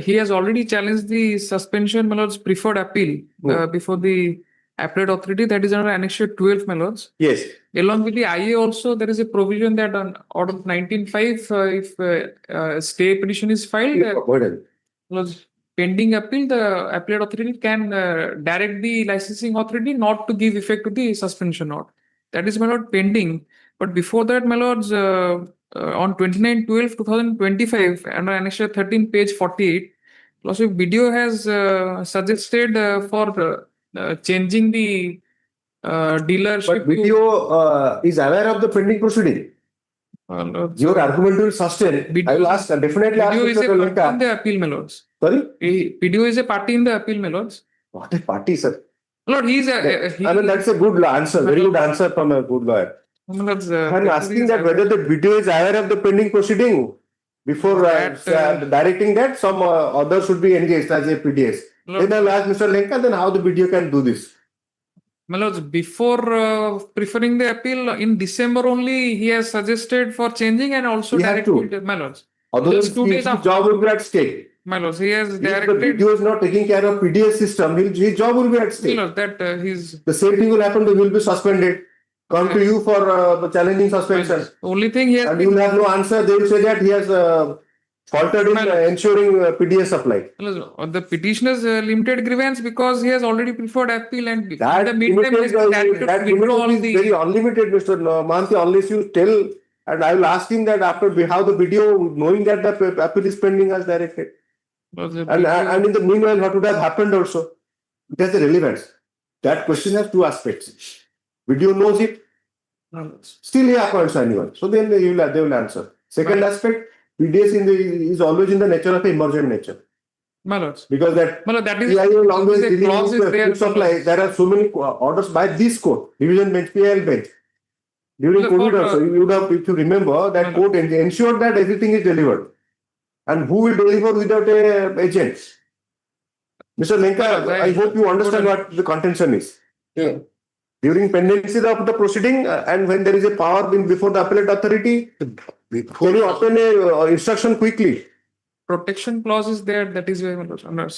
He has already challenged the suspension, my lords, preferred appeal before the appellate authority. That is under Annexure 12, my lords. Yes. Along with the IA also, there is a provision that on Order 19.5, if stay petition is filed, pending appeal, the appellate authority can direct the licensing authority not to give effect to the suspension order. That is, my lord, pending. But before that, my lords, on 29/12/2025, under Annexure 13, page 48, also video has suggested for changing the dealership. But video is aware of the pending proceeding. Your argument will sustain. I will ask, definitely ask Video is a Mr. party Lenka. in the appeal, my lords. Sorry? Video is a party in the appeal, my lords. What a party, sir. Lord, he is I mean, that's a good answer. Very good answer from a good lawyer. I'm asking that whether the video is aware of the pending proceeding before directing that some others should be engaged as a PDS. Then I'll ask Mr. Lenka then how the video can do this. My lords, before preferring the appeal in December only, he has suggested for changing and also He had directed, to. my lords. Otherwise, Just 2 days his after. job will be at stake. My lords, he has If the directed. video is not taking care of PDS system, his job will be at My stake. lords, that he's. The same thing will happen to he will be suspended. Come to you for challenging suspension. Only thing he has. And you will have no answer. They will say that he has faltered in ensuring PDS supply. The petitioner's limited grievance because he has already preferred appeal and That in the meantime he has directed that to withdraw all is the. very unlimited, Mr. Mohanty, unless you tell, and I will ask him that after how the video, knowing that the appeal is pending as directed. And in the meanwhile, what would have happened also? It has a relevance. That question has two aspects. Video knows it. Still he appoints anyone. So then they will answer. Second aspect, PDS is always in the nature of emergent nature. My lords. Because that that is PIO always dealing clause with is there. food supply. There are so many orders by this court, division bench, PIL bench. During COVID also, you would have, if you remember, that court ensured that everything is delivered. And who will deliver without a agent? Mr. Lenka, I hope you understand what the contention is. Yeah. During pendency of the proceeding and when there is a power being before the appellate authority, can you obtain a instruction quickly? Protection clause is there. That is why, my lords, under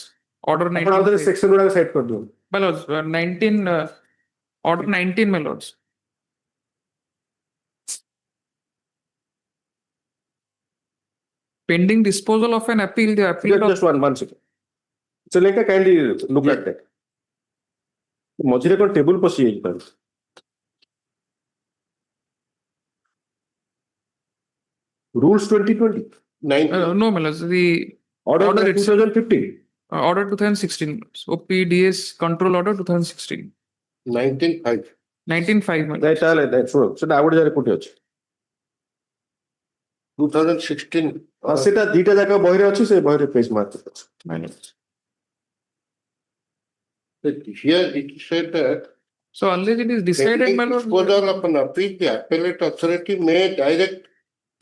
order Apna other 19. section guda set kar do. My lords, 19, order 19, my lords. Pending disposal of an appeal, the appeal. Just one second. So Lenka, kindly look at that. ମଝିରେ କଣ table ପଶି ଯାଇଛି ପାରୁ rules 2020 No, my lords, the order itself, 2015 order 2016, OPDS control order 2016. 19.5. 19.5, my lords. ତାହେଲେ ଶୁଣ ସେଟା ଆଉ ଗୋଟେ ଜାଗାରେ କୋଉଠି ଅଛି 2016. ସେଟା ଦିଟା ଯାକ ବହିରେ ଅଛି ସେ ବହିରେ ପେଜ ମାର୍କ ଅଛି My lords. Here it said that So unless it is decided, my lord. disposal of an appeal, the appellate authority may direct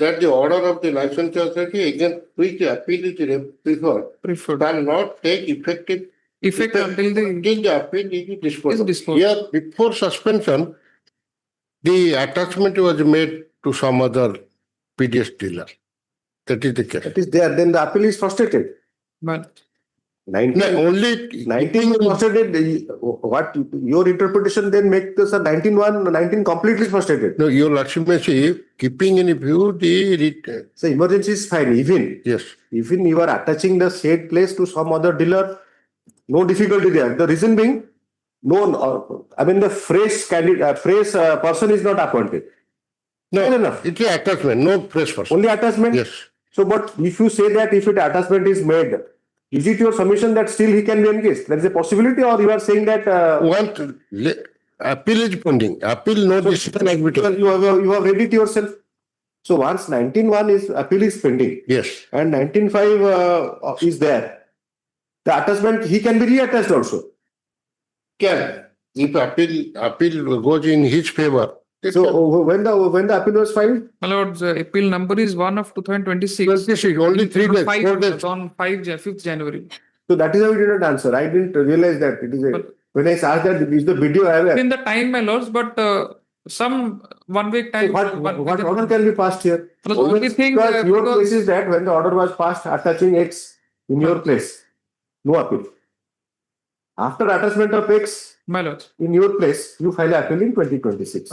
that the order of the licensing authority against which the appeal is preferred shall not take effect until the appeal is disposed. Here, before suspension, the attachment was made to some other PDS dealer. That is the case. That is there, then the appeal is frustrated. But 19 frustrated. What your interpretation then make this a 19 completely frustrated? No, your Lordship may see, keeping in view the so emergency is fine. Yes. Even you are attaching the said place to some other dealer, no difficulty there. The reason being, the fresh candidate, fresh person is not appointed. No, enough. It's an attachment, no fresh person. Only attachment. Yes. So, but if you say that if it attachment is made, is it your submission that still he can be engaged? There is a possibility, or you are saying that appeal is pending. Appeal, no decision has been taken. You have read it yourself. So once 19.1 is appeal is pending. Yes. And 19.5 is there. The attachment he can be reattached also. Can if appeal goes in his favor. So when the appeal was filed? My lords, appeal number is 1 of 2026. Only 3 days. 4 days. On 5th January. So that is how you did not answer. I didn't realize that it is a. When I asked that, is the video ever? In the time, my lords, but some 1 week time. So what order can be passed here? The only thing because your case is that when the order was passed attaching X in your place, no appeal. After attachment of X, my lords, in your place, you file appeal in 2026.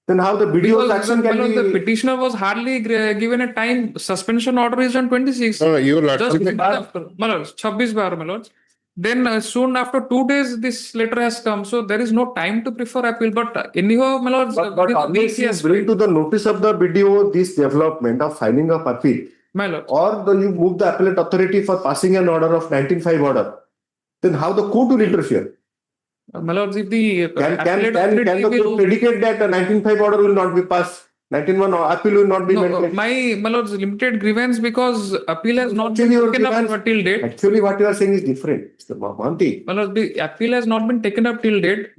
Then how the video action can be? The petitioner was hardly given a time. Suspension order is on 26. No, you just after, my lords, 26 bar, my lords. Then soon after 2 days, this letter has come. So there is no time to prefer appeal. But anyhow, my lords, but unless you bring to the notice of the video this development of filing of appeal, my lord, or you move the appellate authority for passing an order of 19.5 order, then how the court will interfere? My lords, if the can the court predicate that the 19.5 order will not be passed? 19.1 appeal will not be made. My lords, limited grievance because appeal has not been taken up till date. Actually, what you are saying is different. Monty. My lords, the appeal has not been taken up till date.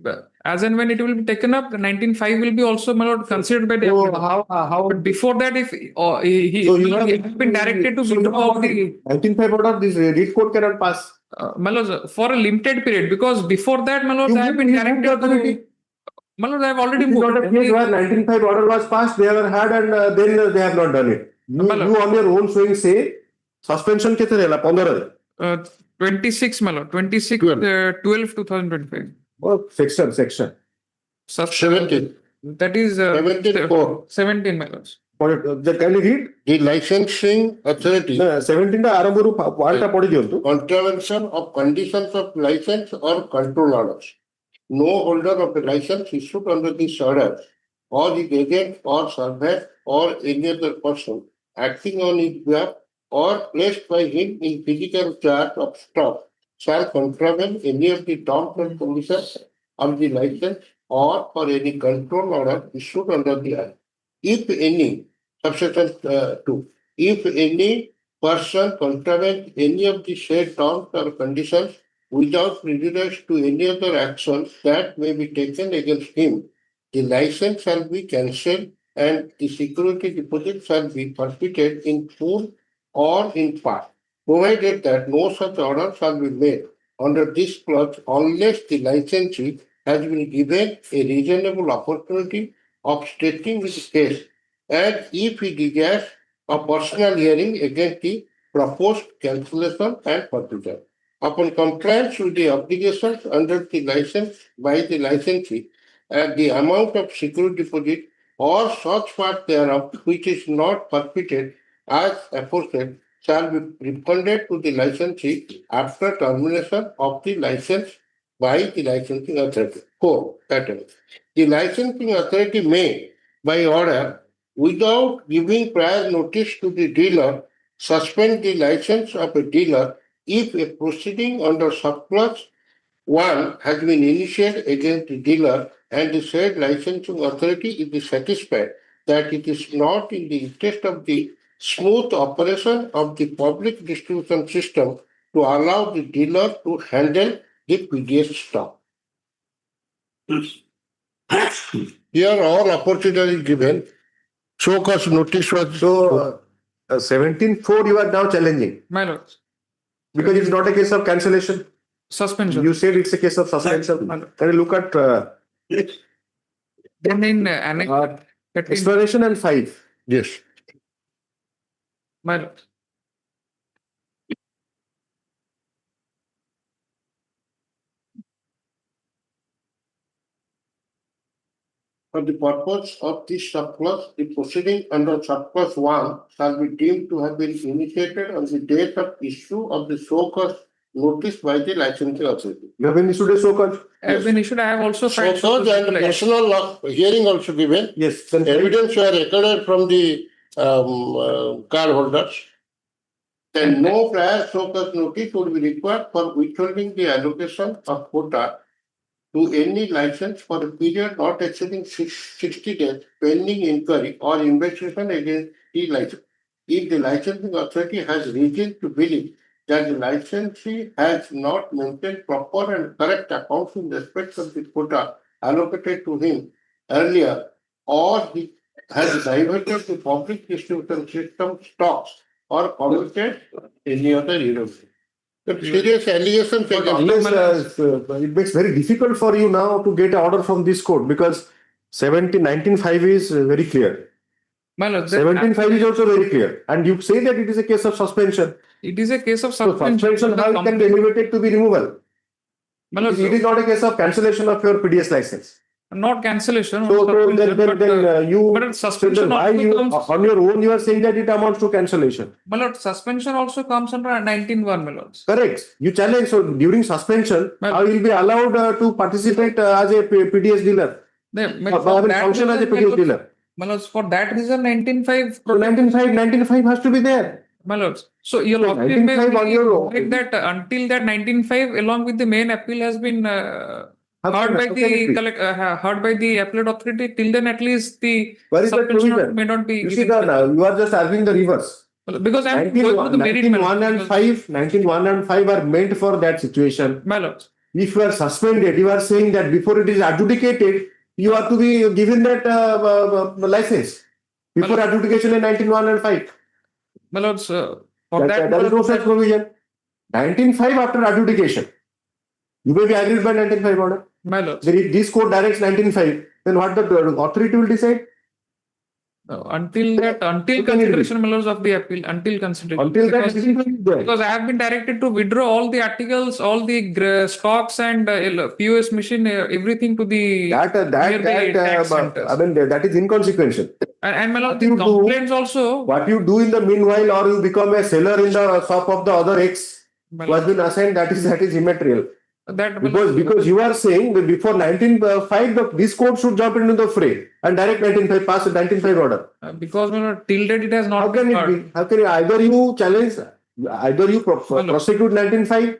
As and when it will be taken up, the 19.5 will be also, my lord, considered by the appellate. How? But before that, if he has been directed to withdraw the 19.5 order, this read court cannot pass. My lords, for a limited period, because before that, my lords, I have been directed to. My lord, I have already moved. Not a case where 19.5 order was passed, they have had and then they have not done it. You on your own showing say suspension kete rehla 15 26, my lord, 26 12 2025. Oh, section. 17. That is 17, my lords. Can you read? The licensing authority. 17 টা আরম্ভରୁ ওয়ানটা পড়ি দিয়ନ୍ତୁ. Contravention of conditions of license or control orders. No holder of the license issued under this order or the agent or surveyor or any other person acting on his behalf or placed by him in physical charge of stock shall contravene any of the terms and conditions of the license or for any control order issued under the act. If any, subsection 2, if any person contravenes any of the said terms or conditions without prejudice to any other action that may be taken against him, the license shall be cancelled and the security deposit shall be forfeited in full or in part, provided that no such order shall be made under this clause unless the licensee has been given a reasonable opportunity of stating his case and if he desires a personal hearing against the proposed cancellation and forfeiture. Upon compliance with the obligations under the license by the licensee, the amount of security deposit or such part thereof which is not forfeited as aforesaid shall be refunded to the licensee after termination of the license by the licensing authority. 4. Pattern. The licensing authority may, by order, without giving prior notice to the dealer, suspend the license of a dealer if a proceeding under subclause 1 has been initiated against the dealer and the said licensing authority is satisfied that it is not in the interest of the smooth operation of the public distribution system to allow the dealer to handle the PDS stock. Here all opportunity given. So cause notice was So 17.4 you are now challenging My lord, because it's not a case of cancellation. suspension. You said it's a case of suspension. Can you look at Then in annex 13, explanation and 5? yes. my lord. For the purpose of this subclause, the proceeding under subclause 1 shall be deemed to have been initiated on the date of issue of the so-called notice by the licensing authority. You have been issued a so-called? Have been issued. I have also filed So-called and personal law hearing also given. Yes. Then Evidence were recorded from the card holders. Then no prior so-called notice would be required for withholding the allocation of quota to any license for a period not exceeding 60 days pending inquiry or investigation against the license. If the licensing authority has reason to believe that the licensee has not maintained proper and correct accounts in respect of the quota allocated to him earlier, or he has diverted the public distribution system stocks or committed any other erosion. The serious allegations against it makes very difficult for you now to get an order from this court because 19.5 is very clear. My lord, 17.5 is also very clear. And you say that it is a case of suspension. it is a case of So suspension, how it can be elevated to be removal? My lord, It is not a case of cancellation of your PDS license. not cancellation. So then you, but suspension why also you, comes. on your own you are saying that it amounts to cancellation. My lord, suspension also comes under 19(1), my lords. Correct. You challenge. So during suspension, how you will be allowed to participate as a PDS dealer? Function as a PDS dealer. My lords, for that reason, 19(5). So 19.5 has to be there. My lords. So your So lordship may 19.5 on your like that until that 19(5) along with the main appeal has been heard by the appellate authority. Till then, at least the Where is that suspension provision? may not be. You see that now, you are just arguing the reverse. Because I am going to the merit. 19.1 and 5, 19.1 and 5 are meant for that situation. My lords. If you are suspended, you are saying that before it is adjudicated, you are to be given that license. Before adjudication in 19.1 and 5. My lords, for there is no such provision. 19.5 after adjudication. You may be agreed by 19.5 order. My lords. If this court directs 19.5, then what the authority will decide? Until consideration, my lords, of the appeal, until consideration. Because I have been directed to withdraw all the articles, all the stocks and POS machine, everything to the I mean that is inconsequential. And my lord, the complaints also. What you do in the meanwhile, or you become a seller in the shop of the other ex who has been assigned, that is immaterial. Because you are saying that before 19.5, this court should jump into the fray and direct 19.5, pass the 19.5 order. Because till date it has not. How can it be? How can either you challenge, either you prosecute 19.5?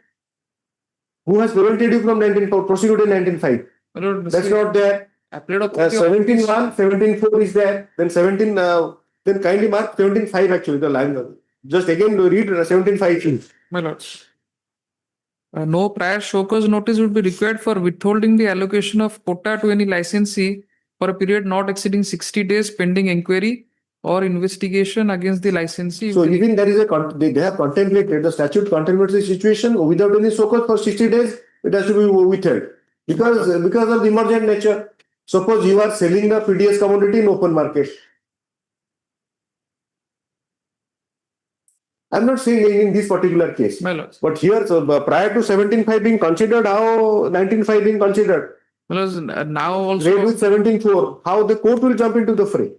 Who has prevented you from prosecuting 19.5? That's not there. 17.1, 17.4 is there. Then 17. Then kindly mark 17.5 actually the line. Just again read 17.5. My lords. No prior show cause notice would be required for withholding the allocation of quota to any licensee for a period not exceeding 60 days pending inquiry or investigation against the licensee. So even there is they have contemplated, the statute contemplates the situation without any so cause for 60 days, it has to be withheld. Because of the emergent nature. Suppose you are selling the PDS commodity in open market. I'm not saying in this particular case. But here, so prior to 17.5 being considered, how 19.5 being considered? Because now also Rate with 17.4, how the court will jump into the fray?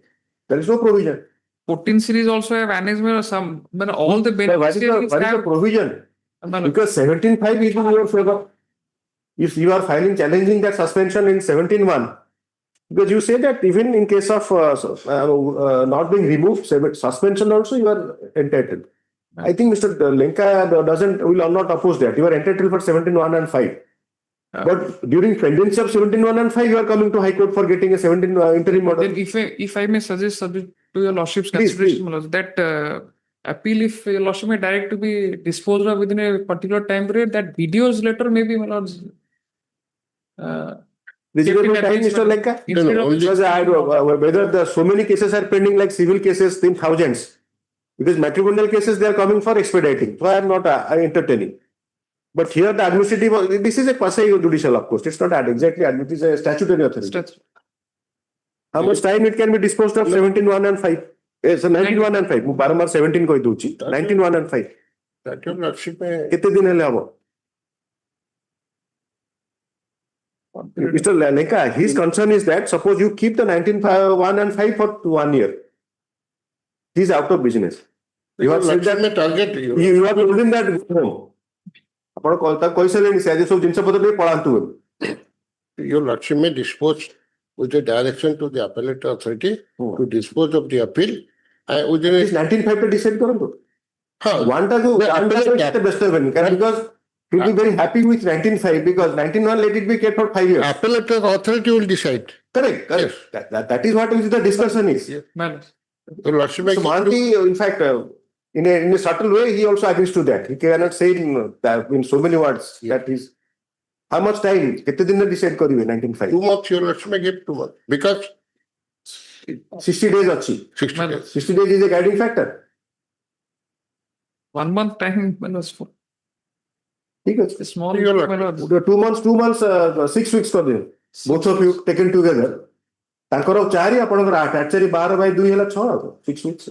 There is no provision. 14 series also have annexment or some, but all the beneficiaries What is the have provision? Because 17.5 is in your favor. If you are filing challenging that suspension in 17.1, because you say that even in case of not being removed, suspension also you are entitled. I think Mr. Lenka will not oppose that. You are entitled for 17.1 and 5. But during pendency of 17.1 and 5, you are coming to High Court for getting a 17 interim order. Then if I may suggest, subject to your lordship's consideration, that appeal, if your lordship may direct to be disposed of within a particular time period, that videos later may be, my lords. Reasonable time, Mr. Lenka? Because whether so many cases are pending like civil cases in thousands. Because matrimonial cases, they are coming for expediting. So I am not entertaining. But here the administrative, this is a quasi-judicial, of course. It's not exactly, it is a statutory authority. How much time it can be disposed of? 17.1 and 5. Yes, 19.1 and 5. Baramar 17 koi duchi. 19.1 and 5. Kitte din hele habo? Mr. Lenka, his concern is that suppose you keep the 19.1 and 5 for 1 year. He is out of business. You have said that you have told him that go home. Your lordship may dispose with the direction to the appellate authority to dispose of the appeal. This 19.5 to decide karanto. One the best of because he will be very happy with 19.5 because 19.1 let it be kept for 5 years. Appellate authority will decide. Correct. Yes. That is what the discussion is. Yes. So Mahanti, in fact, in a subtle way, he also agrees to that. He cannot say in so many words that is how much time? Kitte din decide karibe 19.5. 2 months, your lordship may give 2 months. Because 60 days achi. 60 days. 60 days is a guiding factor. 1 month time was for. Small. 2 months, 6 weeks for them. Both of you taken together. ତାଙ୍କର 4 ଆପଣଙ୍କର 8 8 4 12 by 2 ହେଲା 6 6 weeks.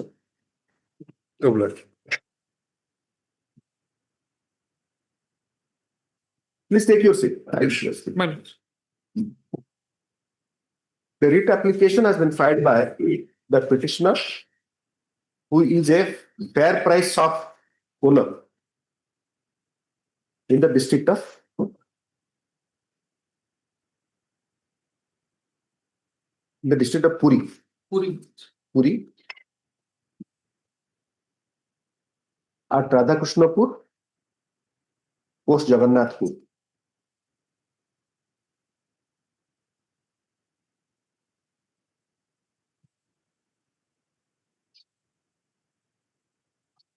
Please take your seat. The writ application has been filed by the petitioner, who is a fair price of owner in the district of Puri. Puri. At Radhakrishnapur, post Jagannathpur.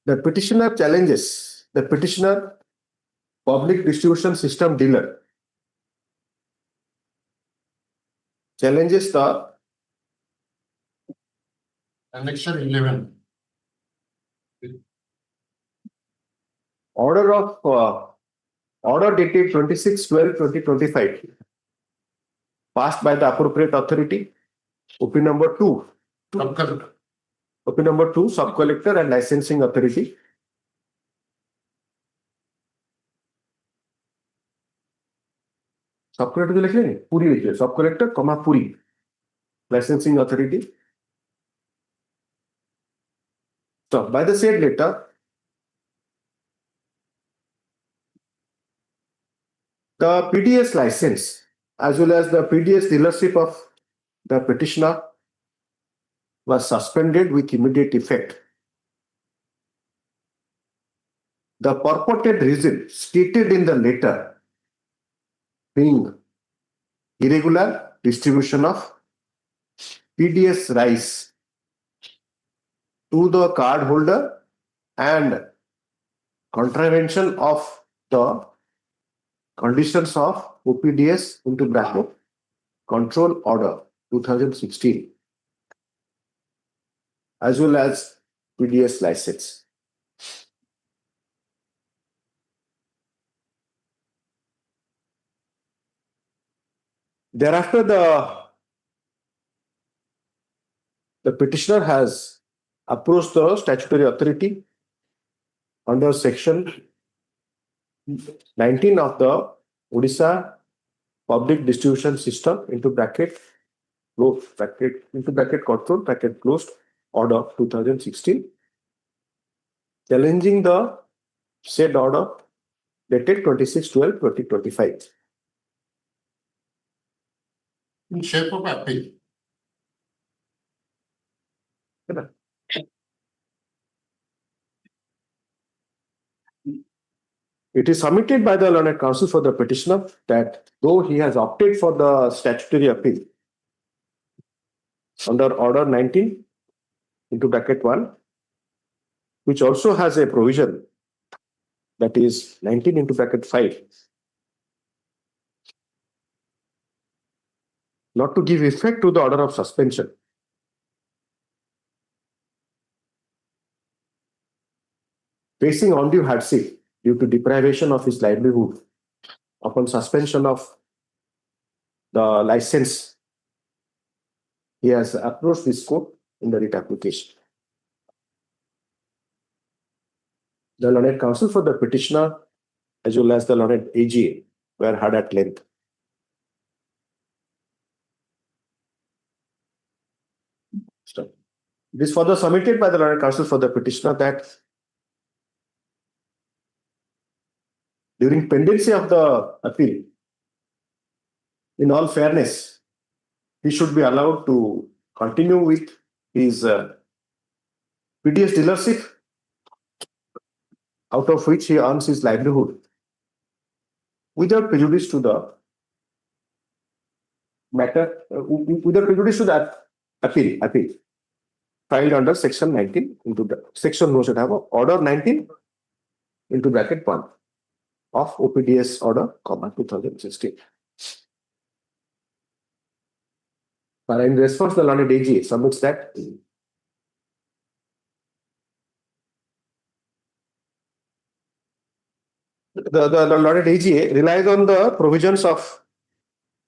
The petitioner challenges the petitioner public distribution system dealer. Challenges the Annexure 11. Order dated 26/12/2025 passed by the appropriate authority, OP number 2. OP number 2, Sub-Collector and Licensing Authority. Sub-Collector लिख लेंगे पूरी लिखिए Sub-Collector, Puri, Licensing Authority. So, by the said letter, the PDS license as well as the PDS dealership of the petitioner was suspended with immediate effect. The purported reason stated in the letter being irregular distribution of PDS rice to the card holder and contravention of the conditions of OPDS into bracket Control Order 2016. as well as PDS license. Thereafter, the petitioner has approached the statutory authority under section 19 of the Odisha Public Distribution System into bracket control bracket closed order 2016, challenging the said order dated 26/12/2025. In shape of appeal. It is submitted by the learned counsel for the petitioner that though he has opted for the statutory appeal under order 19 into bracket 1, which also has a provision that is 19 into bracket 5, not to give effect to the order of suspension. Facing undue hardship due to deprivation of his livelihood upon suspension of the license, he has approached this court in the writ application. The learned counsel for the petitioner as well as the learned AGA were heard at length. It is further submitted by the learned counsel for the petitioner that during pendency of the appeal, in all fairness, he should be allowed to continue with his PDS dealership, out of which he earns his livelihood, without prejudice to the matter, without prejudice to the appeal filed under section 19 into the section no should have order 19 into bracket 1 of OPDS order, 2016. But in response, the learned AG submits that the learned AGA relies on the provisions of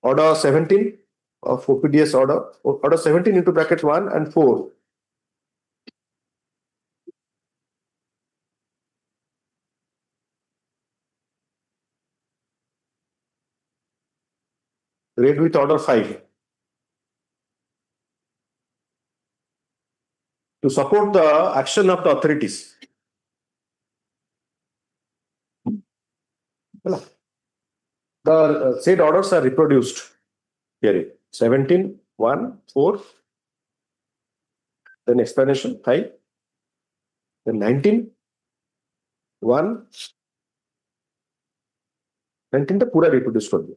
order 17 of OPDS order 17 into bracket 1 and 4. Read with order 5. To support the action of the authorities. The said orders are reproduced here. 17, 1, 4, then explanation 5, then 19, 1, 19 the pura reproduce कर दिया.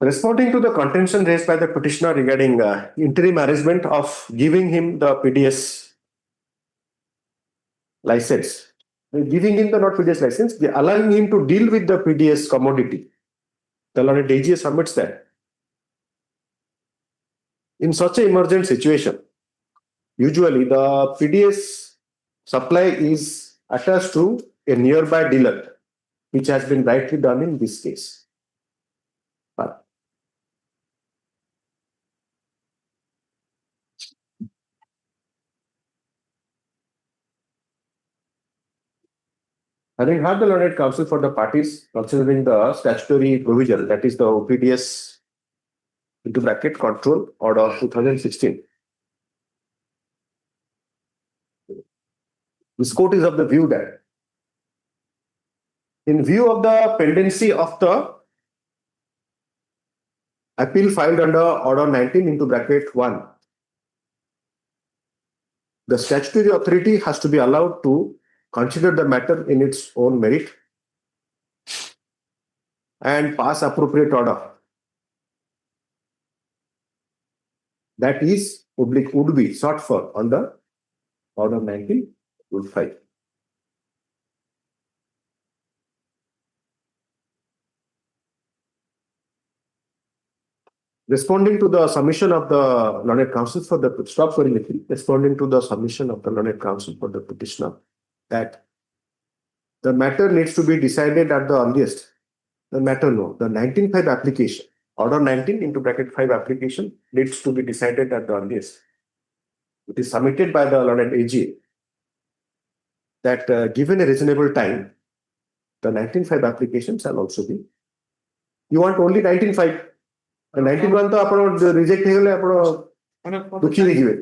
Responding to the contention raised by the petitioner regarding interim arrangement of giving him the PDS license, giving him the not PDS license, allowing him to deal with the PDS commodity, the learned AGA submits that. In such an emergent situation, usually the PDS supply is attached to a nearby dealer, which has been rightly done in this case. Having heard the learned counsel for the parties, considering the statutory provision, that is the OPDS into bracket control order 2016. This court is of the view that in view of the pendency of the appeal filed under order 19 into bracket 1, the statutory authority has to be allowed to consider the matter in its own merit and pass appropriate order. That is would be sought for under order 19/5. responding to the submission of the learned counsel for the responding to the submission of the learned counsel for the petitioner that the matter needs to be decided at the earliest. The matter no, the 19.5 application, order 19 into bracket 5 application needs to be decided at the earliest. It is submitted by the learned AG that given a reasonable time, the 19.5 application shall also be. You want only 19.5. 91 तो आपण reject हे गले आपण दुखी हे जिवे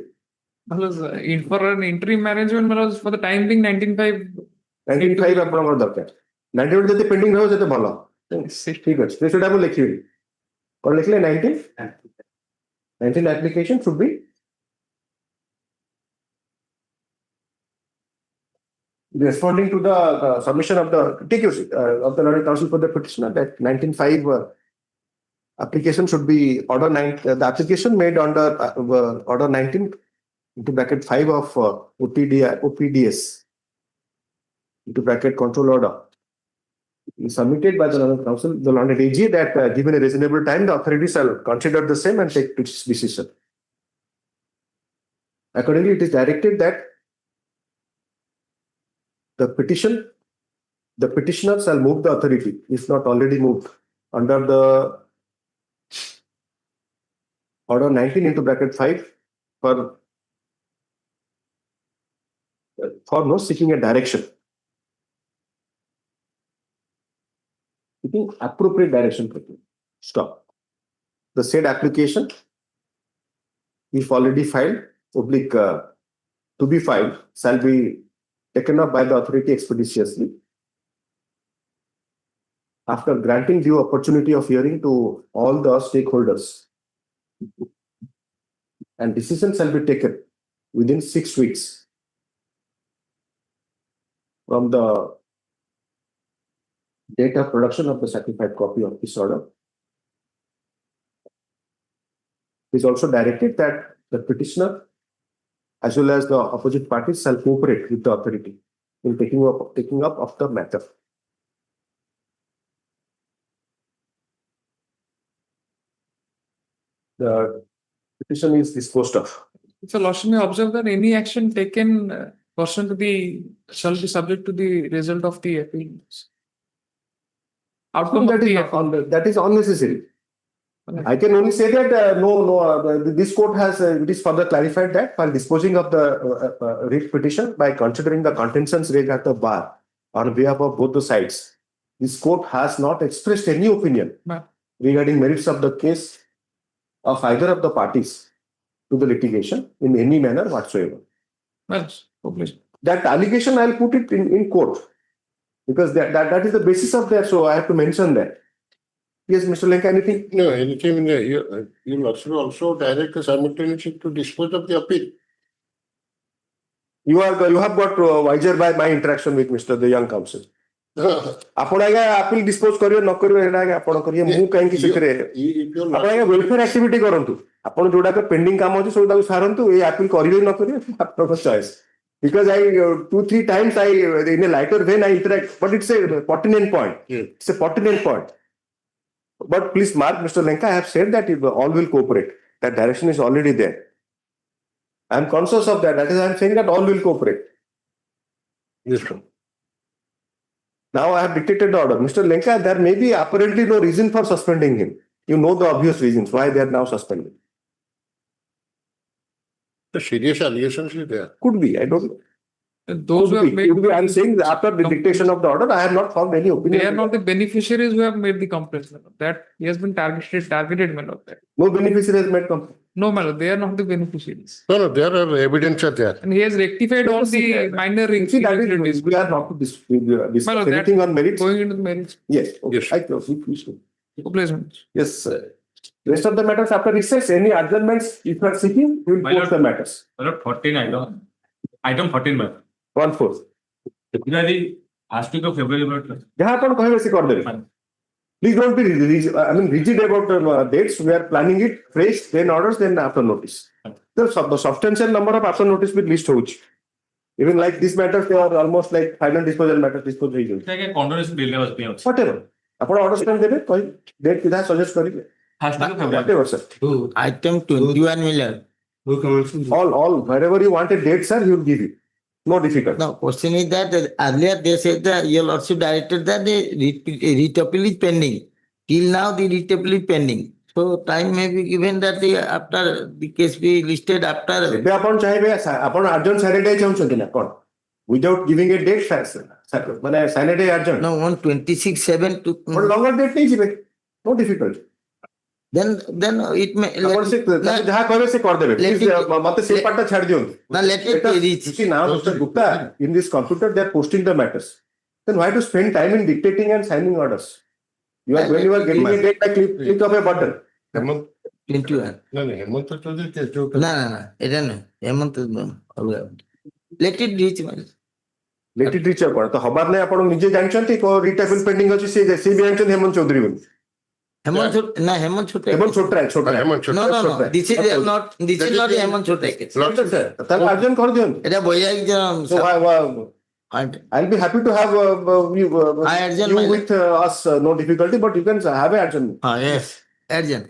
मतलब for an interim management मतलब for the time being 19.5 आपण दरकार 91 जते पेंडिंग रहौ जते भलो ठीक अछि से सेटा हम लिखिबी कोन लिखले 19 application should be responding to the submission of the TQC of the learned counsel for the petitioner that 19.5 application should be order 9. The application made under order 19 into bracket 5 of OPDS into bracket control order is submitted by the learned counsel, the learned AG that given a reasonable time, the authorities shall consider the same and take its decision. Accordingly, it is directed that the petitioner shall move the authority, if not already moved, under the order 19 into bracket 5 for no seeking a direction. Seeking appropriate direction. Stop. The said application, if already filed, oblique to be filed, shall be taken up by the authority expeditiously after granting due opportunity of hearing to all the stakeholders, and decision shall be taken within 6 weeks from the date of production of the certified copy of this order. It is also directed that the petitioner as well as the opposite parties shall cooperate with the authority in taking up of the matter. The petition is disposed of. So, Lordship may observe that any action taken pursuant to the shall be subject to the result of the appeal. Outcome that is unnecessary. I can only say that this court has it is further clarified that while disposing of the writ petition by considering the contentions raised at the bar on behalf of both the sides, this court has not expressed any opinion regarding merits of the case of either of the parties to the litigation in any manner whatsoever. That allegation I'll put it in court because that is the basis of that, so I have to mention that. Yes, Mr. Lenka, anything? No, anything in there. You also direct the simultaneously to dispose of the appeal. You have got wiser by my interaction with Mr. the young counsel. आपण आगे appeal dispose करियो न करियो एडा आगे आपण करियो मु काहे कि सेकरे आपण आगे वेलफेयर एक्टिविटी करंतु आपण जोडा के पेंडिंग काम होची सोडा को सारंतु ए appeal करियो न करियो आपन choice because I 2-3 times I in a lighter vein I interact, but it's a pertinent point. It's a pertinent point. But please mark, Mr. Lenka, I have said that all will cooperate. That direction is already there. I am conscious of that. That is, I am saying that all will cooperate. Yes, sir. Now I have dictated the order. Mr. Lenka, there may be apparently no reason for suspending him. You know the obvious reasons why they are now suspended. The serious allegations is there. Could be, I don't know. Those who have made. I am saying that after the dictation of the order, I have not found any opinion. They are not the beneficiaries who have made the complaints. That he has been targeted, my lord. No beneficiary has made complaint. No, my lord, they are not the beneficiaries. No, there are evidence are there. And he has rectified all the minor irregularities. We are not to discuss anything on merits. Going into the merits. Yes. Okay. Yes. I please. Placement. Yes. Rest of the matters after recess, any adjournments if you are seeking, we will post the matters. 14 item. Item 14 by 1/4. last week of February. जहाँ अपन कहे वैसे कर देंगे. Please don't be rigid about dates. We are planning it fresh, then orders, then after notice. The substantial number of after notice with list होगी. Even like this matters, they are almost like final disposal matters disposed हो गए. क्या condonation bill है बस पे. Whatever. अपन orders कर देंगे, कोई date किधर suggest करेंगे. Has to be favorable. Whatever, sir. Item 21 million. All, wherever you want a date, sir, he will give you. No difficult. Now, question is that earlier they said that your lordship directed that the writ appeal is pending. Till now, the writ appeal is pending. So, time may be given that after the case be listed after. ଏବେ ଆପଣ ଚାହିଁବେ ଆପଣ ଆର୍ଜେଣ୍ଟ ସାନିଟାଇ ଚାହୁଁଛନ୍ତି ନା କ'ଣ without giving ଏ date ମାନେ ସାନିଟାଇ ଆର୍ଜେଣ୍ଟ No, 126/7 to. ଆପଣ ଲଙ୍ଗର date ନେଇଯିବେ no difficult Then it may. ଆପଣ ସେ ତାକୁ ଯାହା କହିବେ ସେ କରିଦେବେ ମତେ ସେଇ ପାର୍ଟଟା ଛାଡି ଦିଅନ୍ତୁ Now let it reach. You see now, Mr. Gupta, in this computer they are posting the matters. Then why to spend time in dictating and signing orders? When you are getting a date by click of a button. 21. No, এটা নয় হেমন্ত ଅଲଗା let it reach মানে Let it reach ଆପଣ ତ ହବାର ନାହିଁ ଆପଣ ନିଜେ ଜାଣିଛନ୍ତି କୋ ରିଟାଫିଲ୍ ପେଣ୍ଡିଂ ଅଛି ସେ ବି ଜାଣିଛନ୍ତି ହେମନ୍ତ ଚୌଧୁରୀ ବୋଲି ହେମନ୍ତ ନା ହେମନ୍ତ ଛୋଟ ହେମନ୍ତ Chhotray no this is not ହେମନ୍ତ ଛୋଟ ତାହେଲେ ଆର୍ଜନ କରିଦିଅନ୍ତୁ এটা ବୈରାଗୀ I'll be happy to have you with us, no difficulty, but you can have a adjournment. Yes, adjourn.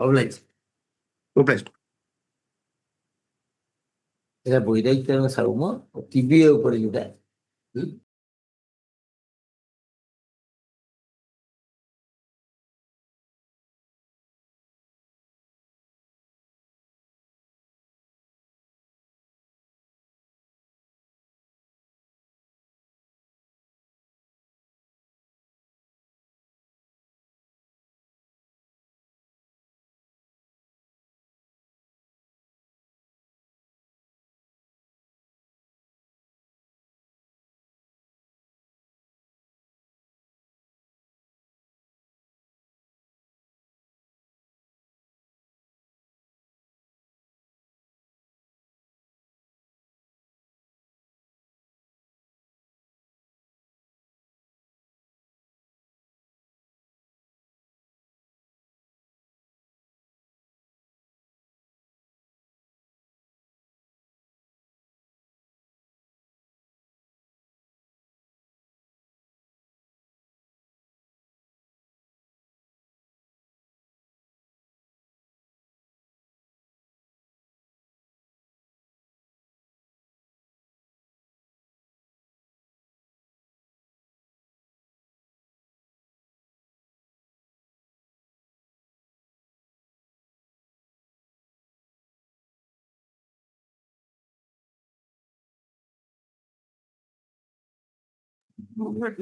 Obliged. Obliged. এটা বৈরাগী সাউম টিভি উপরে যেটা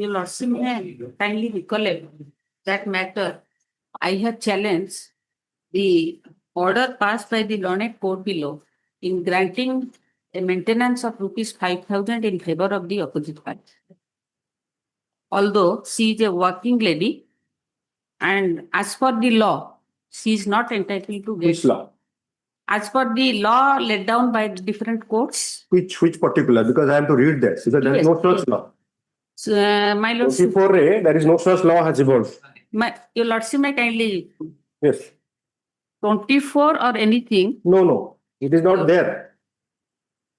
Your Lordship may kindly recollect that matter. I have challenged the order passed by the learned court below in granting a maintenance of ₹5,000 in favor of the opposite party. Although she is a working lady, and as per the law, she is not entitled to get. Which law? As per the law laid down by the different courts. Which particular? Because I have to read that. Because there is no such law. So, my Lordship. 24A, there is no such law has evolved. Your Lordship may kindly. Yes. 24 or anything. No. It is not there.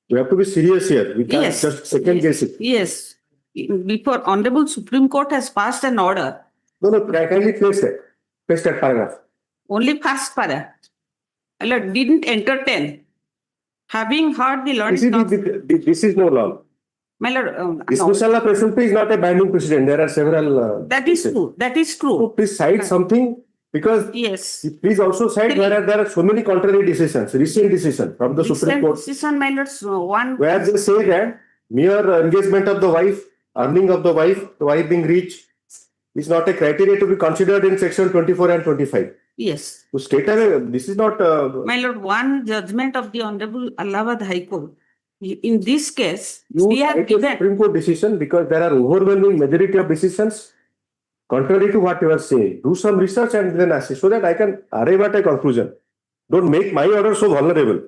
We have to be serious here. We can't just second guess it. Yes. Before Honorable Supreme Court has passed an order. No, kindly place that. Place that paragraph. Only first paragraph. Didn't entertain. Having heard the learned. This is no law. My Lord. Dismissal of presumption is not a binding precedent. There are several. That is true. That is true. So please cite something because. Yes. Please also cite where there are so many contrary decisions, recent decisions from the Supreme Court. Decision, my Lord, one. Where they say that mere engagement of the wife, earning of the wife being rich, is not a criteria to be considered in section 24 and 25. Yes. So state this is not. My Lord, one judgment of the Honorable Allahabad High Court. In this case, you take a Supreme Court decision because there are overwhelming majority of decisions contrary to what you are saying. Do some research and then assess so that I can arrive at a conclusion. Don't make my order so vulnerable.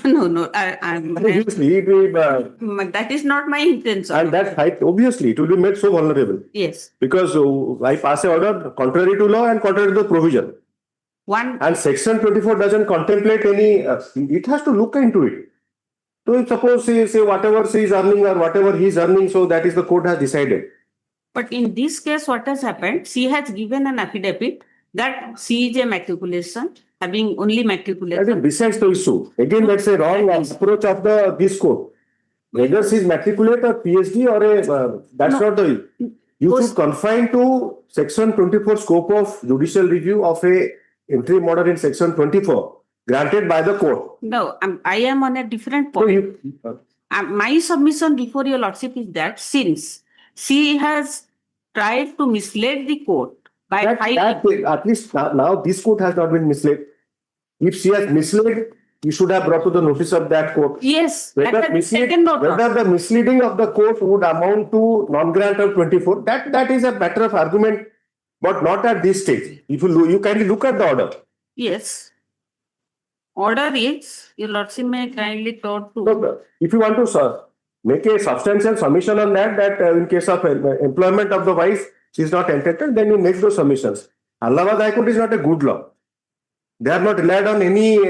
No. Obviously, that is not my intention. And that obviously it will be made so vulnerable. Yes. Because I pass a order contrary to law and contrary to the provision. And section 24 doesn't contemplate any. It has to look into it. So suppose say whatever she is earning or whatever he is earning, so that is the court has decided. But in this case, what has happened? She has given an affidavit. that C is a matriculation, having only That is matriculation. besides the issue. Again, that's a wrong approach of this court. Whether she is matriculate or PhD or that's not the. You should confine to section 24 scope of judicial review of a interim order in section 24 granted by the court. No, I am on a different point. My submission before your lordship is that since she has tried to mislead the court by At least now this court has not been misled. If she has misled, you should have brought to the notice of that court. Yes, Whether the misleading of the court would amount to non-grant of 24, that is a matter of argument, but not at this stage. If you kindly look at the order. Yes. Order is, your lordship may kindly talk to. If you want to make a substantial submission on that in case of employment of the wife, she is not entitled, then you make those submissions. Allahabad High Court is not a good law. They have not relied on any.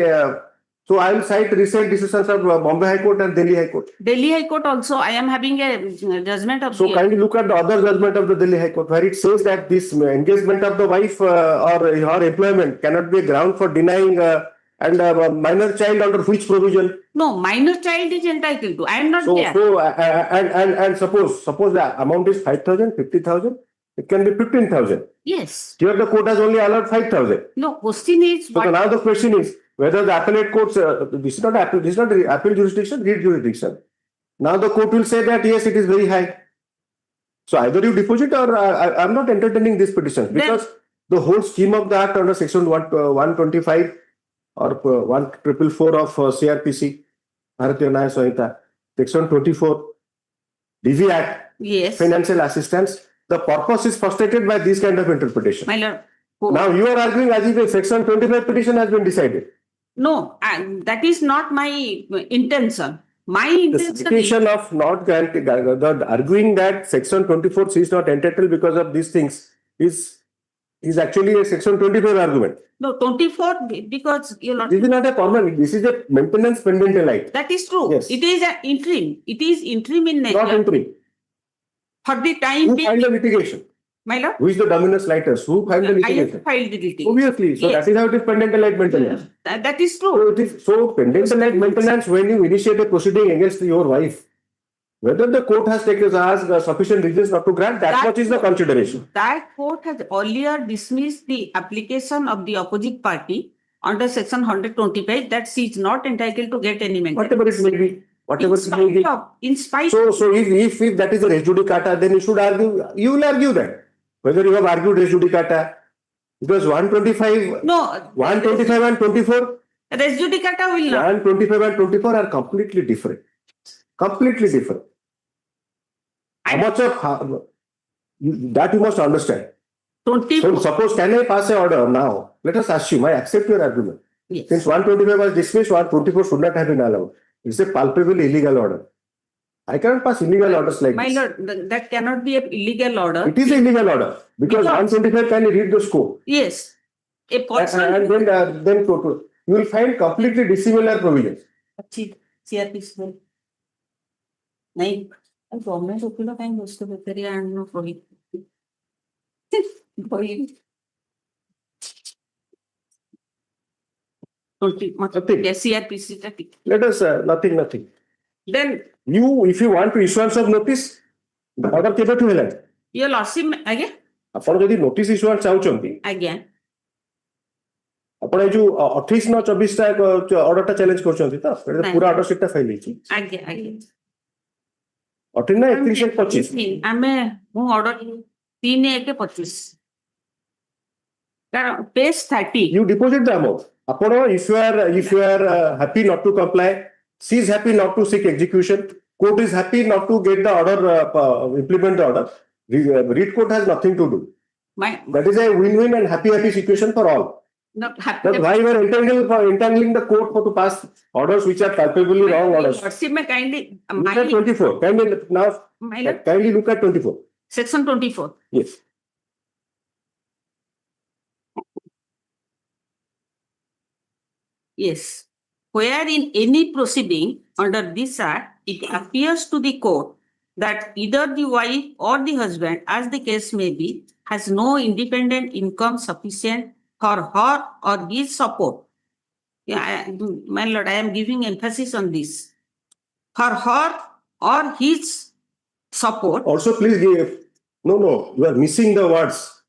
So I will cite recent decisions of Bombay High Court and Delhi High Court. Delhi High Court also, I am having a judgment of. So kindly look at the other judgment of the Delhi High Court where it says that this engagement of the wife or her employment cannot be a ground for denying and a minor child under which provision? No, minor child is entitled to. I am not there. And suppose the amount is 5,000, 50,000, it can be 15,000. Yes. Here the court has only allowed 5,000. No, question is. So now the question is whether the appellate courts, this is not appeal jurisdiction, read jurisdiction. Now the court will say that yes, it is very high. So either you deposit or I am not entertaining this petition because the whole scheme of the act under section 125 or 1444 of CRPC, Bharatiya Nyaya Samhita, section 24, DV Act, yes, financial assistance. The purpose is frustrated by this kind of interpretation. My lord. Now you are arguing as if a section 25 petition has been decided. No, that is not my intention. My intention the petition of not granting, arguing that section 24 she is not entitled because of these things is actually a section 25 argument. No, 24 because you know. This is not a permanent. This is a maintenance pending right. That is true. Yes. It is an interim. It is interim in nature. Not interim. For the time Who being. filed the litigation? My lord. Who is the dominant lighters? Who filed the litigation? I have filed the litigation. Obviously. So yes. that is how it is pending right maintenance. That is true. So pending right maintenance when you initiate a proceeding against your wife, whether the court has taken sufficient reasons not to grant, that much is the consideration. That court has earlier dismissed the application of the opposite party under section 125 that she is not entitled to get any maintenance. Whatever it may be. Whatever it may be. In spite so if that is a res judicata, then you should argue, you will argue that. Whether you have argued res judicata, because 125, no, 125 and 24, res judicata will not. 125 and 24 are completely different. Completely different. How much of that you must understand. 24. So suppose can I pass an order now? Let us assume I accept your argument. Yes. Since 125 was dismissed, 124 should not have been allowed. It's a palpable illegal order. I cannot pass illegal orders like My this. lord, that cannot be an illegal order. It is an illegal order because 125 can read the scope. Yes. A person. And then you will find completely dissimilar provisions. CRPC. Government open kind most of it and no prohibit. CRPC. Let us nothing. Then if you want to issuance of notice, the order केबेठु Hella your lordship again. आपण जदि notice issuance चाहुचंती Again. आपण ए जो 28 न 24 टा order टा challenge करचंती त पूरा order sheet टा फाइल हिची Again. 18 ना 31 25 आमे मु ऑर्डर 3/1/25 कारण page 30 you deposit the amount. आपण if you are happy not to comply, she is happy not to seek execution, court is happy not to get the order, implement the order. Read court has nothing to do. That is a win-win and happy situation for all. Not happy. That's why we are entangling the court to pass orders which are palpably wrong orders. Lordship में kindly. Look at 24. Kindly look at 24. Section 24. Yes. Yes. Where in any proceeding under this act, it appears to the court that either the wife or the husband, as the case may be, has no independent income sufficient for her or his support. Yeah, my lord, I am giving emphasis on this. For her or his support. Also, please give. No, you are missing the words.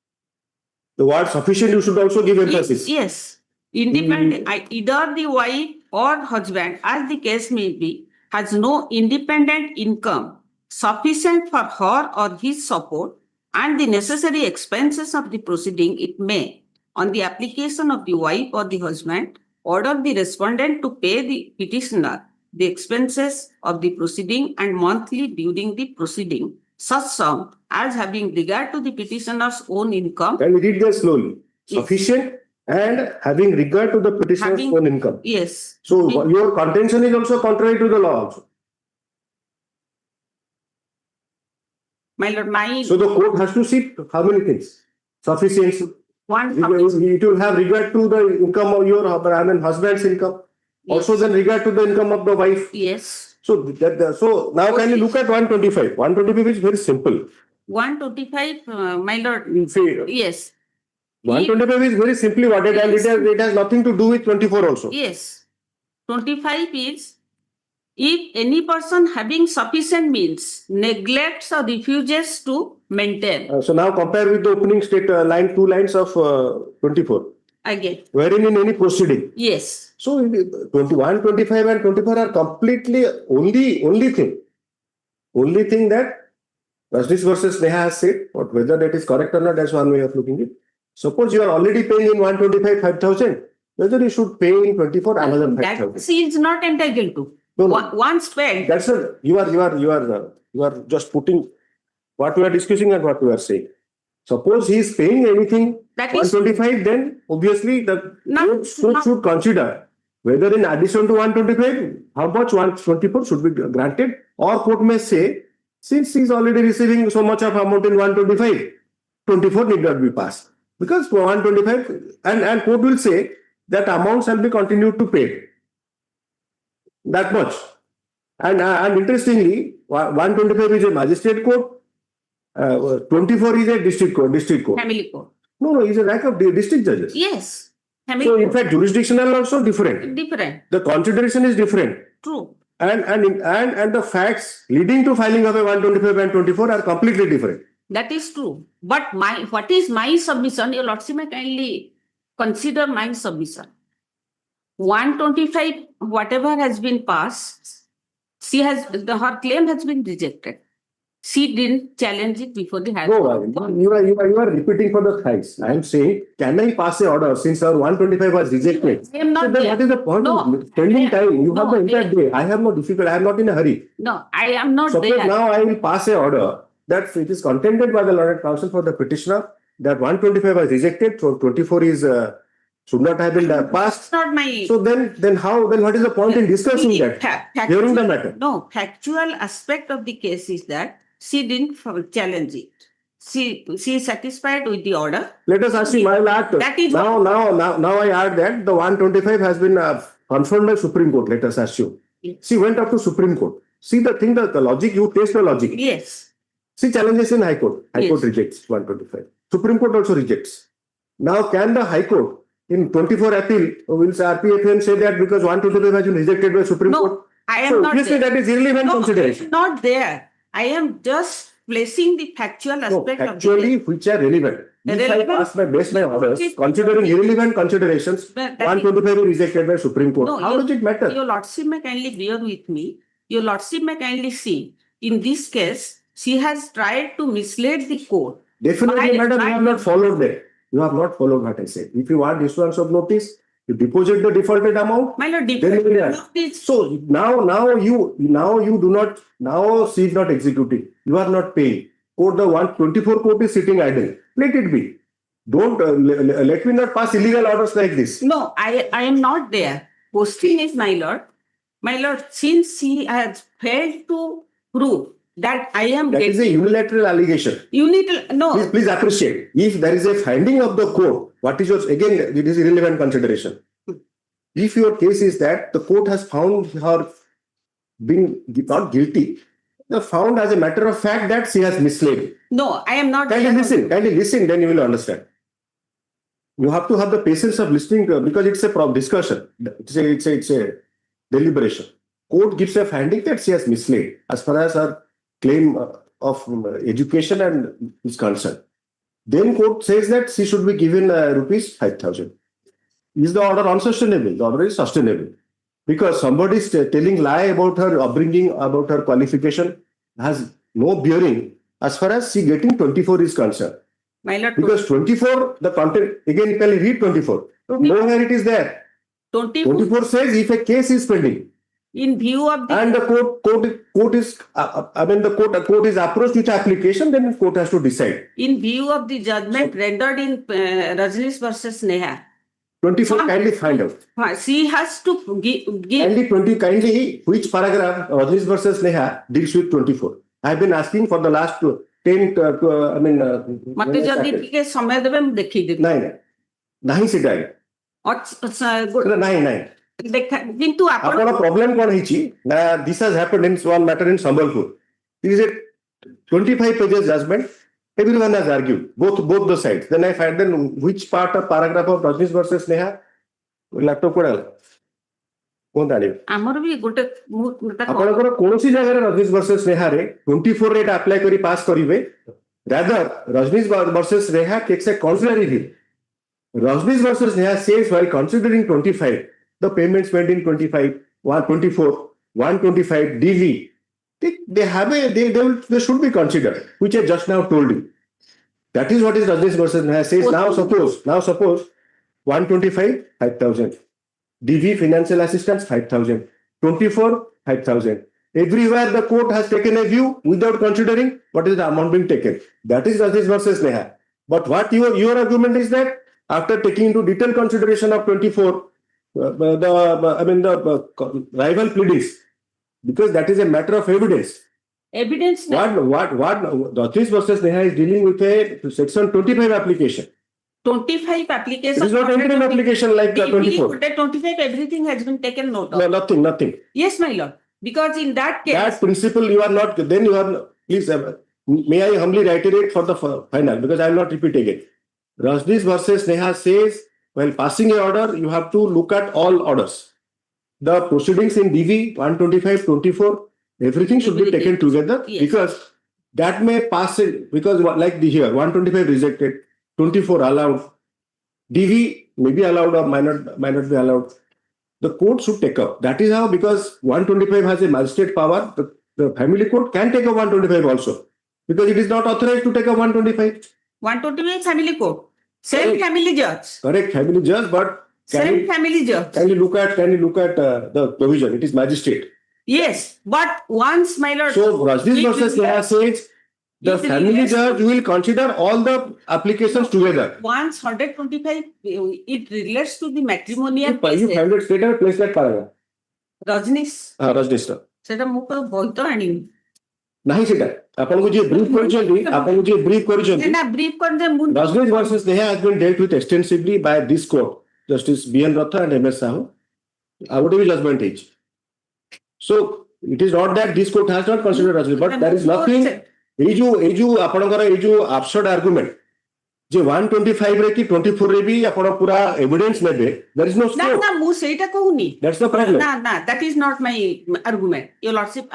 The word sufficient, you should also give emphasis. Yes. Independent, either the wife or husband, as the case may be, has no independent income sufficient for her or his support and the necessary expenses of the proceeding, it may, on the application of the wife or the husband, order the respondent to pay the petitioner the expenses of the proceeding and monthly during the proceeding, such sum as having regard to the petitioner's own income. Can we read this slowly? Yes. Sufficient and having regard to the petitioner's own income. Yes. So your contention is also contrary to the law also. My lord, my... So the court has to see how many things? Sufficiency. It will have regard to the income of your husband's income. Yes. Also then regard to the income of the wife. Yes. So so now can you look at 125? 125 is very simple. 125, my lord. Yes. 125 is very simply worded and it has nothing to do with 24 also. Yes. 25 is if any person having sufficient means neglects or refuses to maintain. So now compare with the opening two lines of 24. Again. Wherein in any proceeding. Yes. So 21, 25 and 24 are completely only thing that Justice versus Neha has said, but whether that is correct or not, that's one way of looking at it. Suppose you are already paying in 125 5,000, whether you should pay in 24 another 5,000. That she is not entitled to. No. Once paid. That's you are just putting what we are discussing and what we are saying. Suppose he is paying anything that 125, then obviously the court should consider whether in addition to 125, how much 124 should be granted, or court may say, since he is already receiving so much of amount in 125, 24 need not be passed. Because 125, and court will say that amount shall be continued to pay. That much. And interestingly, 125 is a magistrate court, 24 is a district court. Family court. No, it's a rank of district judges. Yes. So in fact, jurisdictional also different. Different. The consideration is different. True. And the facts leading to filing of a 125 and 24 are completely different. That is true. But what is my submission? Your Lordship may kindly consider my submission. 125, whatever has been passed, her claim has been rejected. She didn't challenge it before the High Court. No, you are repeating for the thrice. I am saying, can I pass a order since our 125 was rejected? I am not so then what is the point of spending time? You have the entire day. I have no difficulty. I am not in a hurry. No, I am not Suppose there. now I will pass a order that it is contended by the learned counsel for the petitioner that 125 was rejected, so 24 is should not have been passed. Not my. So then what is the point in discussing that? Hearing the matter. No, factual aspect of the case is that she didn't challenge it. She is satisfied with the order. Let us ask you, I will add now I add that the 125 has been confirmed by Supreme Court. Let us assume. Yes. She went up to Supreme Court. See the thing, the logic, you taste the logic. Yes. She challenges in High Court. High Court rejects 125. Supreme Court also rejects. Now can the High Court in 24 appeal will RPFM say that because 125 has been rejected by Supreme Court? I am not obviously there. That is irrelevant consideration. It's not there. I am just placing the factual aspect of the Actually, which are relevant. If I pass my orders, considering irrelevant considerations, 125 is rejected by Supreme Court. No, how does it matter? Your Lordship may kindly bear with me. Your Lordship may kindly see. In this case, she has tried to mislead the court. Definitely, madam, you have not followed that. You have not followed what I said. If you want issuance of notice, you deposit the defaulted amount. My lord, so now you do not. Now she is not executing. You are not paying. Court, the 124 court is sitting idle. Let it be. Don't let me not pass illegal orders like this. No, I am not there. Question is, my lord, since she has failed to prove that I am that is a unilateral allegation. No. Please appreciate. If there is a finding of the court, what is yours? Again, it is irrelevant consideration. If your case is that the court has found her being not guilty, they found as a matter of fact that she has misled. No, I am not. Kindly listen, then you will understand. You have to have the patience of listening because it's a discussion. It's a deliberation. Court gives a finding that she has misled as far as her claim of education and is concerned. Then court says that she should be given rupees 5,000. Is the order unsustainable? The order is sustainable. Because somebody is telling lie about her upbringing, about her qualification, has no bearing as far as she getting 24 is concerned. My lord, Because 24, the content, again, can you read 24? Nowhere it is there. 24 says if a case is pending. In view of the And the court is, the court is approached with application, then the court has to decide. in view of the judgment rendered in Rajneesh versus Neha, 24, kindly find out. she has to give. Kindly, which paragraph, Rajneesh versus Neha, deals with 24? I have been asking for the last 10, मते जल्दी ଟିକେ ସମୟ ଦେବେ ମୁଁ ଦେଖିଦେବି ନାହିଁ ସେଟା ନାହିଁ କିନ୍ତୁ ଆପଣ problem କଣ ହେଇଛି ନା this has happened in one matter in Sambalpur. This is a 25 pages judgment. Everyone has argued, both the sides. Then I find then which part of paragraph of Rajneesh versus Neha laptop କୋଡା cone ଜାଣିବେ ଆମର ବି ଗୋଟେ ଆପଣଙ୍କର କୌଣସି ଜାଗାରେ Rajneesh versus Neha ରେ 24 rate apply କରି pass କରିବେ. Rather, Rajneesh versus Neha takes a contrary view. Rajneesh versus Neha says while considering 25, the payments made in 25, 124, 125 DV, they should be considered, which I just now told you. That is what is Rajneesh versus Neha says. Now suppose 125, 5,000. DV financial assistance 5,000. 24, 5,000. Everywhere the court has taken a view without considering what is the amount being taken. That is Rajneesh versus Neha. But what your argument is that after taking into detailed consideration of 24, the rival pleadings, because that is a matter of evidence. Evidence. What Rajneesh versus Neha is dealing with a section 25 application. 25 applications. It is not interim application like 24. 25, everything has been taken note of. No, nothing. Yes, my lord. Because in that case, that principle you are not. Then you are. Please, may I humbly reiterate for the final because I will not repeat again. Rajneesh versus Neha says while passing an order, you have to look at all orders. The proceedings in DV 125, 24, everything should be taken together because that may pass it because like here 125 rejected, 24 allowed, DV may be allowed or might not be allowed. The court should take up. That is how, because 125 has a magistrate power, the family court can take up 125 also because it is not authorized to take up 125. 125 family court. Same family judge. Correct, family judge, but family judge. Can you look at the provision? It is magistrate. Yes, but once, my lord. So Rajneesh versus Neha says the family judge will consider all the applications together. Once 125, it relates to the matrimonial. You find it straight away, place that paragraph. Rajneesh. Rajneesh. Seta mu ko boito ani. Nahi seta. Apanku je brief korichandi. Na brief korde mu. Rajneesh versus Neha has been dealt with extensively by this court, Justice B.N. Ratha and M.S. Sahoo. Whatever judgment is. So it is not that this court has not considered Rajneesh, but there is nothing. Absurd argument. 125 रे की 24 रे भी आपण पूरा evidence नेबे. There is no scope. ना मु सेटा कहूनी. That's the problem. ना, that is not my argument. Your lordship,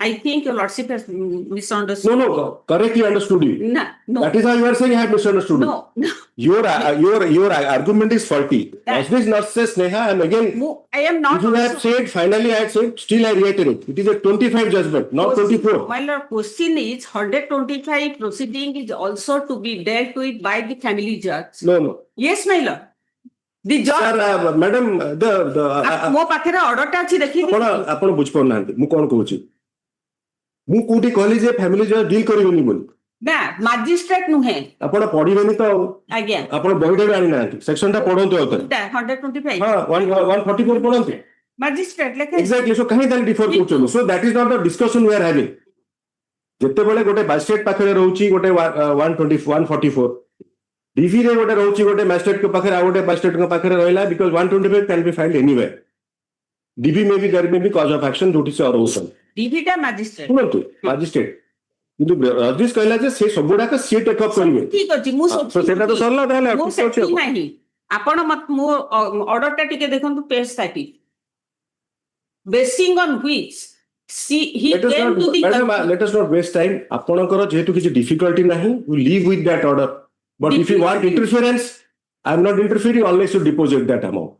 I think your lordship has misunderstood. No, correctly understood you. No. That is how you are saying I have misunderstood you. No. Your argument is faulty. Rajneesh versus Neha, and again, I am not. If you have said, finally I had said, still I reiterate. It is a 25 judgment, not 24. My lord, question is 125 proceeding is also to be dealt with by the family judge. No. Yes, my lord. The judge. Sir, madam, ମୋ ପାଖରେ order ଟା ଅଛି ଦେଖି ଆପଣ ବୁଝି ପାରୁନାହାନ୍ତି ମୁଁ କଣ କହୁଛି ମୁଁ କୋଉଠି କହିଲି ଯେ ଫ୍ୟାମିଲି ଜଜ ଡିଲ୍ କରିବେନି ବୋଲି ନା ମାଜିଷ୍ଟ୍ରେଟ ନୁହେଁ ଆପଣ ପଢିବେନି ତ ଆଜ୍ଞା ଆପଣ ବହିଟା ବି ଆଣି ନାହାନ୍ତି ସେକ୍ସନ ଟା ପଢନ୍ତୁ ଆଉ ଥରେ 125 ହଁ 144 ପଢନ୍ତୁ ମାଜିଷ୍ଟ୍ରେଟ ଲେଖା ଏକ୍ସାକ୍ଟଲି ସୋ କାହିଁ ତାହେଲେ ଡିଫର କରୁଛନ୍ତି so that is not the discussion we are having ଯେତେବେଳେ ଗୋଟେ ମାଜିଷ୍ଟ୍ରେଟ ପାଖରେ ରହୁଛି ଗୋଟେ 144 DV रे गोटे रहउची गोटे मैजिस्ट्रेट के पाखरे आ गोटे मैजिस्ट्रेट के पाखरे रहला because 125 can be filed anywhere DV में भी देयर में भी कॉज ऑफ एक्शन नोटिस और ओसन DV magistrate. ଶୁଣନ୍ତୁ ମାଜିଷ୍ଟ୍ରେଟ କିନ୍ତୁ ରଜନୀଶ କହିଲା ଯେ ସେ ସବୁଗୁଡାକ ସିଏ ଟେକ୍ ଅପ୍ କରିବେ ଠିକ ଅଛି ମୁଁ ସେଟା ତ ସରିଲା ତାହେଲେ ମୁଁ ସେଠି ନାହିଁ ଆପଣ ମୋ ଅର୍ଡର ଟା ଟିକେ ଦେଖନ୍ତୁ ପେଜ 30 basing on ହ୍ୱିଚ he came to the let us not waste time ଆପଣଙ୍କର ଯେହେତୁ କିଛି difficulty ନାହିଁ you live with that order but if you want interference I am not interfering unless you deposit that amount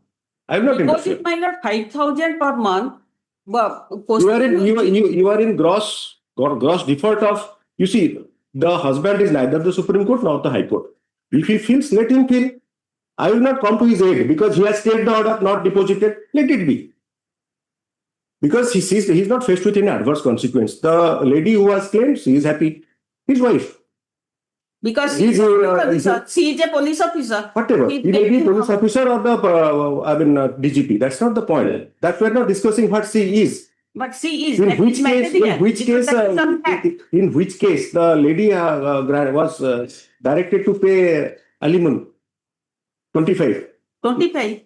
I am not deposit interfering. My lord 5,000 per month You are in gross default of you see the husband is neither the Supreme Court nor the High Court. If he feels, let him feel. I will not come to his aid because he has stayed the order, not deposited. Let it be. Because he sees he is not faced with any adverse consequence. The lady who has claimed, she is happy. His wife. Because she is a police officer. Whatever. He may be police officer or the DGP. That's not the point. That we are not discussing what she is. But she is. In which case the lady was directed to pay alimony 25. 25.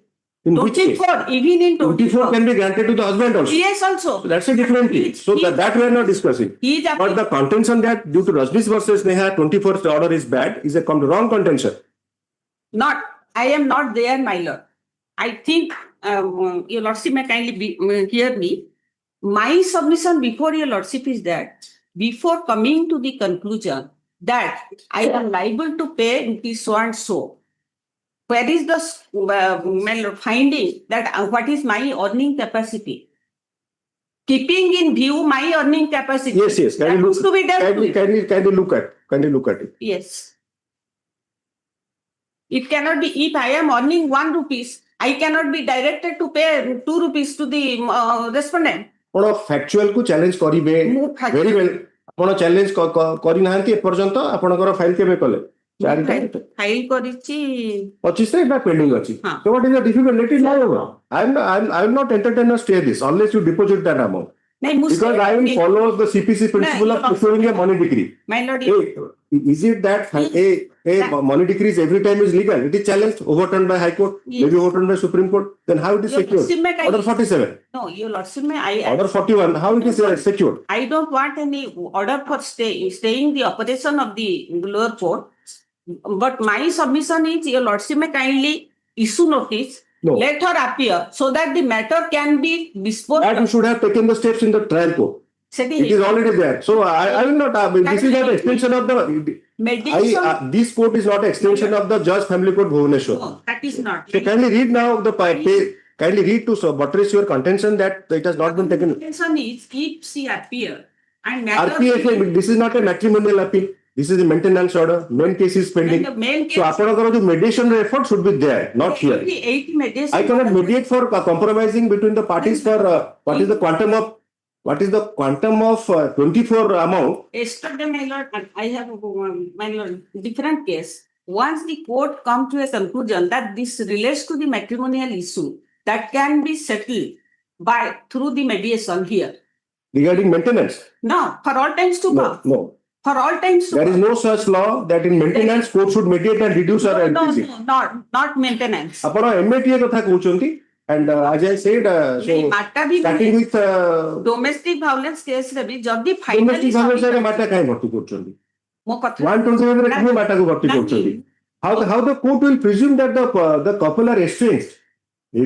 In which case? 24, even in 24 can be granted to the husband also. Yes, also. So that's a different thing. So that we are not discussing. But the contention that due to Rajneesh versus Neha, 24th order is bad is a wrong contention. Not. I am not there, my lord. I think your lordship may kindly hear me. My submission before your lordship is that before coming to the conclusion that I am liable to pay rupees so and so, where is the finding that what is my earning capacity? Keeping in view my earning capacity. Yes. Kindly look at it. Yes. It cannot be if I am earning 1 rupees, I cannot be directed to pay 2 rupees to the respondent. ଆପଣ ଫ୍ୟାକ୍ଚୁଆଲ କୁ challenge କରିବେ very well ଆପଣ challenge କରିନାହାନ୍ତି ଏପର୍ଯ୍ୟନ୍ତ ଆପଣଙ୍କର file କେବେ କଲେ file କରିଛି 25 ରେ ଏଟା ପେଣ୍ଡିଂ ଅଛି so what is the difficult let it lie I am not entertain to stay this unless you deposit that amount because I will follow the CPC principle of issuing a money decree. My lord, is it that a money decree every time is legal? It is challenged, overturned by High Court, maybe overturned by Supreme Court. Then how it is secured? Order 47. No, your lordship, Order 41. How it is secured? I don't want any order for staying the operation of the lower court. But my submission is your lordship may kindly issue notice. No. Let her appear so that the matter can be disposed of. You should have taken the steps in the trial court. It is already there. So I will not. This is not an extension of the. This court is not an extension of the Judge Family Court Bhubaneswar. No, that is not. So kindly read now the kindly read to buttress your contention that it has not been taken. Contention is if she appear and this is not a matrimonial appeal. This is the maintenance order. Main case is pending. So ଆପଣଙ୍କର ଯୋଉ mediation effort should be there, not here. I cannot mediate for compromising between the parties for what is the quantum of 24 amount. Yesterday, my lord, I have my lord different case. Once the court come to a conclusion that this relates to the matrimonial issue, that can be settled through the mediation here. Regarding maintenance? No, for all times to come. No. For all times to there is no such law that in maintenance court should mediate and reduce our LPC. No, not maintenance. ଆପଣ MATA କଥା କହୁଛନ୍ତି and as I said starting with domestic violence case ରେ ବି ଯଦି domestic violence ରେ ମାଟା କାଇଁ ଭର୍ତ୍ତି କରୁଛନ୍ତି ମୋ କଥା 125 ରେ କାଇଁ ମାଟାକୁ ଭର୍ତ୍ତି କରୁଛନ୍ତି how the court will presume that the couple are estranged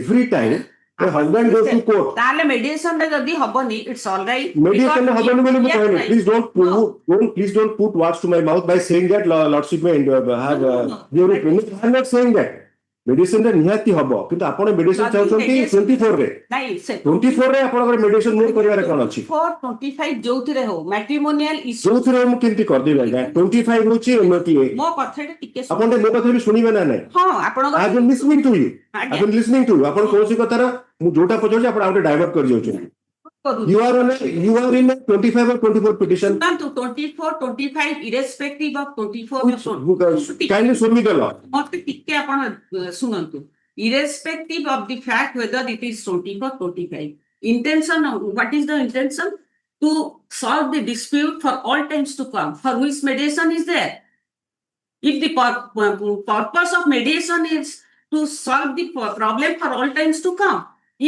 every time the husband goes to court ତାହେଲେ mediation ରେ ଯଦି ହବନି it's all right mediation ରେ ହବନି ବୋଲି ମୁଁ କହିନି please don't put words to my mouth by saying that lordship may have I'm not saying that mediation ରେ ନିହାତି ହବ କିନ୍ତୁ ଆପଣ mediation ଚାହୁଛନ୍ତି 24 ରେ ନାଇଁ 24 ରେ ଆପଣଙ୍କର mediation ମୋର କରିବାରେ କ'ଣ ଅଛି 25 ଯୋଉଥିରେ ହଉ matrimonial issue ଯୋଉଥିରେ ମୁଁ କେମିତି କରିଦେବି ଆଜ୍ଞା 25 ହଉଛି MATA ମୋ କଥାଟା ଟିକେ ଆପଣ ମୋ କଥା ବି ଶୁଣିବେ ନା ନାହିଁ ହଁ ଆପଣ I have been listening to you ଆପଣ କୌଣସି କଥାର ମୁଁ ଯୋଉଟା ପଚାରୁଛି ଆପଣ ଆଉ ଗୋଟେ ଡାଇଭର୍ଟ କରି ଯାଉଛନ୍ତି you are in a 25 or 24 petition to 24 25 irrespective of 24 kindly show me the law ମତେ ଟିକେ ଆପଣ ଶୁଣନ୍ତୁ irrespective of the fact whether it is 24 25 intention what is the intention to solve the dispute for all times to come for which mediation is there if the purpose of mediation is to solve the problem for all times to come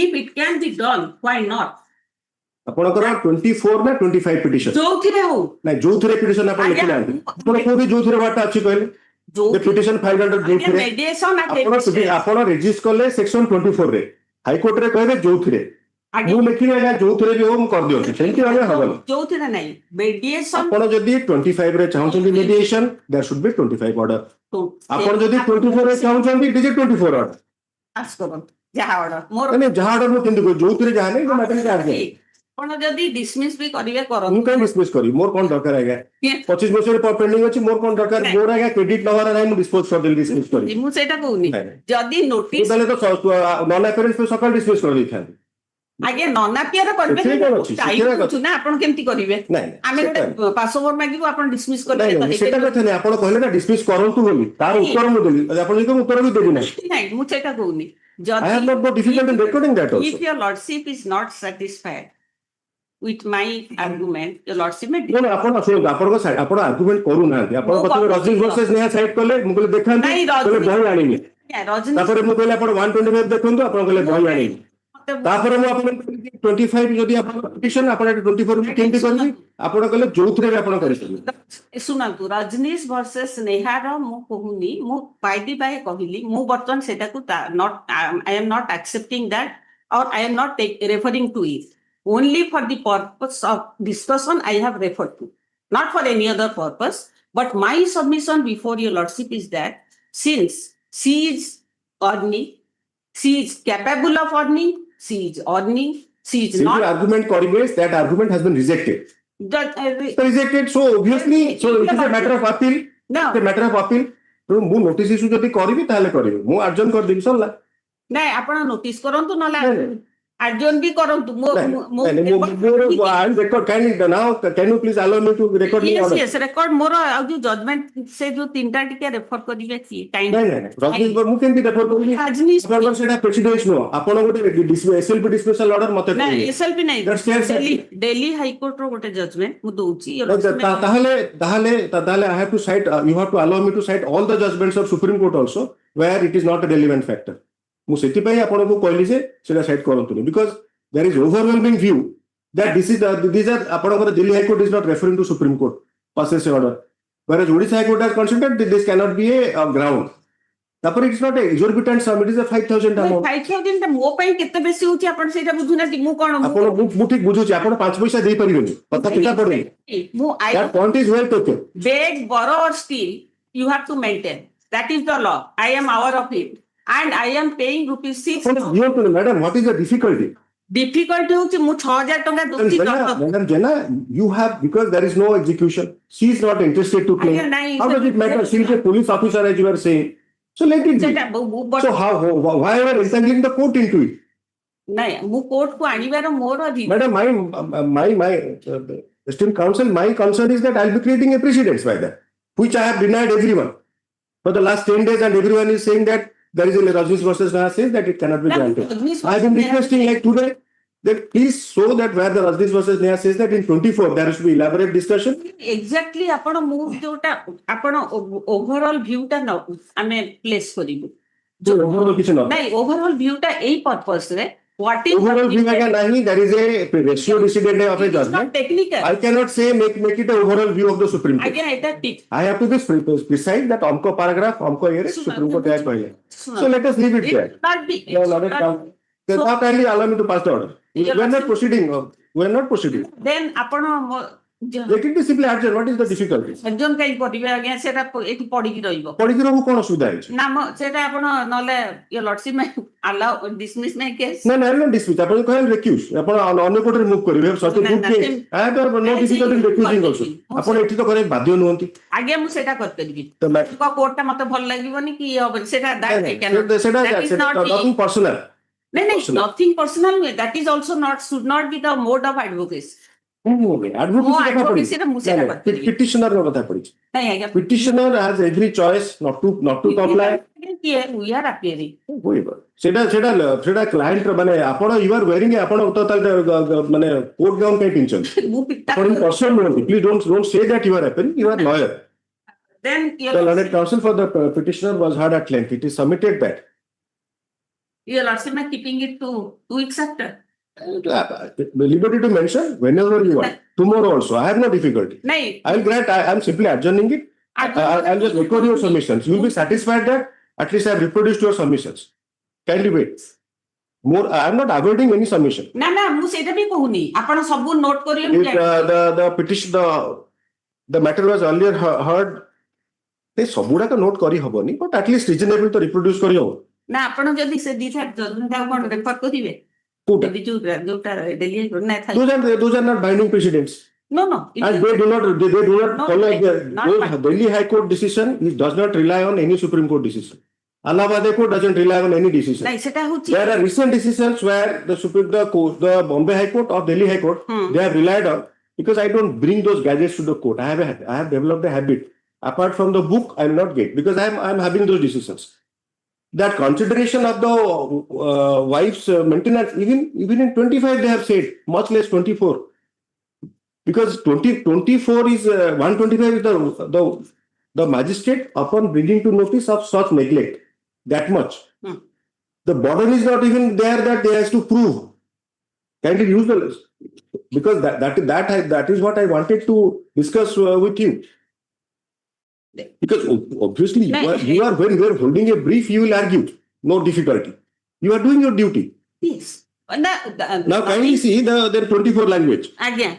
if it can be done why not ଆପଣଙ୍କର 24 ନା 25 petition ଯୋଉଥିରେ ହଉ ନାଇଁ ଯୋଉଥିରେ petition ଆପଣ ଆଜ୍ଞା, ଲେଖିନାହାନ୍ତି ଆପଣ କୋଉଠି ଯୋଉଥିରେ ୱାର୍ଡଟା ଅଛି କହିଲେ ଯୋଉ ପିଟିସନ ଫାଇଲ ଅଣ୍ଡର ଯୋଉଥିରେ mediation at ଆପଣ every ଆପଣ ରେଜିଷ୍ଟର କଲେ ସେକ୍ସନ 24 ରେ ହାଇକୋର୍ଟ ରେ କହିବେ ଯୋଉଥିରେ ମୁଁ ଲେଖିବି ଆଜ୍ଞା ଯୋଉଥିରେ ବି ହଉ ମୁଁ କରିଦିଅନ୍ତି ସେମିତି ଆଜ୍ଞା ହବନି ଯୋଉଥିରେ ନାହିଁ mediation ଆପଣ ଯଦି 25 ରେ ଚାହୁଁଛନ୍ତି ମିଡିଏସନ ଦେयर शुड बी 25 ଅର୍ଡର ଆପଣ ଯଦି 24 ରେ ଚାହୁଁଛନ୍ତି ଇଟ ଇଜ 24 ଅର୍ଡର ପାସ୍ କରନ୍ତୁ ଯାହା ଅର୍ଡର ମୋର ମାନେ ଯାହା ଅର୍ଡର ମୁଁ କେମିତି କହିବି ଯୋଉଥିରେ ଯାହା ନାହିଁ ମୁଁ ମାତ୍ର ଯାହା ନାହିଁ ଆପଣ ଯଦି dismiss ବି କରିବେ ମୁଁ କରନ୍ତୁ କାହିଁ ଡିସମିସ୍ କରିବି ମୋର କଣ ଦରକାର ଆଜ୍ଞା 25 ବର୍ଷରେ ପେଣ୍ଡିଂ ଅଛି ମୋର କଣ ଦରକାର ମୋର ଆଜ୍ଞା କ୍ରେଡିଟ ନେବାର ନାହିଁ ମୁଁ ଡିସ୍ପୋଜ କରିଦେଲି ଡିସମିସ୍ କରିବି ମୁଁ ସେଇଟା କହୁନି ଯଦି ନୋଟିସ ତାହେଲେ ତ ନନ୍ ଆପିୟରେନ୍ସ ସକାଳ ଡିସମିସ୍ କରିଦେଇଥାନ୍ତି ଆଜ୍ଞା ନନ୍ ଆପିୟର କରିବେ ସେଥିରେ କଣ ଅଛି? ଟାଇମ ସେଥିରେ ଦଉଛୁ ନା ଆପଣ କେମିତି କରିବେ ନାଇଁ ଆମେ ସେଟା ଗୋଟେ ପାସଓଭର ମାଗିବୁ ଆପଣ ଡିସମିସ୍ ନାଇଁ କରିବେ ନାଇଁ ସେଟା କଥା ନାହିଁ ଆପଣ କହିଲେ ନା ଡିସମିସ୍ କରନ୍ତୁ ବୋଲି ତାର ଉତ୍ତର ମୁଁ ଦେଲି ଆପଣ ଯଦି ଉତ୍ତର ବି ଦେବି ନାହିଁ ନାଇଁ ମୁଁ ସେଇଟା କହୁନି I have not no difficulty in recording that also. if your lordship is not satisfied with my argument your lordship may ନା ଆପଣ ଶୁଣନ୍ତୁ ଆପଣଙ୍କ ଆପଣ ଆର୍ଗୁମେଣ୍ଟ କରୁନାହାନ୍ତି ଆପଣ ପ୍ରଥମେ ରଜନୀଶ ବର୍ସେସ ନେହା ସାଇଡ୍ କଲେ ମୁଁ କହିଲି ଦେଖାନ୍ତୁ କହିଲେ ବହି ଆଣିନି ତାପରେ ମୁଁ କହିଲି ଆପଣ 125 ଦେଖନ୍ତୁ ଆପଣ କହିଲେ ବହି ଆଣିନି ତାପରେ ମୁଁ ଆପଣଙ୍କୁ 25 ଯଦି ଆପଣ ପିଟିସନ ଆପଣ 24 କେମିତି କରିବି ଆପଣ କହିଲେ ଯୋଉଥିରେ ବି ଆପଣ କରିପାରିବେ ଶୁଣନ୍ତୁ ରଜନୀଶ ଭର୍ସେସ ନେହାର ମୁଁ କହୁନି ମୁଁ ବାଇ ବାଇ କହିଲି ମୁଁ ବର୍ତ୍ତମାନ ସେଟାକୁ not I am not accepting that or I am not referring to it. Only for the purpose of discussion I have referred to, not for any other purpose. But my submission before your lordship is that since she is earning, she is capable of earning, she is earning, she is not. Argument corrigates that argument has been rejected. Rejected, so obviously, so it is a matter of appeal. No. It's a matter of appeal. तो ମୁଁ notice issue ଯଦି କରିବି ତାହେଲେ କରିବି ମୁଁ ଆର୍ଜନ କରିଦେବି ସରିଲା ନାଇଁ ଆପଣ ନୋଟିସ କରନ୍ତୁ ନହେଲେ ଆର୍ଜନ ବି କରନ୍ତୁ can you please allow me to record me order? Yes, record ମୋର ଆଉ ଯୋଉ ଜଜମେଣ୍ଟ ସେ ଯୋଉ ତିନିଟା ଟିକେ ରେଫର କରିବେ କି ମୁଁ କେମିତି ରେଫର କରିବି ଆପଣଙ୍କର ସେଟା ପ୍ରେସିଡେନ୍ସ ନୁହଁ ଆପଣ ଗୋଟେ ଏସଏଲପି ଡିସମିସାଲ ଅର୍ଡର ମତେ ଏସଏଲପି ନାହିଁ ଦିଲ୍ଲୀ ହାଇକୋର୍ଟ ର ଗୋଟେ ଜଜମେଣ୍ଟ ମୁଁ ଦଉଛି ତାହେଲେ I have to cite you have to allow me to cite all the judgments of Supreme Court also where it is not a relevant factor ମୁଁ ସେଥିପାଇଁ ଆପଣଙ୍କୁ କହିଲି ଯେ ସେଟା ସାଇଟ୍ କରନ୍ତୁନି because there is overwhelming view that these are ଆପଣଙ୍କର Delhi high court is not referring to Supreme Court passes order whereas Odisha High Court has considered that this cannot be a ground ତାପରେ it is not a exorbitant sum it is a 5,000 amount 5,000 ଟା ମୋ ପାଇଁ କେତେ ବେଶୀ ହଉଛି ଆପଣ ସେଇଟା ବୁଝୁନାହାନ୍ତି ମୁଁ କଣ ମୁଁ ଠିକ ବୁଝୁଛି ଆପଣ 5 ପଇସା ଦେଇପାରିବେନି କଥା କେଟା ପଡେ ମୁଁ that point is well taken beg borrow or steal you have to maintain that is the law I am aware of it and I am paying rupees 6,000 madam what is the difficulty difficulty ହଉଛି ମୁଁ 6,000 ଟଙ୍କା ଦଉଛି madam Jena you have because there is no execution she is not interested to claim how does it matter she is a police officer as you are saying so let it be so why are you entangling the court into it ନାଇଁ ମୁଁ court କୁ ଆଣିବାର ମୋର madam my esteemed counsel my concern is that I'll be creating a precedent by that which I have denied everyone for the last 10 days and everyone is saying that there is a Rajneesh versus Naha says that it cannot be granted. I have been requesting like today that please show that where the Rajneesh versus Naha says that in 24 there should be elaborate discussion. Exactly ଆପଣ ମୁଁ ଯୋଉଟା ଆପଣ ଓଭରঅଲ view ଟା ଆମେ place କରିବୁ overall କିଛି ନ ନାଇଁ ଓଭରଅଲ ଭିଉ ଟା ଏଇ ପର୍ପସ ରେ what is overall view agar nahi there is a ratio decided of a judgment technical I cannot say make it a overall view of the Supreme Court again eta I have to be precise that amko paragraph amko area Supreme Court has କହିଲେ so let us leave it there not kindly allow me to pass the order we are not proceeding then ଆପଣ let it be simply adjourn what is the difficulty adjourn କାଇ କରିବେ ଆଜ୍ଞା ସେଟା ଏଠି ପଡିକି ରହିବ କଣ ଅସୁବିଧା ହେଇଛି ନା ସେଟା ଆପଣ ନଲେ your lordship allow dismiss my case ନା ନା dismiss ଆପଣ କହିଲେ recuse ଆପଣ ଅନ୍ୟ କୋର୍ଟରେ ମୁଭ କରିବେ ସତ୍ୟ ଗୁଡ case I have no difficulty in recusing also ଆପଣ ଏଠି ତ କରିବା ବାଧ୍ୟ ନୁହନ୍ତି ଆଜ୍ଞା ମୁଁ ସେଟା କରିପାରିବି କୋର୍ଟଟା ମତେ ଭଲ ଲାଗିବନି କି ସେଟା nothing personal nothing personal that is also not should not be the mode of advocacy petitioner କଥା ପଡିଛି petitioner has every choice not to comply we are appearing ସେଟା କ୍ଲାଏଣ୍ଟ ମାନେ ଆପଣ you are wearing ଆପଣ ତ ମାନେ କୋର୍ଟ ଗାଉନ କାଇଁ ପିନ୍ଧଛନ୍ତି ଆପଣ ପର୍ସନ ନୁହନ୍ତି please don't say that you are appearing you are lawyer then the learned counsel for the petitioner was heard at length it is submitted that your lordship keeping it to 2 weeks after Liberty to mention whenever you want. Tomorrow also. I have no difficulty. नहीं I will grant. I am simply adjourning it. I'll just record your submissions. You will be satisfied that at least I have reproduced your submissions. Kindly wait. More. I am not avoiding any submission. ନା ନା ମୁଁ ସେଇଟା ବି କହୁନି ଆପଣ ସବୁ note କରିଲେ ମୁଁ If the petition the matter was earlier heard, they ସବୁଗୁଡାକ note କରି ହବନି, but at least reasonable to reproduce କରି ହବ. ନା ଆପଣ ଯଦି ସେ ଦିଟା ଜଜମେଣ୍ଟ ଆଉ କଣ ରେଫର କରିବେ କୋଉଟା? ଯଦି ଯୋଉଟା ଡେଲି ନା ଥାଏ Those are not binding precedents. no And they do not follow those Delhi High Court decision. It does not rely on any Supreme Court decision. Allahabad High Court doesn't rely on any decision. ନାଇଁ ସେଟା ହଉଛି There are recent decisions where the Bombay High Court or Delhi High Court they have relied on, because I don't bring those gadgets to the court. I have developed a habit. Apart from the book, I will not get, because I am having those decisions. That consideration of the wife's maintenance, even in 25 they have said, much less 24. Because 24 is 125 is the magistrate upon bringing to notice of such neglect. That much. The burden is not even there that they has to prove. Kindly use the list. Because that is what I wanted to discuss with you. Because obviously you are when you are holding a brief, you will argue. No difficulty. You are doing your duty. yes Now kindly see the 24 language. ଆଜ୍ଞା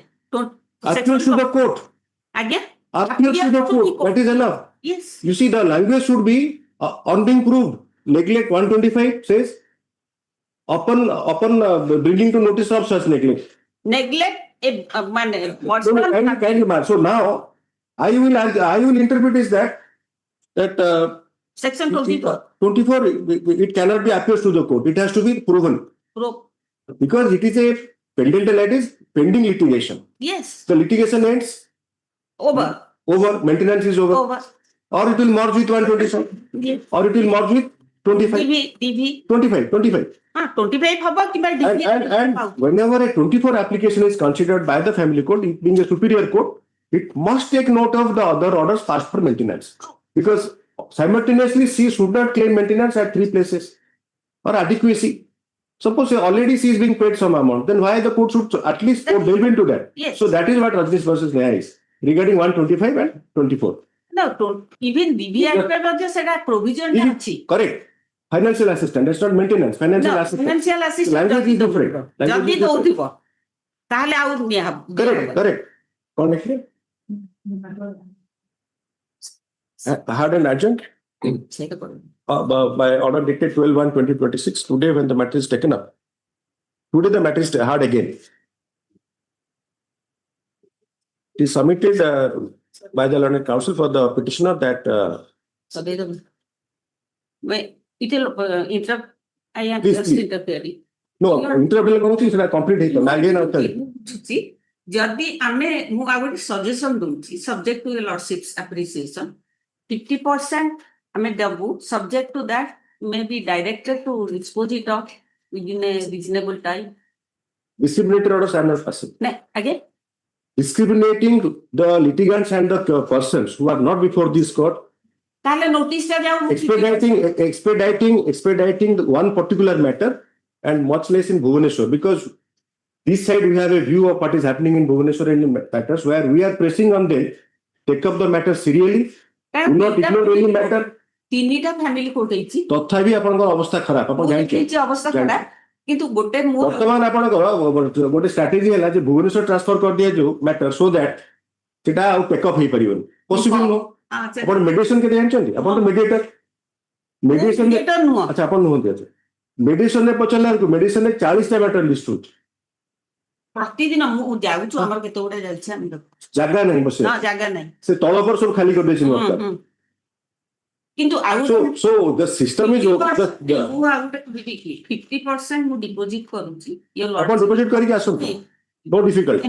Appeals to the court. ଆଜ୍ଞା Appeals to the court. That is enough. yes You see, the language should be on being proved. Neglect 125 says upon bringing to notice of such neglect. neglect ମାନେ So now I will interpret is that section 24 it cannot be appealed to the court. It has to be proven, because it is a pending litigation. yes The litigation ends. over Maintenance is over. Or it will merge with 127. yes Or it will merge with 25. DV 25. 25 ହବ କିମ୍ବା DV And whenever a 24 application is considered by the family court, it being a superior court, it must take note of the other orders passed for maintenance. Because simultaneously she should not claim maintenance at 3 places. Or adequacy. Suppose already she is being paid some amount, then why the court should at least delve into that? Yes. So that is what Rajneesh versus Nya is regarding 125 and 24. no even DV act ରେ ମଧ୍ୟ ସେଟା provision ଟା ଅଛି Correct. Financial assistance. That's not maintenance. Financial assistance. financial assistance Language is different. ଯଦି ଦଉଥିବ ତାହେଲେ ଆଉ ନିଆ Correct. Correct. Had an adjourned ସେଇଟା କର by order dictated 12/1/2026. Today, when the matter is taken up, today the matter is heard again. It is submitted by the learned counsel for the petitioner that wait it will interrupt I am Please, just please. interfering no interpret କରୁଛି ସେଟା complete ହେଇଥିଲା again ଆଉ ଥରେ ବୁଝୁଛି ଯଦି ଆମେ ମୁଁ ଆଉ ଗୋଟେ ସଜେସନ ଦଉଛି subject to the lordship's appreciation 50% ଆମେ ଦେବୁ subject to that may be directed to dispose it of within a reasonable time discriminatory orders are not possible. ନା again Discriminating the litigants and the persons who are not before this court, ତାହେଲେ notice ଟା ଯାଉ expediting the one particular matter, and much less in Bhubaneswar, because this side we have a view of what is happening in Bhubaneswar and in matters where we are pressing on them, take up the matter seriously, do not ignore any matter. ତିନିଟା family court ହେଇଛି ତଥାପି ଆପଣଙ୍କର ଅବସ୍ଥା ଖରାପ ଆପଣ ଜାଣିଛନ୍ତି ଅବସ୍ଥା ଖରାପ କିନ୍ତୁ ଗୋଟେ ମୁଁ ବର୍ତ୍ତମାନ ଆପଣଙ୍କର ଗୋଟେ ଷ୍ଟ୍ରାଟେଜି ହେଲା ଯେ ଭୁବନେଶ୍ୱର ଟ୍ରାନ୍ସଫର କରିଦିଆଯାଉ ମ୍ୟାଟର ସୋ ଦ୍ୟାଟ ସେଟା ଆଉ ପେକଅପ୍ ହେଇପାରିବନି ପସିବଲ ନୁହଁ ଆପଣ ମେଡିଏସନ କେତେ ଜାଣିଛନ୍ତି ଆପଣ ତ ମିଡିଏଟର ମେଡିଏସନ ନୁହଁ ଆଚ୍ଛା ଆପଣ ନୁହନ୍ତି ଆଚ୍ଛା ମେଡିଏସନରେ ପଚାରିଲା ବେଳକୁ ମେଡିଏସନରେ 40ଟା ମ୍ୟାଟର ଲିଷ୍ଟ ହଉଛି ପ୍ରତିଦିନ ମୁଁ ଯାଉଛୁ ଆମର କେତେ ଗୁଡେ ଯାଉଛି ଆମେ ଜାଗା ନାହିଁ ବସିବା ଜାଗା ନାହିଁ ସେ ତଳ ଉପର ସବୁ ଖାଲି କରିଦେଇଛନ୍ତି କିନ୍ତୁ ଆଉ so the system is ମୁଁ ଆଉ ଗୋଟେ କହିବି କି 50% ମୁଁ ଡିପୋଜିଟ୍ କରୁଛି ଆପଣ ଡିପୋଜିଟ୍ କରିକି ଆସନ୍ତୁ no difficult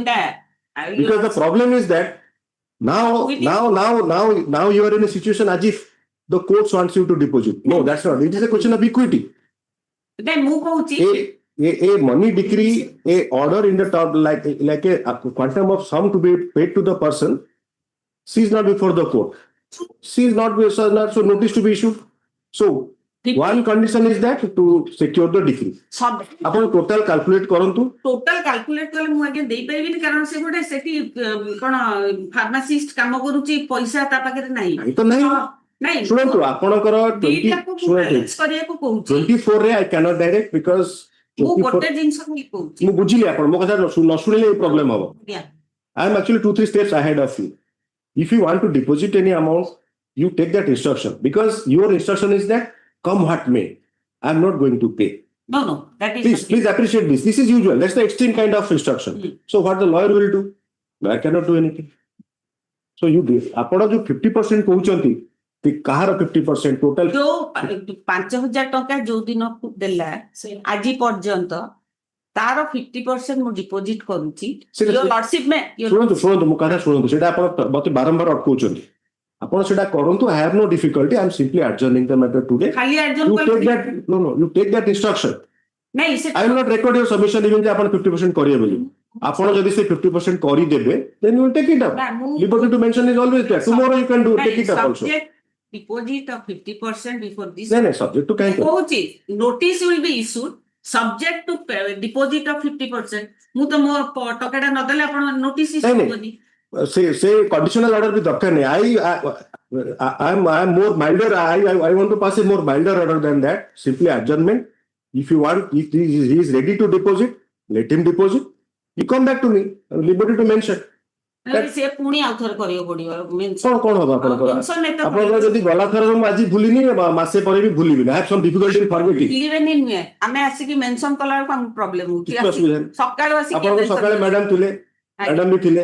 because the problem is that now you are in a situation as if the court wants you to deposit. No, that's not. It is a question of equity. then ମୁଁ କହୁଛି a money decree, a order in the top like a quantum of sum to be paid to the person, she is not before the court. She is not so notice to be issued. So One condition is that to secure the decree. आपण total calculate କରନ୍ତୁ. Total calculate कले मु आगे देई परिबिनी कारण से गोटे सेठी कोन pharmacist काम करूची पैसा ता पाखरे नाही तो नहीं नहीं ଶୁଣନ୍ତୁ ଆପଣଙ୍କର 20 बैलेंस करिया को कहूची 24 रे I cannot direct because मु गोटे जिंस को कहूची ମୁଁ ବୁଝିଲି ଆପଣ ମୋ କଥା ନ ଶୁଣିଲେ ପ୍ରୋବ୍ଲେମ ହବ. I am actually 2-3 steps ahead of you. If you want to deposit any amount, you take that instruction because your instruction is that come what may, I am not going to pay. No, that is Please appreciate this. This is usual. That's the extreme kind of instruction. So what the lawyer will do? Lawyer cannot do anything. So you do. ଆପଣ जो 50% କହୁଛନ୍ତି କାହାର 50% total जो 5000 टंका जो दिन देला आज पर्यंत तार 50% मु डिपॉजिट करूची यो लॉर्डशिप में ଶୁଣନ୍ତୁ ମୋ କଥା ଶୁଣନ୍ତୁ ସେଟା ଆପଣ ମତେ ବାରମ୍ବାର ଅଟକାଉଛନ୍ତି ଆପଣ ସେଟା କରନ୍ତୁ I have no difficulty. I am simply adjourning the matter today. खाली Arjun You take that you take that instruction. नहीं से I will not record your submission even जे आपण 50% करिए बोली आपण जदी से 50% करी देबे then you will take it up. Liberty to mention is always there. Tomorrow you can do take it up also. Deposit of 50% before this. No, subject to kind. Notice will be issued subject to deposit of 50%. मु तो मो Takata न देले आपण notice issue होनी. Say conditional order भी दरकार नहीं. I am more milder. I want to pass a more milder order than that. Simply adjournment. If you want, if he is ready to deposit, let him deposit. You come back to me. Liberty to mention. से पुणी आउथर करियो पडियो mention कोन होबा आपन जदी गला थर हम आज भूलिनी मासे परे भी भूलिबी ना have some difficulty in forgetting eleven in में हमें आसी की मेंशन कला को प्रॉब्लम होती है सकाळ आसी आपन सकाळे मैडम थिले मैडम भी थिले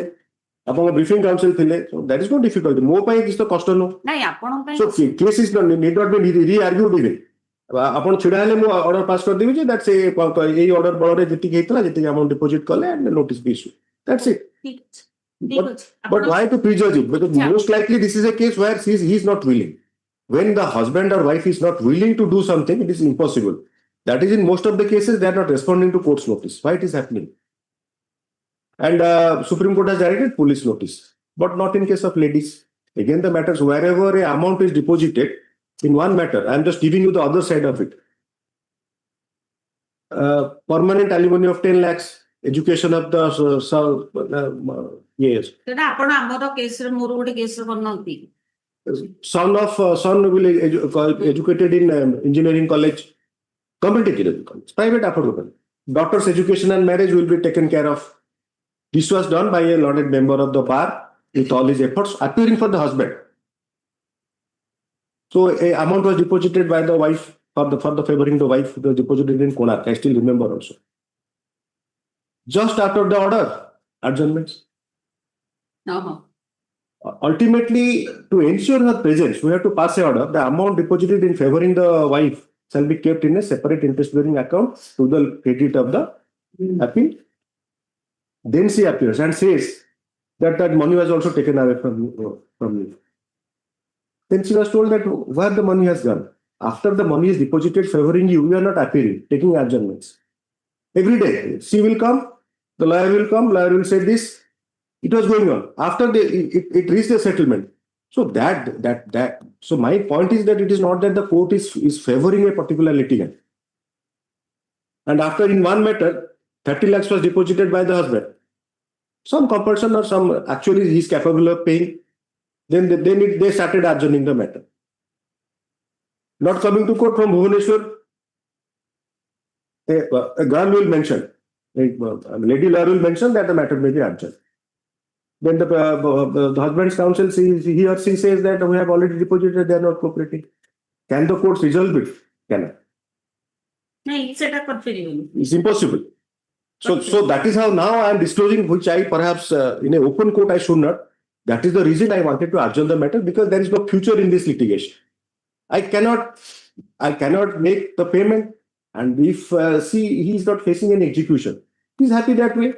आपन ब्रीफिंग काउंसिल थिले so that is no difficulty मो पई किछ तो कष्ट नो नहीं आपन पई so case is need not be re argued even आपन छिडा हेले मो ऑर्डर पास कर देबी जे दैट्स ए एई ऑर्डर बळरे जति हेतला जति अमाउंट डिपॉजिट करले and notice be issue that's it But why to prejudge it? Because most likely this is a case where he is not willing. When the husband or wife is not willing to do something, it is impossible. That is in most of the cases they are not responding to court's notice. Why it is happening? And Supreme Court has directed police notice, but not in case of ladies. Again, the matters wherever a amount is deposited in one matter. I am just giving you the other side of it. Permanent alimony of 10 lakhs. Education of the yes. तेना आपण हमरो case रे मोर गोटे case रे करनंती. Son will educated in engineering college, government engineering college, private affordable. Daughter's education and marriage will be taken care of. This was done by a learned member of the bar with all his efforts appearing for the husband. So a amount was deposited by the wife for the favoring the wife. It was deposited in Konark. I still remember also. Just after the order, adjournments. Ultimately, to ensure her presence, we have to pass an order. The amount deposited in favoring the wife shall be kept in a separate interest-bearing account to the credit of the appeal. Then she appears and says that money was also taken away from me. Then she was told that where the money has gone. After the money is deposited favoring you, you are not appearing, taking adjournments. Every day, she will come, the lawyer will come, lawyer will say this. It was going on. After it reached a settlement. So so my point is that it is not that the court is favoring a particular litigant. And after in one matter, 30 lakhs was deposited by the husband. Some compulsion or some actually he is capable of paying. Then they started adjourning the matter. Not coming to court from Bhubaneswar. A girl will mention, a lady lawyer will mention that the matter may be adjourned. Then the husband's counsel, he or she says that we have already deposited, they are not cooperating. Can the court resolve it? Cannot. It's impossible. So that is how now I am disclosing, which I perhaps in an open court I should not. That is the reason I wanted to adjourn the matter, because there is no future in this litigation. I cannot make the payment. And if he is not facing any execution, he is happy that way.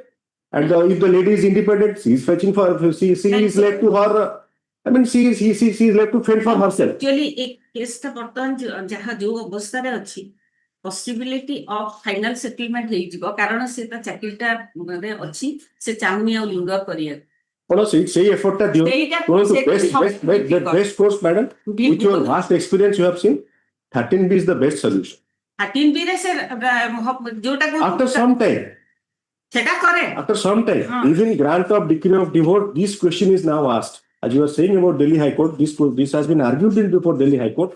And if the lady is independent, she is fetching for, she is left to her. I mean, she is left to fend for herself. Actually, एक case ता बर्तमान जहाँ जो अवस्था रे अछि, possibility of final settlement हे जिवो कारण से ता चाकिलटा रे अछि से चाहुनी आ लिंगर करिया. Well, say effort that you. The best course, madam. With your vast experience, you have seen. 13B is the best solution. 13B ରେ ସେ ଯୋଉଟା After some time, ସେଟା କରେ after some time, even grant of decree of divorce, this question is now asked. As you were saying about Delhi High Court, this has been argued in before Delhi High Court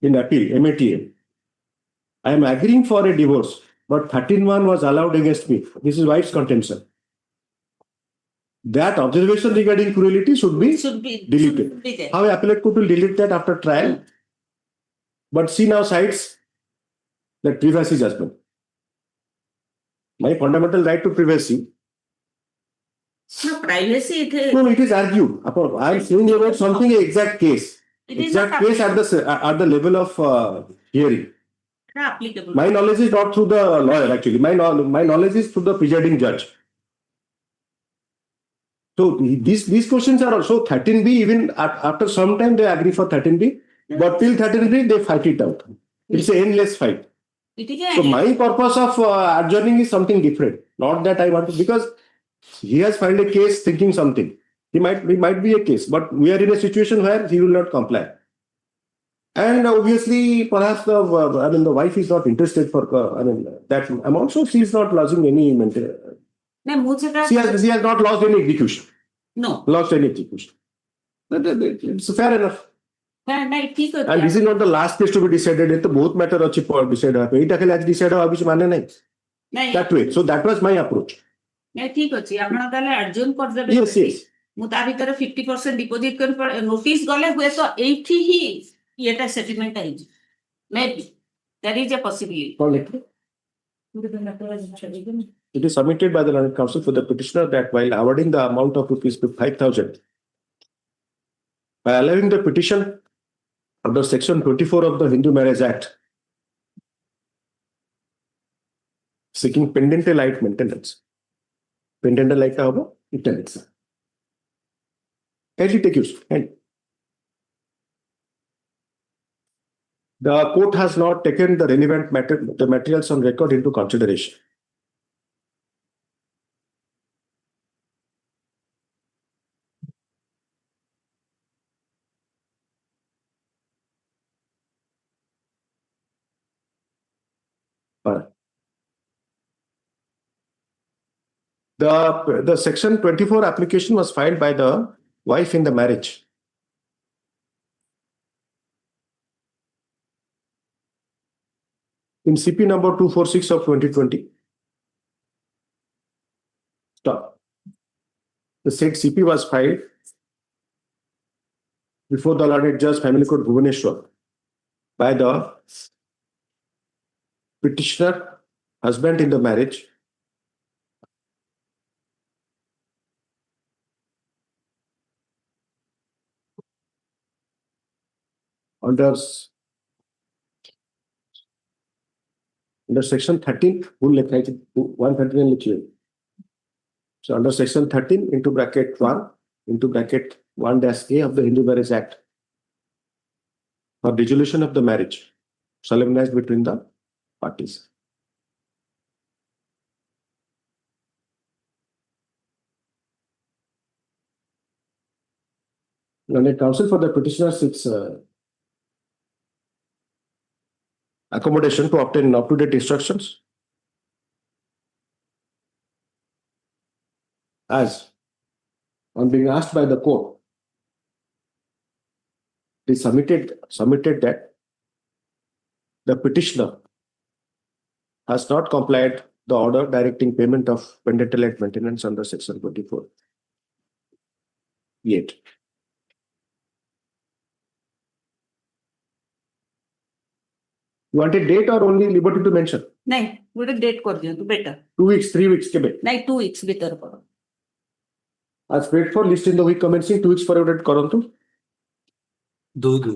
in appeal, MATA. I am agreeing for a divorce, but 13(1) was allowed against me. This is wife's contention. That observation regarding cruelty should be deleted. How appellate court will delete that after trial? But she now cites that privacy judgment. My fundamental right to privacy. No, privacy. No, it is argued. I am saying about something exact case. Exact case at the level of hearing. Applicable. My knowledge is not through the lawyer actually. My knowledge is through the presiding judge. So these questions are also 13B. Even after some time they agree for 13B, but till 13B they fight it out. It's an endless fight. So my purpose of adjourning is something different. Not that I want to, because he has filed a case thinking something. He might be a case, but we are in a situation where he will not comply. And obviously, perhaps the wife is not interested for that amount. So she is not losing any. She has not lost any execution. No. Lost any execution. It's fair enough. And this is not the last case to be decided. It's both matter decide. That way. So that was my approach. ठीक ଅଛି ଆପଣ ତାହେଲେ adjourn କରିଦେବେ Yes, yes. ମୁଁ ତା ଭିତରେ 50% deposit କରି notice ଗଲେ ହୁଏ ତ ଏଇଠି ହିଁ ଏଟା ସେଟଲମେଣ୍ଟ ହେଇଛି maybe there is a possibility. It is submitted by the learned counsel for the petitioner that while awarding the amount of rupees 5,000, by allowing the petition under section 24 of the Hindu Marriage Act, seeking pendental light maintenance. Pendental light italics. Kindly take use. The court has not taken the relevant materials on record into consideration. The section 24 application was filed by the wife in the marriage. In CP number 246 of 2020. Stop. The said CP was filed before the learned judge, Family Court, Bhubaneswar, by the petitioner, husband in the marriage, under section 13, 113. So under section 13 into bracket 1 into bracket 1-A of the Hindu Marriage Act for dissolution of the marriage solemnized between the parties. Learned counsel for the petitioner seeks accommodation to obtain up-to-date instructions as on being asked by the court, they submitted that the petitioner has not complied the order directing payment of pendental light maintenance under section 24 yet. You want a date or only liberty to mention? नहीं ଗୋଟେ date କରିଦିଅନ୍ତୁ better. 2 weeks, 3 weeks କେବେ? नहीं 2 weeks ଭିତରେ କର. As paid for list in the week commencing 2 weeks for a date କରନ୍ତୁ. 2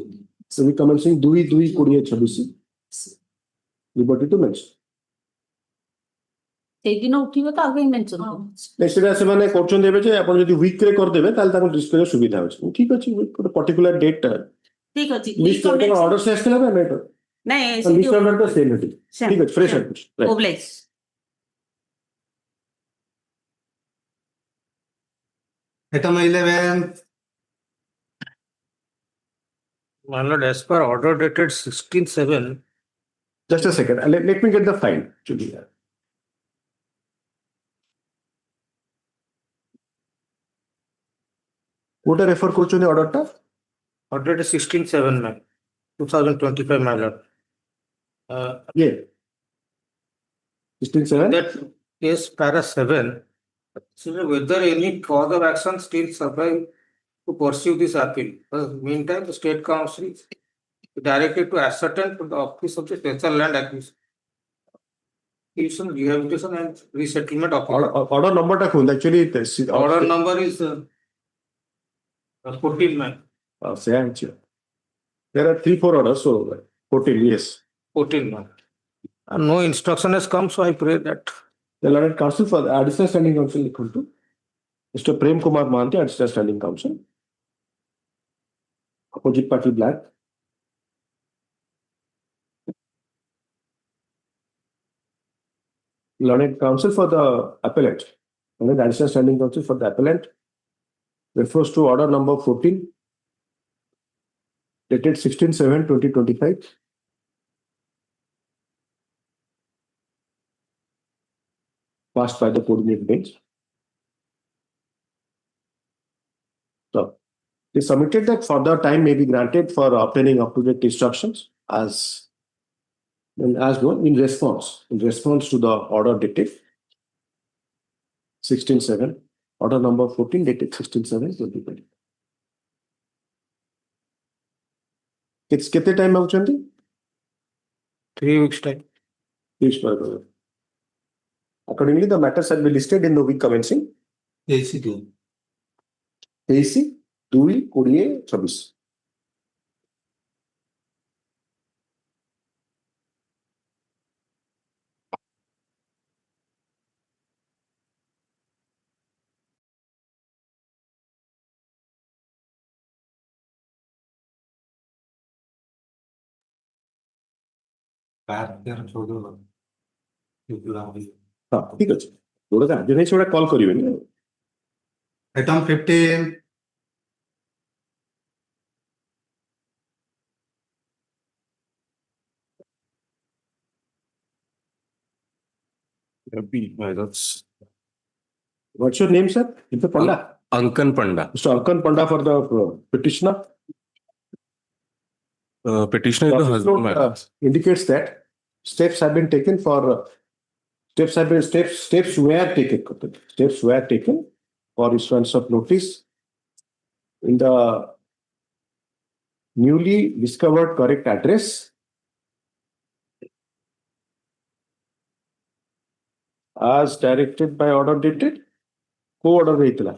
So week commencing 2/2/2026. Liberty to mention. ସେଇଦିନ ଉଠିବ ତ ଆଗ ମେନସନ୍ ନାଇଁ ସେଟା ସେମାନେ କରୁଛନ୍ତି ଏବେ ଯେ ଆପଣ ଯଦି ୱିକ୍ ରେ କରିଦେବେ ତାହେଲେ ତାଙ୍କୁ ଡିସପ୍ଲେ ସୁବିଧା ଅଛି ଠିକ ଅଛି ଗୋଟେ ପର୍ଟିକୁଲାର ଡେଟ୍ ଟା ଠିକ ଅଛି ଲିଷ୍ଟ କରିଦେବା ଅର୍ଡର ସେ ଆସିଥିଲା ନା ନାଇଁ ନାଇଁ ଲିଷ୍ଟ ଅର୍ଡର ତ ସେମ୍ ଅଛି ଠିକ ଅଛି ଫ୍ରେଶ ଅଛି ଓବ୍ଲେସ୍ Item 11 My lord, as per order dated 16/7. Just a second. Let me get the file. What refer করছেন অর্ডারটা? Order dated 16/7, 2025, my lord. Yeah. 16/7. That case para 7. So whether any further action still survive to pursue this appeal. Meantime, the State Council is directed to ascertain to the Office of the Special Land Acquisition, Rehabilitation and Resettlement Officer. Order number টা কোন? Actually, Order number is 14, man. There are 3-4 orders, so 14, yes. 14, man. And no instruction has come, so I pray that The Learned Counsel for the Additional Standing Counsel equal to Mr. Prem Kumar Mahanti, Additional Standing Counsel. Opposite party black. Learned Counsel for the appellant. Learned Additional Standing Counsel for the appellant refers to order number 14 dated 16/7/2025. Passed by the coordinate bench. So, they submitted that further time may be granted for obtaining up-to-date instructions as known in response to the order dated 16/7, order number 14 dated 16/7/2020. It's kete time maguchanti? 3 weeks time. Accordingly, the matters shall be listed in the week commencing. AC 2. AC 2/2026. ঠিক আছে, ওটা আগে নেই, ওটা call করিবেন। Item 15. What's your name, sir? Mr. Panda. Ankan Panda. Mr. Ankan Panda for the petitioner. Petitioner is the husband. Indicates that steps have been taken for steps were taken for issuance of notice in the newly discovered correct address as directed by order dated co-order vehicle.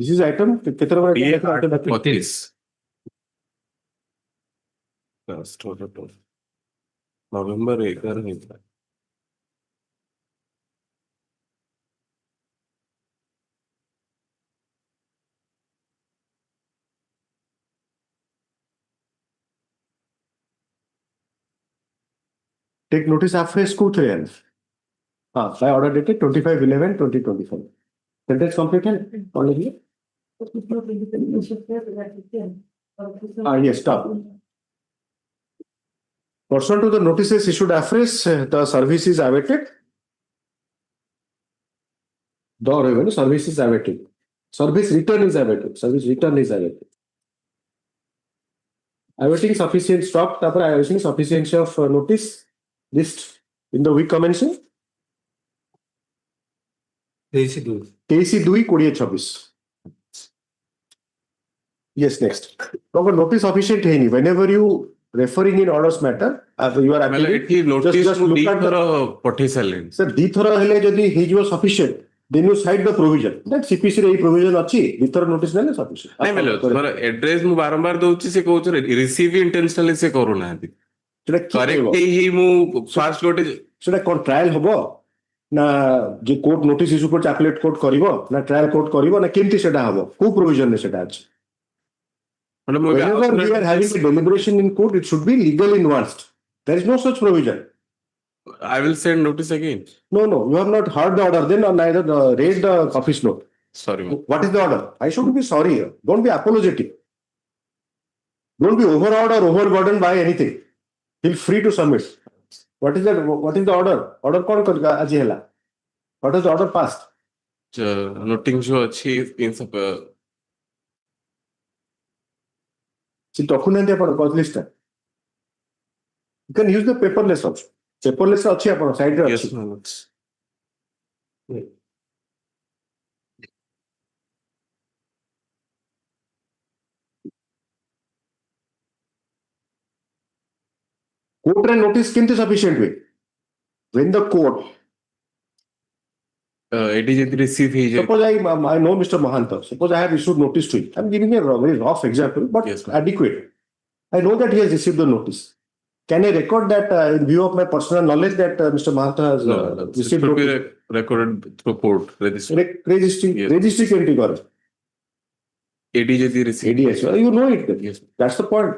This is item November 11 है। Take notice after school 3 by order dated 25/11/2025. Sentence completed already? Yes, stop. Pursuant to the notices issued afresh, the service is awaited. The service is awaited. Service return is awaited. Service return is awaited. Awaiting sufficient stock, awaiting sufficiency of notice list in the week commencing. AC 2. AC 2/2026. Yes, next. Notice sufficient है whenever you referring in orders matter, you are appealing, just look at the potential. Sir, dithara hele jodi he sufficient, then you cite the provision. That CPC re provision achi, dithara notice nale sufficient. नहीं मिलो, तुम्हारा address मु बारंबार दोची से कहूँ चले receive intentionally से करो ना अभी. Correct ही मु first गोटे. सेटा कोन ट्रायल होबो ना जे कोर्ट नोटिस इशू कर चैकुलेट कोर्ट करिवो ना ट्रायल कोर्ट करिवो ना केमती सेटा हबो को प्रोविजन ने सेटा अछि. Whenever we are having a deliberation in court, it should be legally nuanced. There is no such provision. I will send notice again. No, you have not heard the order. Then neither read the office note. Sorry, ma'am. What is the order? I shouldn't be sorry here. Don't be apologetic. Don't be overawed or overburdened by anything. Feel free to submit. What is that? What is the order? Order कौन करेगा आज ये हला? What is the order passed? Noting जो अच्छी इन सब See document अपन cause list है. You can use the paperless also. Paperless अच्छी अपन side रे yes, अच्छी. ma'am. Court and notice केमती sufficient way. When the court. ADJ receive he. Suppose I know Mr. Mahanta. Suppose I have issued notice to him. I'm giving a very rough example, but Yes, ma'am. adequate. I know that he has received the notice. Can I record that in view of my personal knowledge that Mr. Mahanta has No, it received should be notice? recorded through court registry. Registry, Yes. registry केमती करे? ADJ receive. AD ଆସିବ. You know it. Then. Yes. That's the point.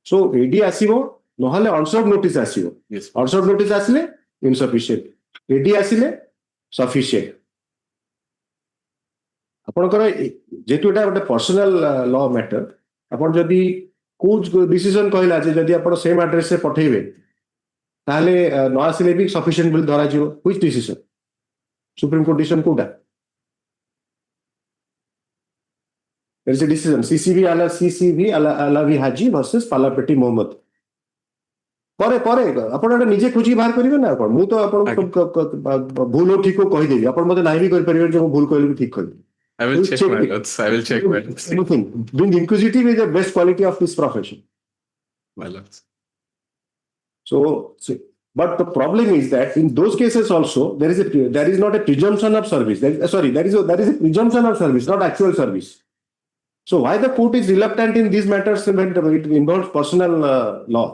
So AD ଆସିବ, ନହେଲେ unserved notice ଆସିବ. Yes. Unserved notice ଆସିଲେ insufficient. AD ଆସିଲେ sufficient. ଆପଣଙ୍କର ଯେହେତୁ ଏଟା ଗୋଟେ ପର୍ସନାଲ ଲ ମ୍ୟାଟର, ଆପଣ ଯଦି କୋଉ ଡିସିଜନ କହିଲା ଯେ ଯଦି ଆପଣ ସେମ୍ ଆଡ୍ରେସ ରେ ପଠେଇବେ ତାହେଲେ ନ ଆସିଲେ ବି ସଫିସିଏଣ୍ଟ ବୋଲି ଧରାଯିବ. Which decision? ସୁପ୍ରିମକୋର୍ଟ ଡିସିଜନ କୋଉଟା? There is a decision. CCV Alavi Haji versus Palapeti Mohammed. ପରେ ଆପଣ ଏଟା ନିଜେ ଖୋଜିକି ବାହାର କରିବେ ନା ଆପଣ? ମୁଁ ତ ଆପଣ ଭୁଲ ହଉ ଠିକ ହଉ କହିଦେବି. ଆପଣ ମତେ ନାହିଁ ବି କରିପାରିବେ ଯେ ମୁଁ ଭୁଲ କହିଲି ବି ଠିକ କହିଲି. I will check my notes. I will check my notes. Anything. Being inquisitive is the best quality of this profession. My lords. So, but the problem is that in those cases also there is not a presumption of service. There is a presumption of service, not actual service. So why the court is reluctant in these matters when it involves personal law?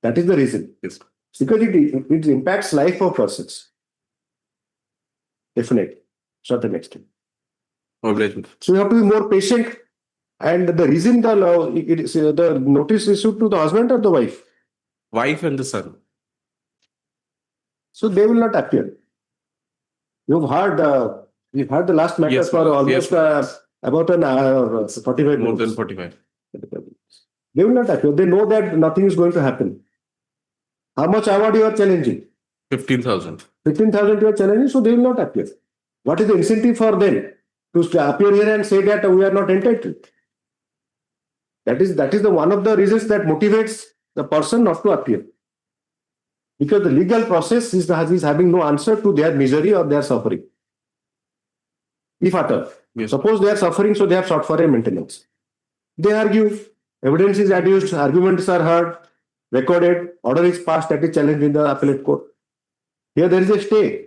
That is the reason. Yes. Because it impacts life of persons. Definitely. Certain extent. So you have to be more patient. And the reason the notice issued to the husband or the wife? Wife and the son. So they will not appear. We've heard the last matter Yes, for ma'am. almost about an hour, 45 More minutes. than 45. They will not appear. They know that nothing is going to happen. How much award you are challenging? 15,000. 15,000 you are challenging, so they will not appear. What is the incentive for them to appear here and say that we are not entitled? That is the one of the reasons that motivates the person not to appear. Because the legal process is having no answer to their misery or their suffering. If at all. Yes. Suppose they are suffering, so they have sought for a maintenance. They argue, evidence is adduced, arguments are heard, recorded, order is passed, that is challenged in the appellate court. Here there is a stay.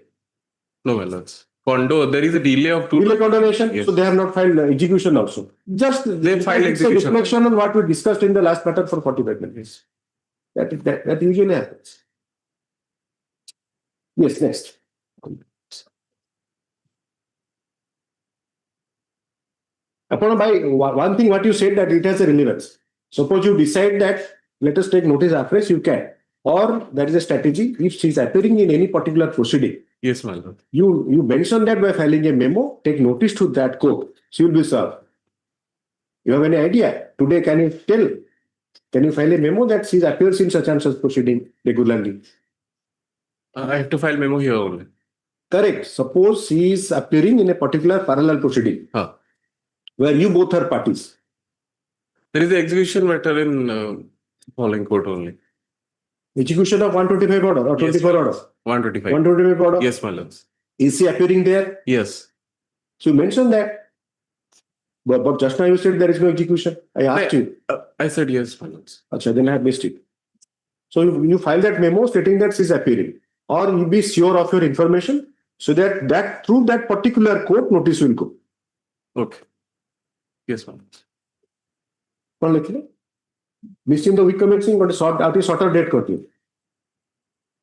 No, my lords. Condo, there is a delay of 2 Delay condemnation, Yes. so they have not filed execution also. Just They filed it's a execution. reflection on what we discussed in the last matter for 45 minutes. That usually happens. Yes, next. Upon by one thing, what you said that it has a relevance. Suppose you decide that let us take notice afresh, you can. Or there is a strategy, if she is appearing in any particular proceeding, Yes, my lord. you mention that by filing a memo, take notice to that court, she will be served. You have any idea? Today, can you file a memo that she appears in such and such proceeding regularly? I have to file memo here only. Correct. Suppose she is appearing in a particular parallel proceeding where you both are parties. There is the execution matter in following court only. Execution of 125 order or 24 order? 125. 125 order? Yes, my lords. Is she appearing there? Yes. So you mentioned that. But just now you said there is no execution. I asked you. I said yes, my lords. Achha, then I have missed it. So you file that memo stating that she is appearing. Or you be sure of your information so that through that particular court notice will go. Okay. Yes, my lords. कौन लिखले? Listing the week commencing got a shorter date करती.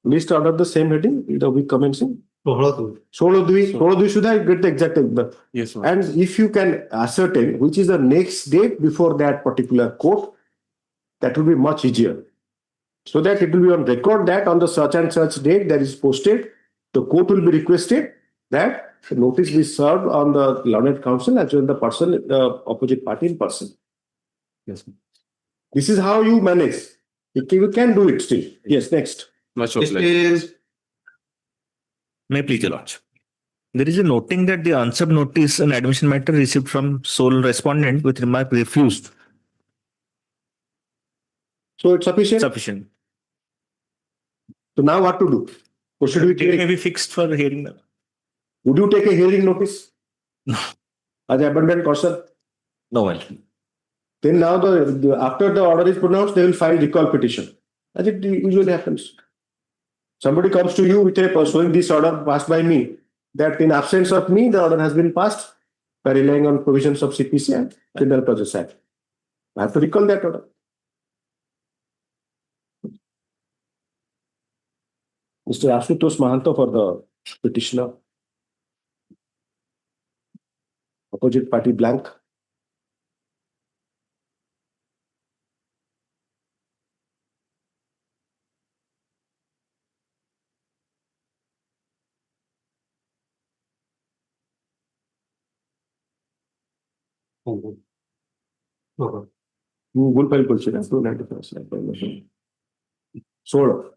List under the same heading, the week commencing. 16 should I get the exact? Yes, ma'am. And if you can ascertain which is the next date before that particular court, that will be much easier. So that it will be on record that on the such and such date that is posted, the court will be requested that the notice be served on the learned counsel as well as the person, the opposite party in person. Yes. This is how you manage. You can do it still. Yes, next. Much This obliged. is. May I please, Your Lordship. There is a noting that the unsub notice and admission matter received from sole respondent with remark refused. So it's sufficient. Sufficient. So now what to do? Or should we It may be fixed for hearing. Would you take a hearing notice? No. As abundant caution? No, well. Then now after the order is pronounced, they will file recall petition. As it usually happens. Somebody comes to you with a showing this order passed by me, that in absence of me, the order has been passed by relying on provisions of CPC and Criminal Process Act. I have to recall that order. Mr. Ashutosh Mahanto for the petitioner. Opposite party blank. Google file করছি না 295 16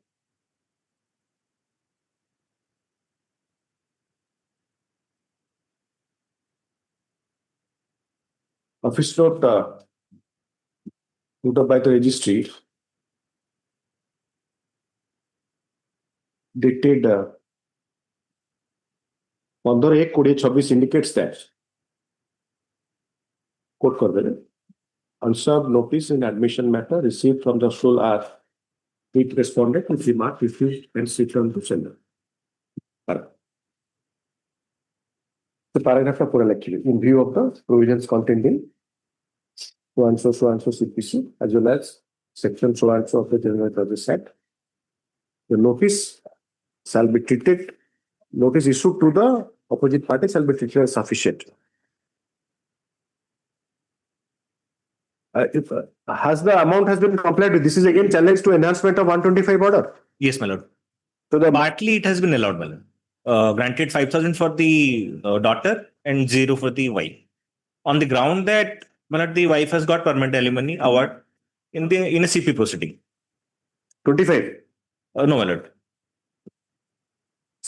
office note put up by the registry dated 15/1/2026 indicates that quote করবেন unserved notice in admission matter received from the sole are it responded with remark refused and returned to sender. The paragraph of actually in view of the provisions contained in so and so CPC as well as section so and so of the General Process Act, the notice shall be treated. Notice issued to the opposite party shall be treated as sufficient. If has the amount has been complied with, this is again challenge to enhancement of 125 order. Yes, my lord. So the Partly it has been allowed, my lord. Granted 5,000 for the daughter and 0 for the wife. On the ground that, my lord, the wife has got permanent alimony award in a CP proceeding. 25. No, my lord.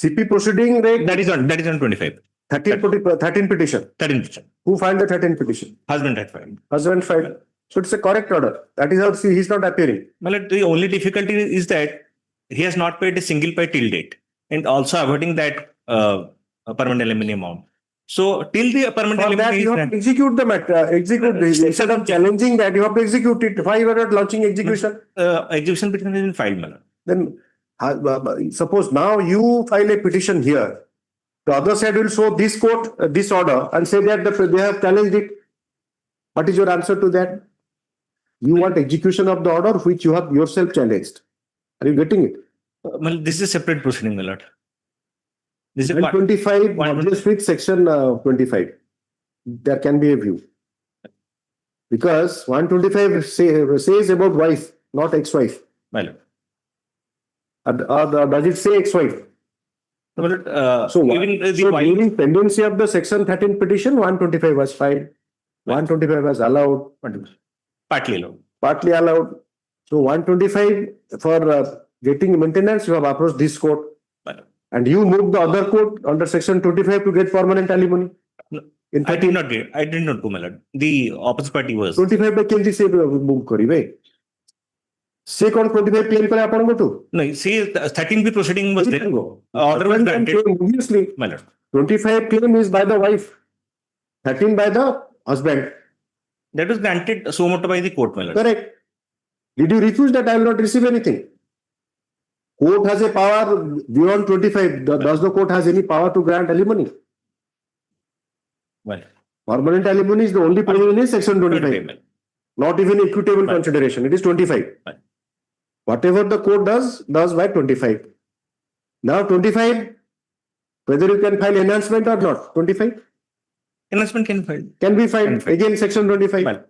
CP proceeding rate That is on 25. 13 petition. 13 petition. Who filed the 13 petition? Husband had filed. Husband filed. So it's a correct order. That is how he's not appearing. My lord, the only difficulty is that he has not paid a single pay till date and also avoiding that permanent alimony amount. So till the permanent For that alimony you have to execute the matter. Execute instead of challenging that you have to execute it. Why you are not launching execution? Execution petition has been filed, my lord. Then suppose now you file a petition here. The other side will show this court, this order and say that they have challenged it. What is your answer to that? You want execution of the order which you have yourself challenged. Are you getting it? Well, this is a separate proceeding, my lord. This is 125 obvious with section 25. There can be a view. Because 125 says about wife, not ex-wife. My lord. Does it say ex-wife? During pendency of the section 13 petition, 125 was filed. 125 was allowed. Partly allowed. Partly allowed. So 125 for getting maintenance, you have approached this court. And you moved the other court under section 25 to get permanent alimony. No, I did not go, my lord. The opposite party was. 25 by KLD se move karibe. Se kon 25 claim kare apango to? No, see, 13B proceeding was there. Order was granted. Obviously, My lord. 25 claim is by the wife. 13 by the husband. That was granted so much by the court, my lord. Correct. Did you refuse that I will not receive anything? Court has a power beyond 25. Does the court has any power to grant alimony? Well, permanent alimony is the only provision in section 25. Not even equitable consideration. It is 25. Whatever the court does by 25. Now 25, whether you can file enhancement or not. 25? Enhancement can be filed. Can be filed. Again, section 25.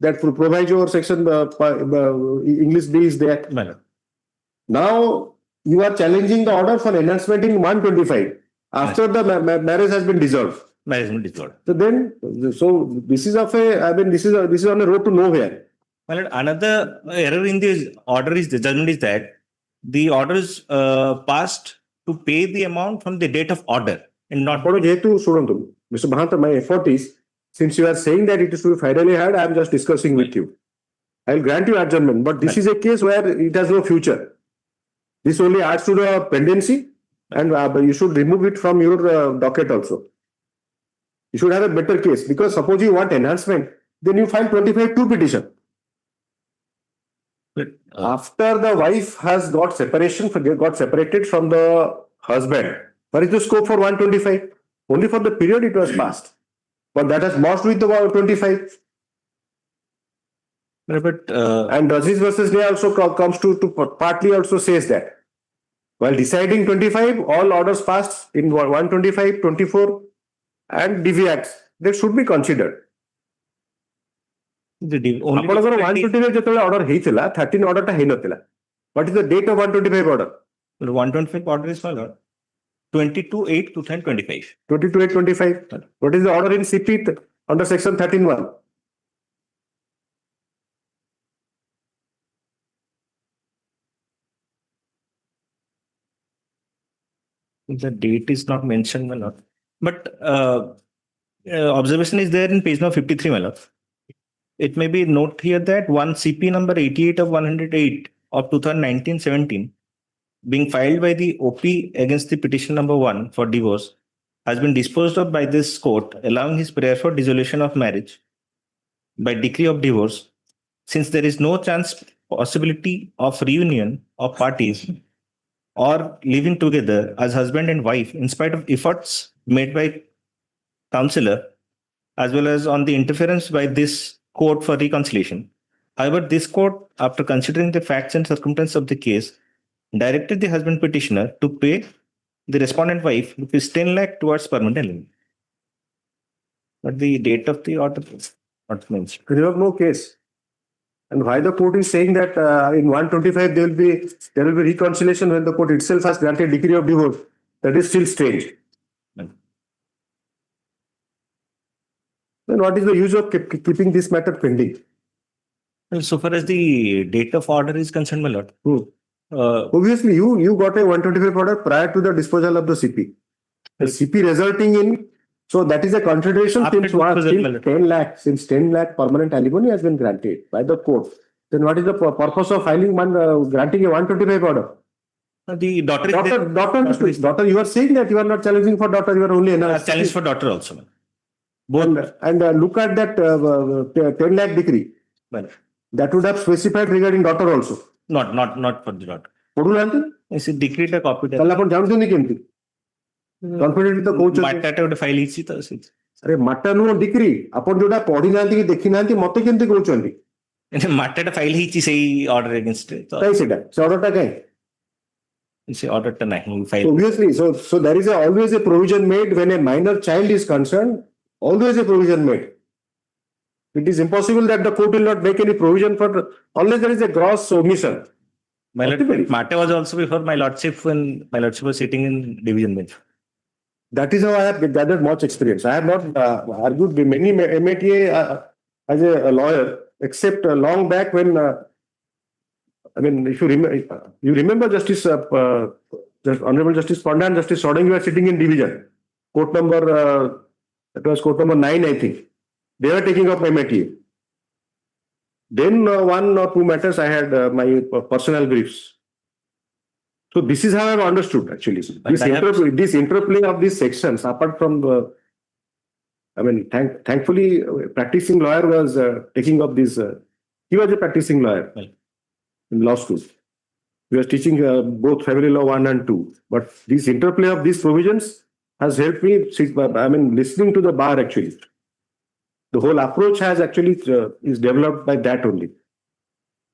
That provides your section English B is there. Now you are challenging the order for enhancement in 125 after the marriage has been dissolved. Marriage has been dissolved. So then, so this is this is on a road to nowhere. Well, another error in this order is the judgment is that the order is passed to pay the amount from the date of order and not. Mr. Mahanta, my effort is, since you are saying that it is to be finally heard, I am just discussing with you. I will grant you adjournment, but this is a case where it has no future. This only adds to the pendency, and you should remove it from your docket also. You should have a better case, because suppose you want enhancement, then you file 25(2) petition. After the wife has got separated from the husband, what is the scope for 125? Only for the period it was passed, but that has merged with the 25. And Aziz versus Nay also comes to partly also says that while deciding 25, all orders passed in 125, 24, and DV Acts, they should be considered. ଆପଣଙ୍କର 125 ଯେତେବେଳେ order ହେଇଥିଲା 13 order ଟା ହେଇନଥିଲା. What is the date of 125 order? 125 order is 22/8/2025. 22/8/25. What is the order in CP under section 13(1)? The date is not mentioned, my lord. But observation is there in page number 53, my lord. It may be note here that one CP number 88 of 108 of 2019-17 being filed by the OP against the petition number 1 for divorce has been disposed of by this court, allowing his prayer for dissolution of marriage by decree of divorce, since there is no possibility of reunion of parties or living together as husband and wife in spite of efforts made by counselor as well as on the interference by this court for reconciliation. However, this court, after considering the facts and circumstances of the case, directed the husband petitioner to pay the respondent wife ₹10 lakh towards permanent alimony. But the date of the order is not mentioned. You have no case. And why the court is saying that in 125 there will be reconciliation when the court itself has granted decree of divorce? That is still strange. Then what is the use of keeping this matter pending? Well, so far as the date of order is concerned, my lord. Obviously, you got a 125 order prior to the disposal of the CP. The CP resulting in, so that is a consideration since 10 lakh permanent alimony has been granted by the court. Then what is the purpose of filing granting a 125 order? The daughter, you are saying that you are not challenging for daughter, you are only challenge for daughter also. And look at that 10 lakh decree. Well, that would have specified regarding daughter also. Not for the daughter. Podulante? It's a decree ta copy. Kala apun janutandi kemti? Confident to coach. Matta ta gote file ichi ta se. Are matta no decree. Apun joda padi nanti ki dekhi nanti motte kemti coachandi? Matta ta file ichi sei order against it. Kai seta? Se order ta kai? Se order ta nahi file. Obviously, so there is always a provision made when a minor child is concerned. Always a provision made. It is impossible that the court will not make any provision for unless there is a gross omission. My lord, matter was also before my lordship when my lordship was sitting in division bench. That is how I have gathered much experience. I have not argued with many MATA as a lawyer, except long back when, I mean, if you remember Justice, Honorable Justice Panda and Justice Sodeng were sitting in division. Court number, that was court number 9, I think. They were taking up MATA. Then 1 or 2 matters I had my personal briefs. So this is how I have understood actually. This interplay of these sections, apart from the, I mean, thankfully, practicing lawyer was taking up this. He was a practicing lawyer in law school. He was teaching both family law 1 and 2. But this interplay of these provisions has helped me. I mean, listening to the bar actually. The whole approach has actually is developed by that only.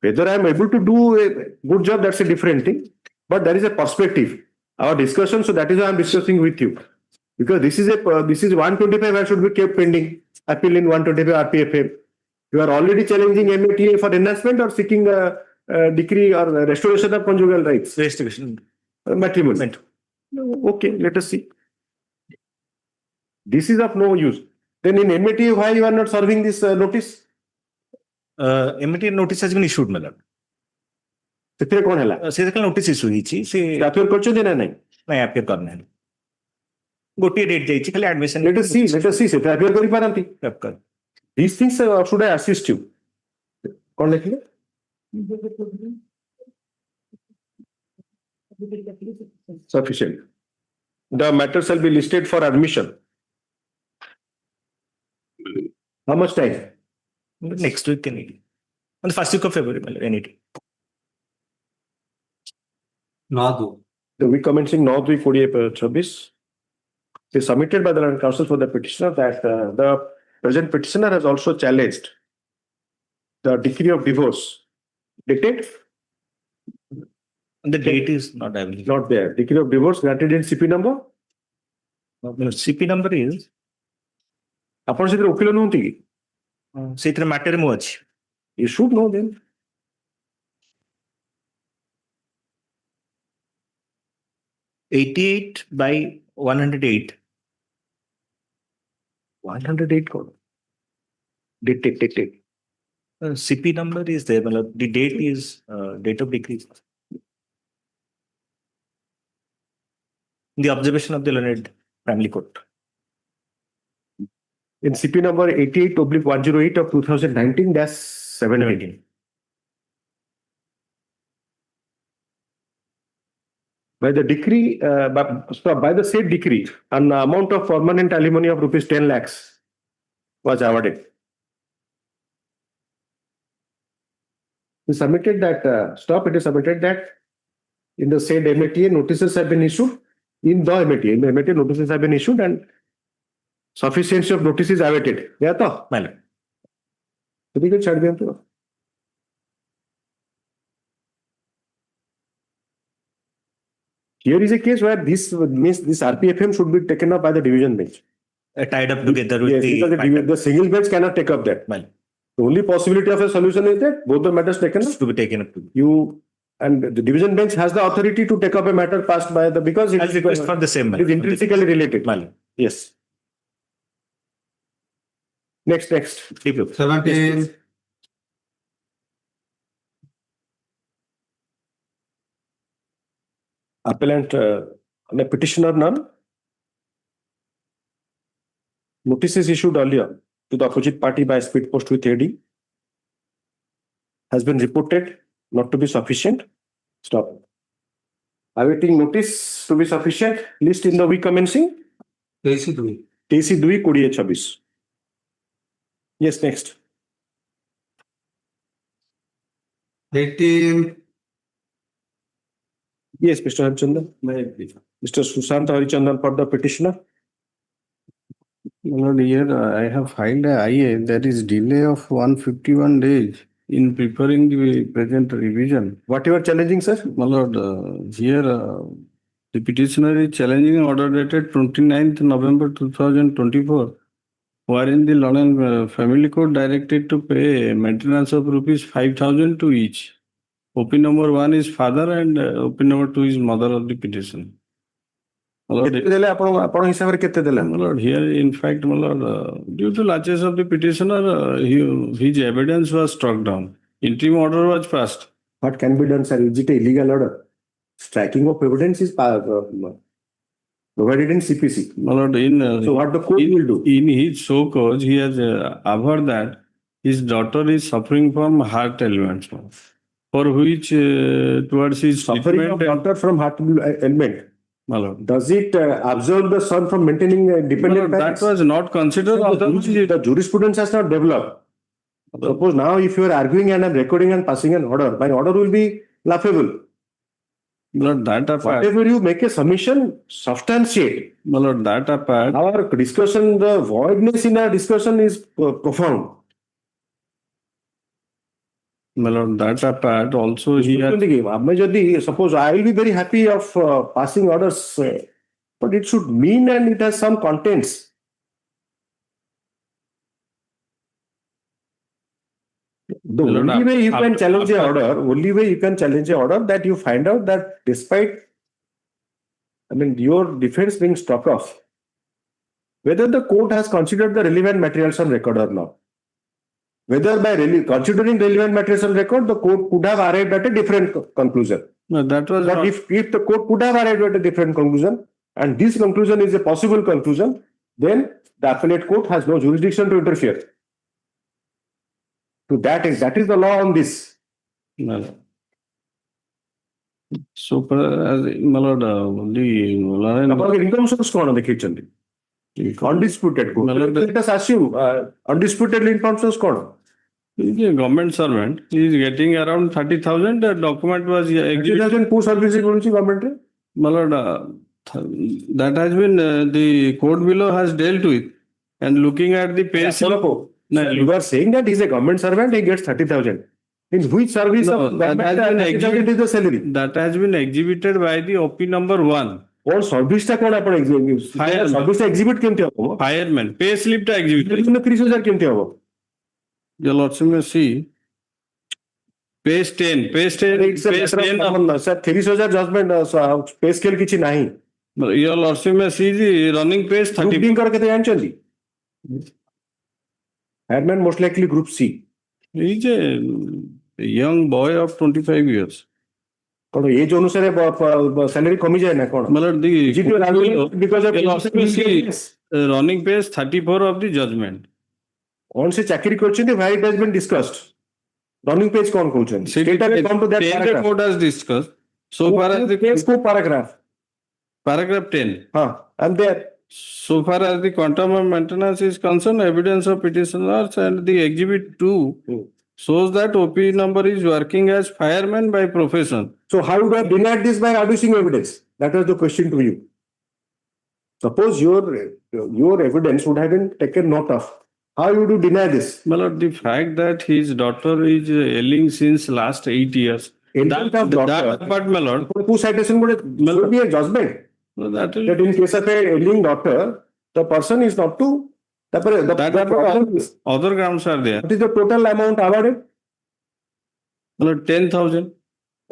Whether I am able to do a good job, that's a different thing. But there is a perspective. Our discussion, so that is why I am discussing with you. Because this is 125 I should be kept pending. Appeal in 125 RPFM. You are already challenging MATA for enhancement or seeking decree or restoration of conjugal rights? Restoration. Matrimony. Okay, let us see. This is of no use. Then in MATA, why you are not serving this notice? MATA notice has been issued, my lord. ସେଥିରେ କଣ ହେଲା? ସେଥିରେ notice issue ହେଇଛି ସେ appear କରିଛନ୍ତି ନା ନାହିଁ? ନାଇଁ appear କରିନାହାନ୍ତି। ଗୋଟିଏ ଡେଟ୍ ଯାଇଛି ଖାଲି admission। Let us see ସେଥିରେ appear କରିପାରନ୍ତି। These things should I assist you? କଣ ଲେଖିଲେ? Sufficient. The matter shall be listed for admission. How much time? Next week can it? On the first week of February, my lord, any day. The week commencing 9/2/2026 is submitted by the Land Council for the petitioner that the present petitioner has also challenged the decree of divorce dated. The date is not available. Not there. Decree of divorce granted in CP number. CP number is ଆପଣ ସେଥିରେ ଓକିଲ ନୁହନ୍ତି କି? ସେଇଥିରେ ମାଟରେ ମୁଁ ଅଛି। You should know then. (88/108). 108 code. Date. CP number is there, my lord. The date is date of decree. The observation of the learned family court. In CP number 88/108 of 2019-17. By the decree, by the said decree, an amount of permanent alimony of rupees 10 lakhs was awarded. We submitted that, it is submitted that in the said MATA notices have been issued. In the MATA notices have been issued and sufficiency of notice is awaited. Yeah, to? My lord. So we can charge them to. Here is a case where this means this RPFM should be taken up by the division bench. Tied up together with yes, because the single bench cannot take up that. Well, the only possibility of a solution is that both the matters taken up. To be taken up. You and the division bench has the authority to take up a matter passed by the because it I'll request for the same. It is intrinsically related. Yes. Next. 17. Appellant, the petitioner none. Notices issued earlier to the opposite party by speed post with AD has been reported not to be sufficient. Stop. Awaiting notice to be sufficient. List in the week commencing. TC 2. TC 2 2026. Yes, next. 18. Yes, Mr. Harichandan. Mr. Sushant Harichandan for the petitioner. Lord, here I have filed a IA. There is delay of 151 days in preparing the present revision. What you are challenging, sir? My Lord, here the petitioner is challenging an order dated 29th November 2024, wherein the Law and Family Court directed to pay maintenance of rupees 5,000 to each. OP number 1 is father and OP number 2 is mother of the petition. My Lord, my Lord, here in fact, my Lord, due to laches of the petitioner, his evidence was struck down. Interim order was passed. What can be done, sir? Is it a illegal order? Striking of evidence is provided in CPC. My Lord, so what the court will do? In his show cause, he has averred that his daughter is suffering from heart ailments, for which towards his suffering of daughter from heart ailment. My Lord. Does it absolve the son from maintaining dependent parents? That was not considered. The jurisprudence has not developed. Suppose now if you are arguing and I'm recording and passing an order, my order will be laughable. Lord, that apart. Whatever you make a submission, substantiate. My Lord, that apart. Our discussion, the voidness in our discussion is profound. My Lord, that apart also he has... Suppose I will be very happy of passing orders, but it should mean and it has some contents. The only way you can challenge the order, only way you can challenge the order that you find out that despite, I mean, your defense being struck off, whether the court has considered the relevant materials on record or not. Whether by considering relevant materials on record, the court could have arrived at a different conclusion. No, that was But not. if the court could have arrived at a different conclusion, and this conclusion is a possible conclusion, then the appellate court has no jurisdiction to interfere. So that is the law on this. No. So, my lord, the income source कौन देखिए undisputed court. Let us assume undisputed income source कौन? He is a government servant. He is getting around 30,000. The document was 30,000 poor services government. My lord, that has been the court below has dealt with, and looking at the pay slip. You are saying that he is a government servant, he gets 30,000. In which service of government 30,000 is the salary? That has been exhibited by the OP number 1. Or service ta कौन अपन exhibit? Service ta exhibit केमती होगा? Fireman. Pay slip ta exhibit. 30,000 केमती होगा? Your lordship may see. Page 10. Page 10. Page 10. Sir, 30,000 judgment pay scale किची नहीं. Your lordship may see the running page 30. Grouping करके तो यहाँ चली. Fireman most likely group C. He is a young boy of 25 years. कौन as अनुसार salary कमी जाए ना कौन? मतलब the because of running page 34 of the judgment. कौन से चाकरी करछिन where it has been discussed. Running page कौन कहउछन? State has come to that paragraph. Court has discussed. So far as the case को paragraph. Paragraph 10. I'm there. So far as the quantum of maintenance is concerned, evidence of petitioners and the exhibit 2 shows that OP number is working as fireman by profession. So how would I deny this by adducing evidence? That was the question to you. Suppose your evidence would have been taken note of. How would you deny this? Well, the fact that his daughter is ailing since last 8 years. That but my lord, who citation would be a judgment. No, that in case of a ailing daughter, the person is not to. Other grounds are there. What is the total amount awarded? Well, 10,000.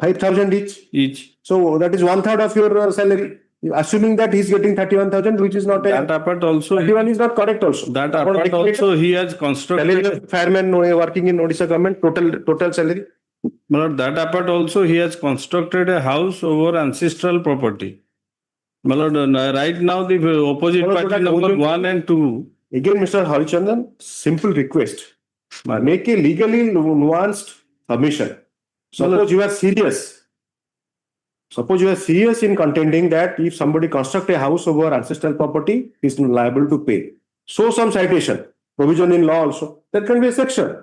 5,000 each. So that is 1/3 of your salary. Assuming that he is getting 31,000, which is not a. That apart also. 31 is not correct also. That apart also he has constructed. Fireman working in Odisha government, total salary. But that apart also he has constructed a house over ancestral property. Right now the opposite party number 1 and 2. Again, Mr. Harichandan, simple request. Make a legally nuanced submission. Suppose you are serious. Suppose you are serious in contending that if somebody construct a house over ancestral property, he is liable to pay. So some citation, provision in law also. There can be a section.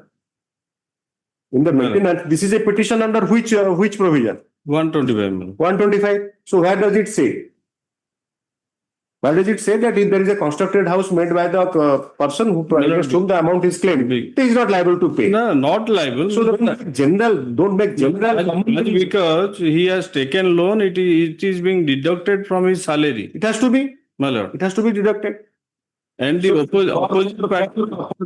In the maintenance, this is a petition under which provision? 125. 125. So where does it say? Why does it say that if there is a constructed house made by the person who the amount is claimed, he is not liable to pay? No, not liable. So don't make general. Because he has taken loan, it is being deducted from his salary. It has to be. My lord. It has to be deducted. And the opposite party.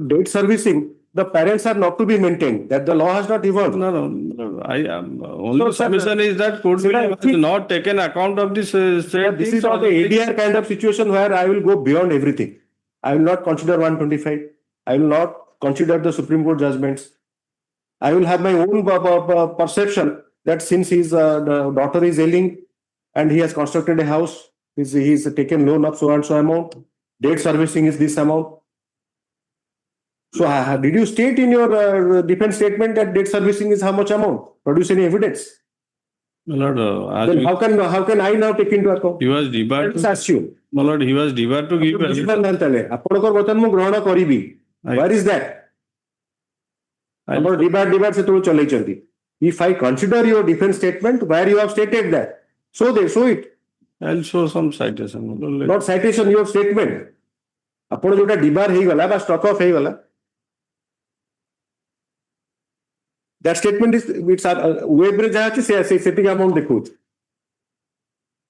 Debt servicing, the parents are not to be maintained. That the law has not evolved. No. I am only submission is that court has not taken account of this. This is not the ADR kind of situation where I will go beyond everything. I will not consider 125. I will not consider the Supreme Court judgments. I will have my own perception that since his the daughter is ailing and he has constructed a house, he is taken loan of so and so amount. Debt servicing is this amount. So did you state in your defense statement that debt servicing is how much amount? Produce any evidence? My lord, then how can I now take into account? He was debarred. Let's assume. My lord, he was debarred to give. Where is that? If I consider your defense statement where you have stated that, so it. I'll show some citation. Not citation, your statement. ଆପଣ ଯୋଉଟା ଡିବାର ହେଇଗଲା ବା stock of ହେଇଗଲା, that statement is web ରେ ଯାହା ଅଛି ସେତିକି amount ଦେଖଉଛି.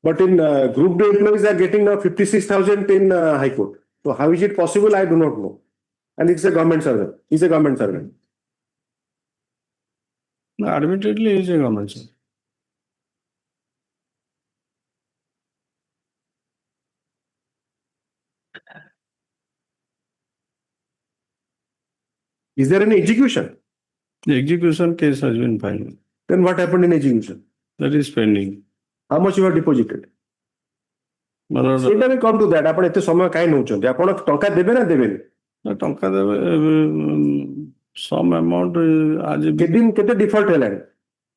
But in group D employees are getting now 56,000 in High Court. So how is it possible? I do not know. And it's a government servant. He's a government servant. No, admittedly, he is a government. Sir. Is there any execution? The execution case has been filed. Then what happened in execution? That is pending. How much you have deposited? My lord, ସେଇଟା ବି come to that. ଆପଣ ଏତେ ସମୟ କାହିଁ ନେଉଛନ୍ତି? ଆପଣ ଟଙ୍କା ଦେବେ ନା ଦେବେନି? ଟଙ୍କା ଦେବେ some amount ଆଜି କେତେ default ହେଲାଣି?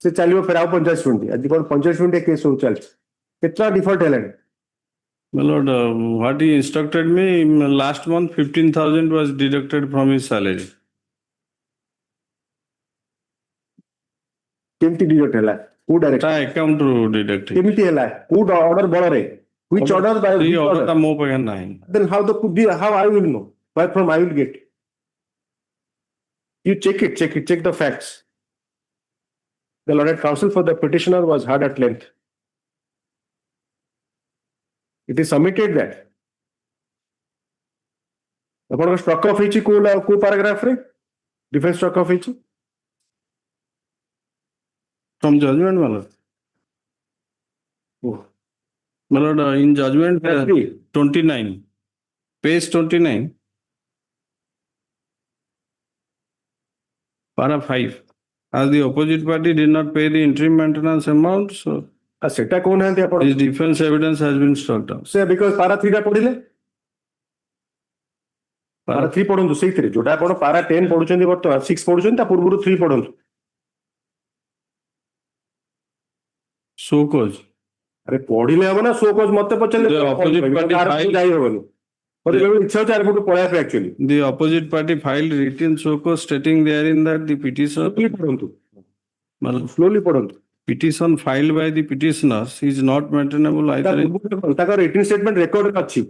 ସେ ଚାଲିବ ଫେର ଆଉ 50 ମିନିଟ୍। ଆଜି କଣ 50 ମିନିଟ୍ କେସ୍ ସବୁ ଚାଲିଛି? କେତେଟା default ହେଲାଣି? My lord, what he instructed me last month, 15,000 was deducted from his salary. କେମିତି deduct ହେଲା? କୋଉ direction? ତା account ରୁ deduct ହେଇଛି। କେମିତି ହେଲା? କୋଉ order ବଳରେ? Which order by ସେଇ which order order? ଟା ମୋ ପାଖରେ ନାହିଁ। Then how I will know? Where from I will get? You check the facts. The Lord Counsel for the petitioner was heard at length. It is submitted that. ଆପଣଙ୍କ struck off ହେଇଛି କୋଉ paragraph ରେ? Defense struck off ହେଇଛି? From judgment, my lord. Oh. My lord, in judgment 29, page 29, para 5. As the opposite party did not pay the interim maintenance amount, so ସେଟା କହୁନାହାନ୍ତି ଆପଣ? his defense evidence has been struck down. ସେ because para 3 ଟା ପଢିଲେ? para 3 ପଢନ୍ତୁ ସେଇଥିରେ ଯୋଉଟା ଆପଣ para 10 ପଢୁଛନ୍ତି ବର୍ତ୍ତମାନ 6 ପଢୁଛନ୍ତି ତା ପୂର୍ବରୁ 3 ପଢନ୍ତୁ। So cause. ଆରେ ପଢିଲେ ହବ ନା ସୋ କଜ ମତେ ପଚାରିଲେ The opposite party filed- ଯାଇ ହବନି। ମତେ କେବଳ ଇଚ୍ଛା ହଉଛି ଆର ପଟୁ ପଳେଇବା ପାଇଁ actually। The opposite party filed written so cause stating therein that the petition ପଢନ୍ତୁ slowly ପଢନ୍ତୁ। petition filed by the petitioners is not maintainable either in ତାଙ୍କର ରିଟିନ୍ ଷ୍ଟେଟମେଣ୍ଟ ରେକର୍ଡରେ ଅଛି।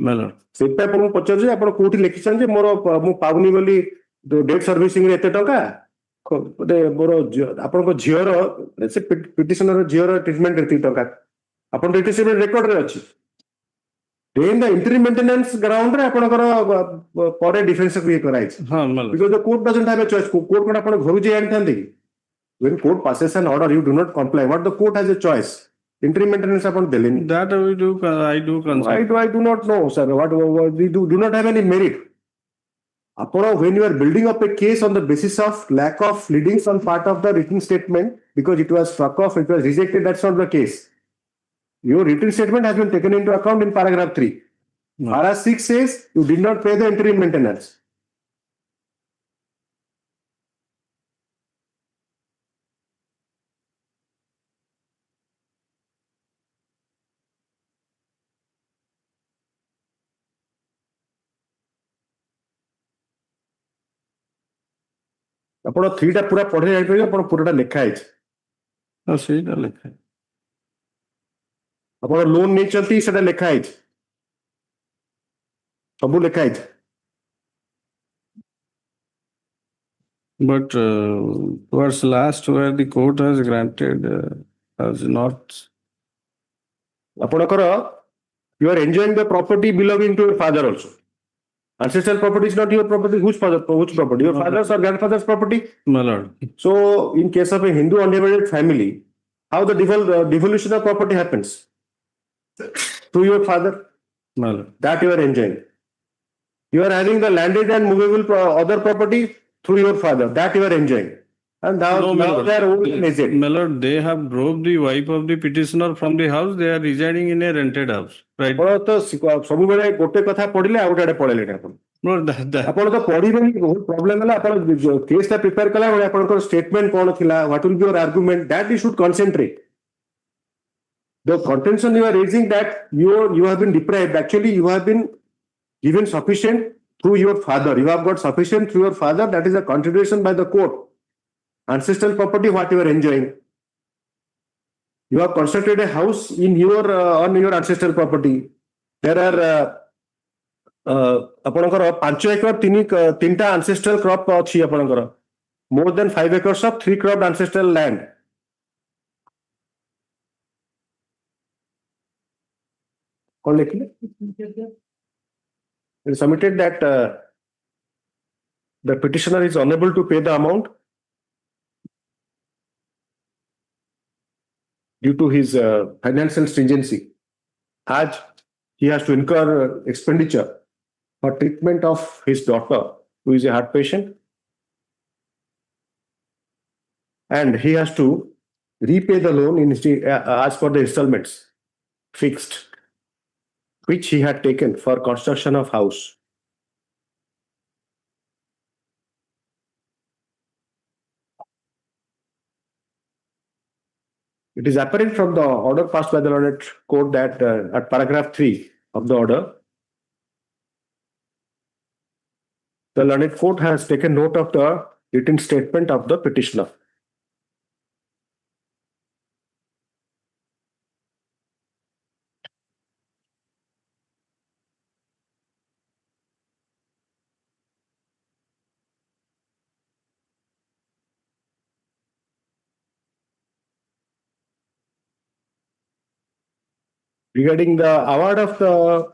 my lord. ସେଇଟା ଆପଣଙ୍କୁ ପଚାରୁଛି ଆପଣ କୋଉଠି ଲେଖିଛନ୍ତି ଯେ ମୁଁ ପାଉନି ବୋଲି ଡେଟ୍ ସର୍ଭିସିଂ ରେ ଏତେ ଟଙ୍କା ମୋର ଆପଣଙ୍କ ଝିଅର ସେ ପିଟିସନର ଝିଅର ଟ୍ରିଟମେଣ୍ଟ ଏତିକି ଟଙ୍କା ଆପଣ ରିଟିନ୍ ଷ୍ଟେଟମେଣ୍ଟ ରେକର୍ଡରେ ଅଛି। Then the interim maintenance ground ରେ ଆପଣଙ୍କର ପରେ ଡିଫେନ୍ସ ଇଏ କରାଯାଇଛି। ହଁ my lord. Because the court doesn't have a choice. Court କଣ ଆପଣ ଘରୁ ଯାଇ ଆଣିଥାନ୍ତି କି? When court passes an order, you do not comply. What the court has a choice? Interim maintenance ଆପଣ ଦେଲେନି। That I do consent. I do not know, sir. What we do not have any merit. Upon when you are building up a case on the basis of lack of pleadings on part of the written statement because it was struck off, it was rejected, that's not the case. Your written statement has been taken into account in paragraph 3. No. Para 6 says you did not pay the interim maintenance. ଆପଣ 3 ଟା ପୁରା ପଢି ଯାଇପାରିବେ ଆପଣ ପୁରାଟା ଲେଖା ହେଇଛି। ସେଇଟା ଲେଖା ଆପଣ loan ନେଇଛନ୍ତି ସେଟା ଲେଖା ହେଇଛି ସବୁ ଲେଖା ହେଇଛି। but towards last where the court has granted has not ଆପଣଙ୍କର you are enjoying the property belonging to your father also. Ancestral property is not your property. Whose property? Your father's or grandfather's property? my lord. So, in case of a Hindu undivided family, how the devolution of property happens? Through your father. my lord. That you are enjoying. You are having the landed and movable other property through your father. That you are enjoying. And now my lord. they are old and aged. My lord, they have drove the wife of the petitioner from the house. They are residing in a rented house. Right? ଆପଣ ତ ସବୁବେଳେ ଗୋଟେ କଥା ପଢିଲେ ଆଉ ଗୋଟେ ଆଡେ ପଳେଇଲେଣି ଆପଣ। No, ଆପଣ ତ ପଢିବେନି ବହୁତ ପ୍ରୋବ୍ଲେମ ହେଲା ଆପଣ କେସ୍ ଟା ପ୍ରିପେୟାର କଲା ବେଳେ ଆପଣଙ୍କର ଷ୍ଟେଟମେଣ୍ଟ କଣ ଥିଲା what will be your argument that you should concentrate. The contention you are raising that you have been deprived actually you have been given sufficient through your father. You have got sufficient through your father. That is a consideration by the court. Ancestral property what you are enjoying. You have constructed a house in your on your ancestral property. There are ଆପଣଙ୍କର 5 acre 3ଟା ancestral crop ଅଛି ଆପଣଙ୍କର more than 5 acres of 3 cropped ancestral land. କଣ ଲେଖିଲେ? It is submitted that the petitioner is unable to pay the amount due to his financial stringency, as he has to incur expenditure for treatment of his daughter, who is a heart patient, and he has to repay the loan as per the installments fixed, which he had taken for construction of house. It is apparent from the order passed by the learned court that at paragraph 3 of the order, the learned court has taken note of the written statement of the petitioner. Regarding the award of the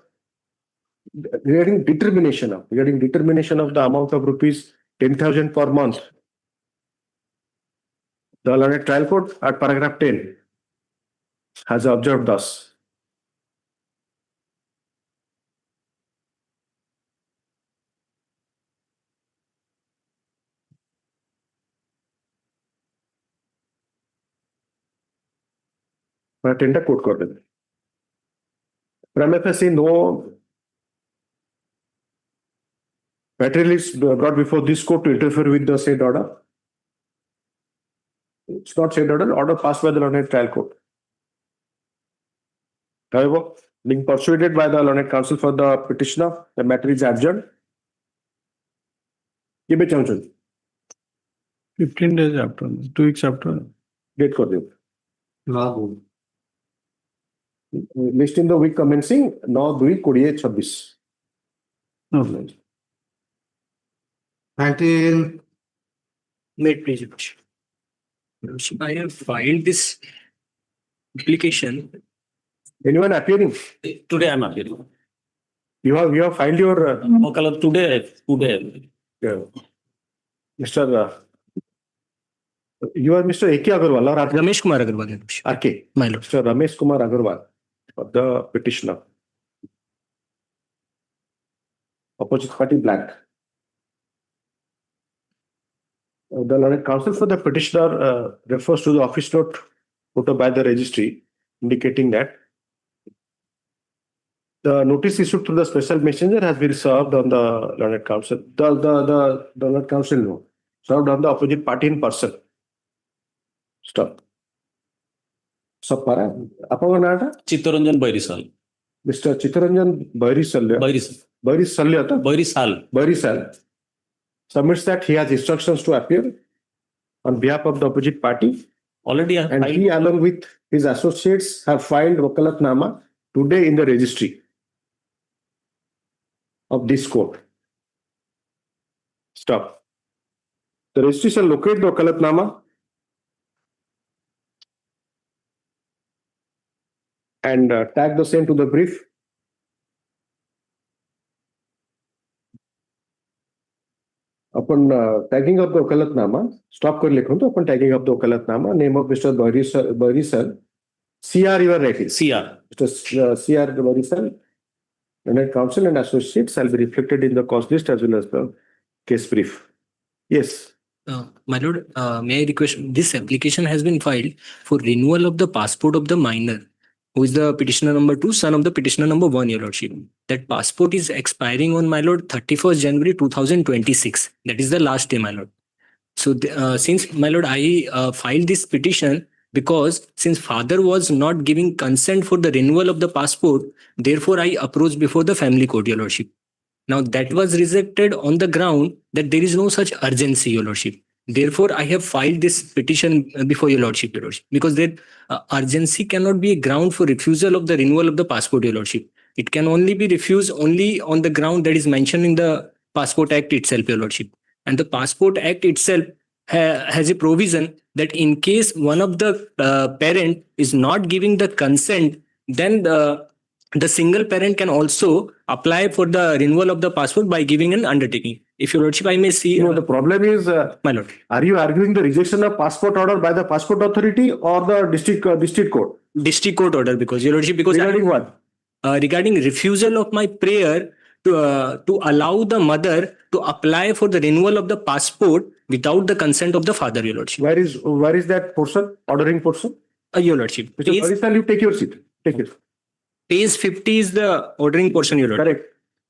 regarding determination of the amount of rupees 10,000 per month, the learned trial court at paragraph 10 has observed thus. Tender quote कर देते. Prima facie, no material is brought before this court to interfere with the said order. It's not said order passed by the learned trial court. However, being persuaded by the learned counsel for the petitioner, the matter is adjourned. 15 days after, 2 weeks after. Date कर दो. List in the week commencing 9/2/2026. No. 19. Made presentation. I have filed this application. Anyone appearing? Today I'm appearing. You have filed your Today. Mr. You are Mr. A.K. Agarwal or Ramesh Kumar Agarwal. R.K. My lord. Mr. Ramesh Kumar Agarwal, the petitioner. Opposite party blank. The learned counsel for the petitioner refers to the office note put up by the registry, indicating that the notice issued through the special messenger has been served on the learned counsel. The learned counsel served on the opposite party in person. Stop. Stop para. Apa nada? Chittaranjan Bairisal. Mr. Chittaranjan Bairisal submits that he has instructions to appear on behalf of the opposite party. Already, and he, along with his associates, have filed Wakalatnama today in the registry of this court. Stop. The registry shall locate the Wakalatnama and tag the same to the brief. Upon tagging of the Wakalatnama, stop कर लिखूं तो upon tagging of the Wakalatnama, name of Mr. Bairisal, CR you are writing. CR. Mr. CR Bairisal, learned counsel and associates shall be reflected in the cause list as well as the case brief. Yes. My lord, may I request, this application has been filed for renewal of the passport of the minor, who is the petitioner number 2, son of the petitioner number 1, your lordship. That passport is expiring on, my lord, 31st January 2026. That is the last day, my lord. So since, my lord, I filed this petition because since father was not giving consent for the renewal of the passport, therefore I approached before the family court, your lordship. Now that was rejected on the ground that there is no such urgency, your lordship. Therefore, I have filed this petition before your lordship, because that urgency cannot be a ground for refusal of the renewal of the passport, your lordship. It can only be refused only on the ground that is mentioned in the Passport Act itself, your lordship. And the Passport Act itself has a provision that in case one of the parent is not giving the consent, then the single parent can also apply for the renewal of the passport by giving an undertaking. If your lordship, I may see. No, the problem is, my lord, are you arguing the rejection of passport order by the passport authority or the district court? District court order, because your lordship, because Regarding what? Regarding refusal of my prayer to allow the mother to apply for the renewal of the passport without the consent of the father, your lordship. Where is that portion? Ordering portion? Your lordship. Mr. Orissa, you take your seat. Take it. Page 50 is the ordering portion, your lord. Correct.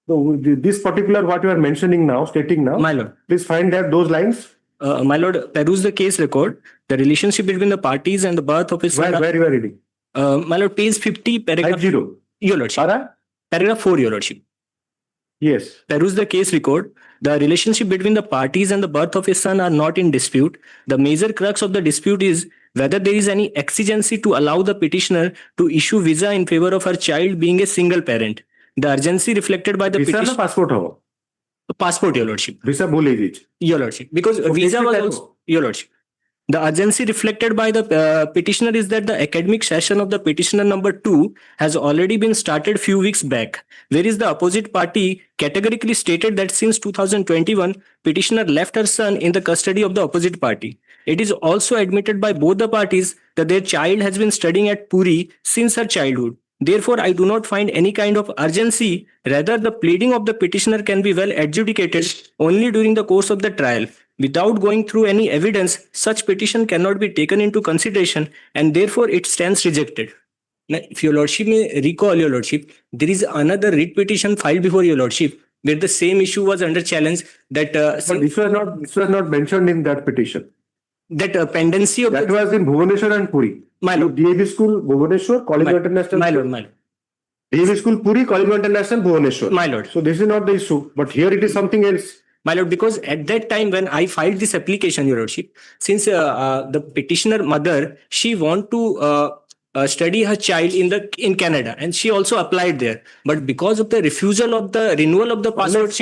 So this particular what you are mentioning now, stating now. My lord. Please find that those lines. My lord, peruse the case record. The relationship between the parties and the birth of his son. Where you are reading? My lord, page 50, paragraph 50. Your lordship. Paragraph 4, your lordship. Yes. Peruse the case record. The relationship between the parties and the birth of his son are not in dispute. The major crux of the dispute is whether there is any exigency to allow the petitioner to issue visa in favor of her child being a single parent. The urgency reflected by the Visa petition. na passport ho? Passport, your lordship. Visa bole your lordship. Because visa was also, your lordship. The urgency reflected by the petitioner is that the academic session of the petitioner number 2 has already been started few weeks back, whereas the opposite party categorically stated that since 2021, petitioner left her son in the custody of the opposite party. It is also admitted by both the parties that their child has been studying at Puri since her childhood. Therefore, I do not find any kind of urgency. Rather, the pleading of the petitioner can be well adjudicated only during the course of the trial. Without going through any evidence, such petition cannot be taken into consideration and therefore it stands rejected. Now, if your lordship may recall, your lordship, there is another writ petition filed before your lordship where the same issue was under challenge that but this was not mentioned in that petition. That pendency of that was in Bhubaneswar and Puri. My lord. DAV school, Bhubaneswar, College of International. My lord, my lord. DAV school, Puri, College of International, Bhubaneswar. My lord. So this is not the issue, but here it is something else. My lord, because at that time when I filed this application, your lordship, since the petitioner mother, she want to study her child in Canada and she also applied there. But because of the refusal of the renewal of the passport,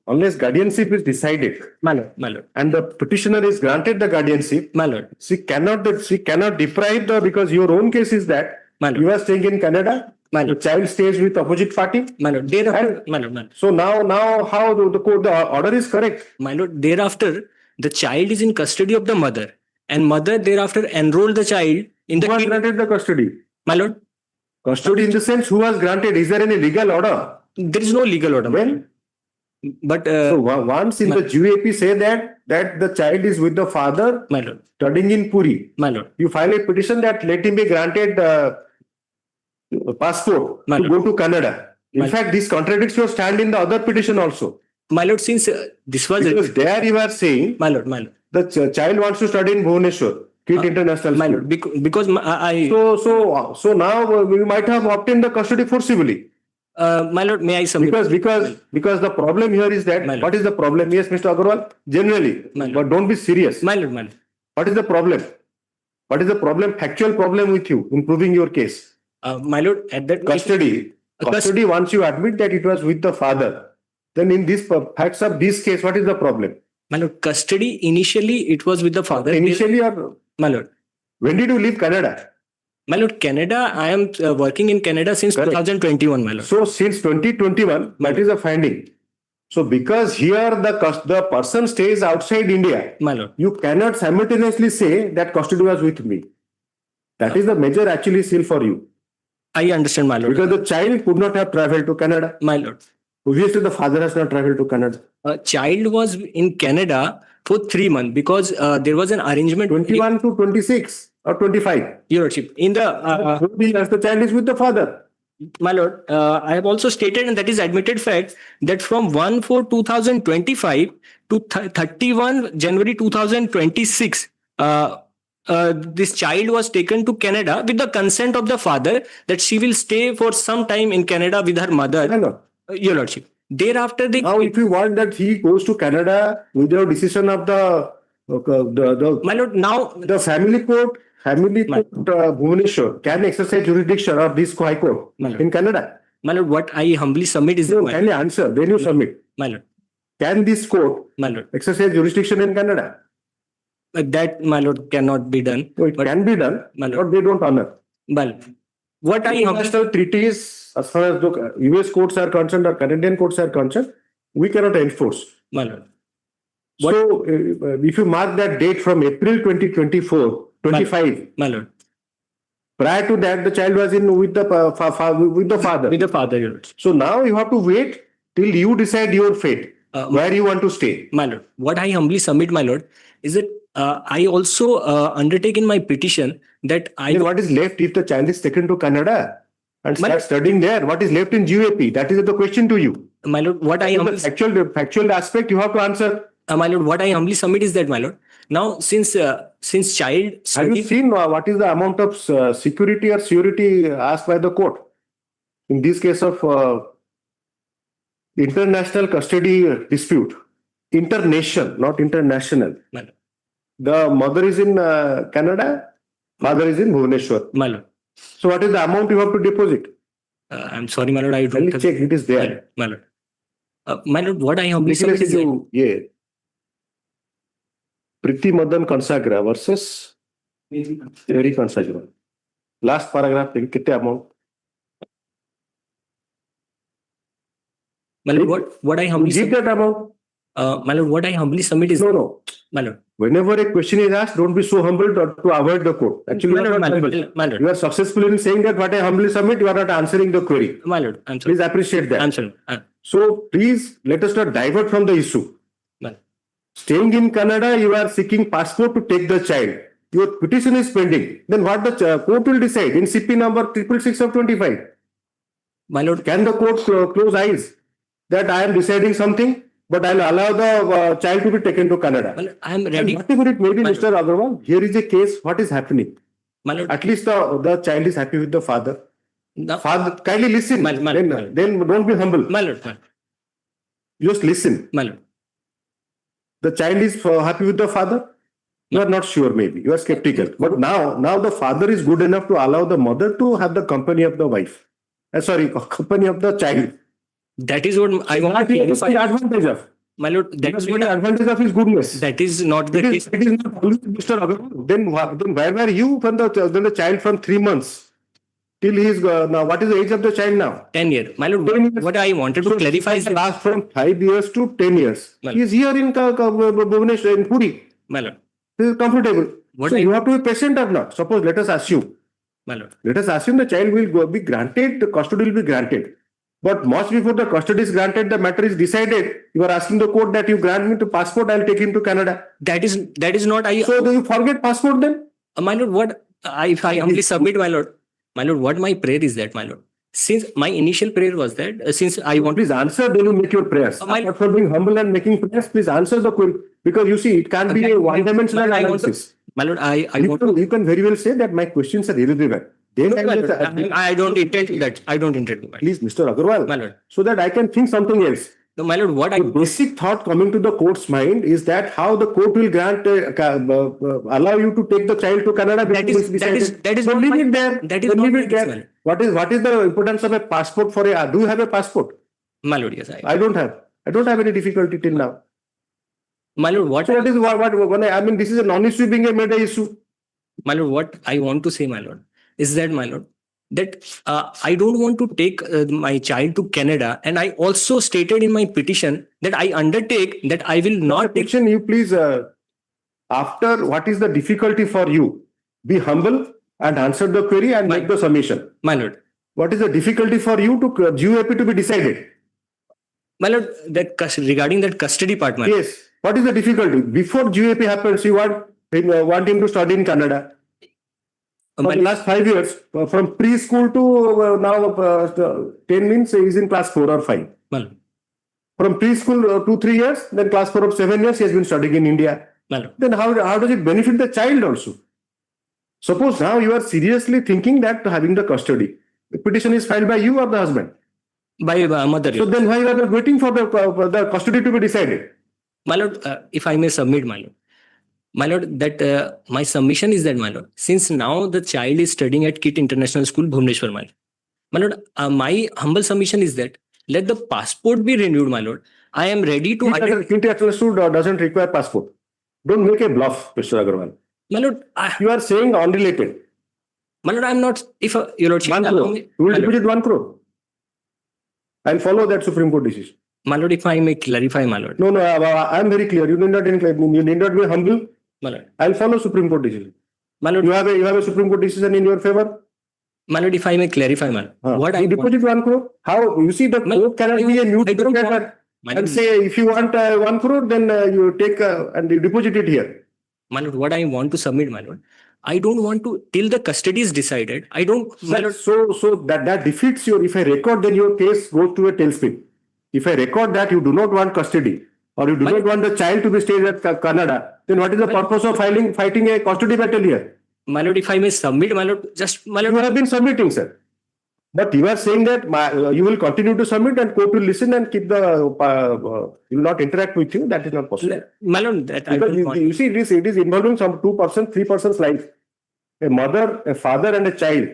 unless guardianship is decided, my lord, and the petitioner is granted the guardianship, my lord, she cannot deprive the, because your own case is that you are staying in Canada. The child stays with opposite party. My lord, thereafter, my lord. So now how the order is correct? My lord, thereafter, the child is in custody of the mother, and mother thereafter enrolled the child in the. Who has granted the custody? My lord. Custody in the sense who has granted? Is there any legal order? There is no legal order. Well, but so once in the GAP say that the child is with the father, my lord, studying in Puri. My lord. You file a petition that let him be granted passport to go to Canada. In fact, this contradicts your stand in the other petition also. My lord, since this was because there you are saying, my lord, the child wants to study in Bhubaneswar, KIT International. My lord, because I. So now we might have obtained the custody forcibly. My lord, may I submit? Because the problem here is that what is the problem? Yes, Mr. Agarwal, generally, but don't be serious. My lord. What is the problem? What is the problem? Factual problem with you in proving your case? My lord, at that custody, once you admit that it was with the father, then in this facts of this case, what is the problem? My lord, custody initially it was with the father. Initially, or my lord, when did you leave Canada? My lord, Canada. I am working in Canada since 2021. My lord. So since 2021, that is a finding. So because here the person stays outside India, my lord, you cannot simultaneously say that custody was with me. That is the major actually seal for you. I understand, my lord. Because the child could not have traveled to Canada. My lord. Obviously, the father has not traveled to Canada. Child was in Canada for 3 months because there was an arrangement. 21 to 26 or 25. Your lordship. In the child is with the father. My lord, I have also stated, and that is admitted fact, that from 1/4/2025 to 31 January 2026, this child was taken to Canada with the consent of the father that she will stay for some time in Canada with her mother. Hello. Your lordship. Thereafter, now if you want that he goes to Canada without decision of the my lord, now the family court Bhubaneswar can exercise jurisdiction of this High Court in Canada. My lord, what I humbly submit is can you answer? Then you submit. My lord, can this court exercise jurisdiction in Canada? That, my lord, cannot be done. So it can be done, my lord, but they don't honor. Well, what I international treaties, as far as the US courts are concerned or Canadian courts are concerned, we cannot enforce. my lord, So, if you mark that date from April 2024, 25, my lord, prior to that, the child was in with the with the father. with the father, your lord. So now you have to wait till you decide your fate, where you want to stay. My lord, what I humbly submit, my lord, is that I also undertake in my petition that I. Then what is left if the child is taken to Canada and My- start studying there? What is left in GUAP? That is the question to you. My lord, what I humbly, The factual aspect you have to answer. my lord, what I humbly submit is that, my lord, now since child Have you study, seen what is the amount of security or surety asked by the court in this case of international custody dispute? International, not international. my lord, The mother is in Canada, father is in Bhubaneswar. my lord, So what is the amount you have to deposit? I'm sorry, my lord, I don't Kindly have, check, it is there. my lord. My lord, what I humbly submit is that, Yeah. Priti Madan Consagra versus Terry Consagra. Last paragraph, कितने amount? my lord, what I humbly Give submit, that amount. my lord, what I humbly submit is, No. my lord, Whenever a question is asked, don't be so humble to avoid the court. Actually, my you are lord, not my humble. lord, my lord, You are successful in saying that what I humbly submit, you are not answering the query. my lord, I'm sorry, Please appreciate that. I'm sorry, So please let us not divert from the issue. my lord. Staying in Canada, you are seeking passport to take the child. Your petition is pending. Then what the court will decide in CP number 666 of 25? My lord, Can the court close eyes that I am deciding something, but I'll allow the child to be taken to Canada? Well, I am And ready. whatever it may be, My Mr. Agarwal, here is a case. What is happening? My lord, At least the child is happy with the father. no, Father, kindly listen. My lord. Then don't be humble. my lord, my lord, Just listen. my lord. The child is happy with the father. You are not sure, maybe you are skeptical. But now the father is good enough to allow the mother to have the company of the wife. Company of the child. That is what I want to That he is clarify. the advantage of. My lord, that is Because what the advantage of his goodness. that is not the case. It is not always Mr. Agarwal. Then where were you when the child from 3 months till he is now? What is the age of the child now? 10 years. My lord, 10 years. what I wanted to So clarify is that, last from 5 years to 10 years. Well- He is here in Bhubaneswar, in Puri. my lord, He is comfortable. What So I- you have to be patient or not. Suppose let us assume. my lord, Let us assume the child will be granted, the custody will be granted. But much before the custody is granted, the matter is decided. You are asking the court that you grant me to passport, I'll take him to Canada. that is not I. So do you forget passport then? My lord, what if I humbly submit, my lord, what my prayer is that, my lord, since my initial prayer was that since I want, Please answer, then you make your prayers. Apart from being humble and making prayers, please answer the query. Because you see, it can't be a one-dimensional my lord, I want to- analysis. my lord, I You can very well say that my questions are irrelevant. Then my lord, I don't intend that. I don't intend to. Please, Mr. Agarwal, My lord, so that I can think something else. no, my lord, what I The basic thought coming to the court's mind is that how the court will grant allow you to take the child to Canada. That is- that is so not leave my- it there. that is Then not leave my it there. case, What is the importance of a passport for a? Do you have a passport? my lord, yes, I don't have. I don't have any difficulty till now. my lord, what So what is what I mean? This is a non-issue being a made issue. my lord, what I want to say, my lord, is that, my lord, that I don't want to take my child to Canada, and I also stated in my petition that I undertake that I will not take. Petition, you please. After what is the difficulty for you? Be humble and answer the query and make the submission. My lord, What is the difficulty for you to GUAP to be decided? my lord, that regarding that custody part, my lord, Yes. What is the difficulty? Before GUAP happens, you want him to study in Canada. For the last 5 years, from preschool to now 10 means he is in class 4 or 5. my lord, From preschool 2-3 years, then class 4 of 7 years, he has been studying in India. my lord, Then how does it benefit the child also? Suppose now you are seriously thinking that having the custody, the petition is filed by you or the husband. by mother. So then why you are not waiting for the custody to be decided? My lord, if I may submit, my lord, that my submission is that, my lord, since now the child is studying at KIT International School, Bhubaneswar, my lord, my humble submission is that let the passport be renewed, my lord. I am ready to. KIT International School doesn't require passport. Don't make a bluff, Mr. Agarwal. My lord, you are saying unrelated. My lord, I'm not, if your lordship, 1 crore. You will deposit 1 crore. I'll follow that Supreme Court decision. My lord, if I may clarify, my lord. No, I'm very clear. You need not be humble. My lord. I'll follow Supreme Court decision. My lord. You have a Supreme Court decision in your favor. My lord, if I may clarify, my lord. What you deposit 1 crore? How? You see, the court cannot be a mute and say, if you want 1 crore, then you take and you deposit it here. My lord, what I want to submit, my lord, I don't want to, till the custody is decided, I don't, my lord. So that defeats your, if I record, then your case goes to a tailspin. If I record that you do not want custody, or you do not want the child to be stayed at Canada, then what is the purpose of fighting a custody battle here? My lord, if I may submit, my lord, just, my lord. You have been submitting, sir. But you are saying that you will continue to submit and court will listen and keep the, will not interact with you. That is not possible. My lord, that I because don't want. You see, it is involving some 2%, 3% life. A mother, a father and a child.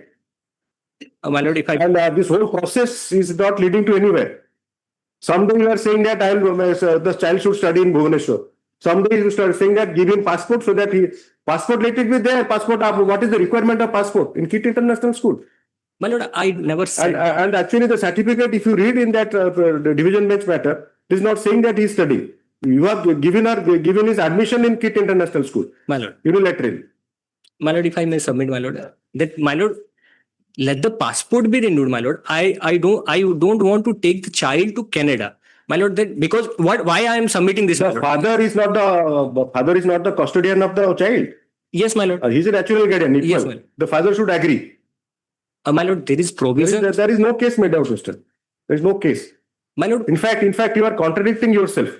My lord, if I... And this whole process is not leading to anywhere. Someday you are saying that the child should study in Bhubaneswar. Someday you start saying that give him passport so that passport, let it be there. Passport, what is the requirement of passport in KIT International School? My lord, I never said. And actually the certificate, if you read in that division bench matter, it is not saying that he is studying. You have given his admission in KIT International School. My lord. Unilaterally. My lord, if I may submit, my lord, that, my lord, let the passport be renewed, my lord. I don't want to take the child to Canada, my lord. That because why I am submitting this? The father is not the custodian of the child. Yes, my lord. He is a natural guardian. Yes, my lord. The father should agree. My lord, there is provision. There is no case made out, Mr. There is no case. My lord. In fact, you are contradicting yourself.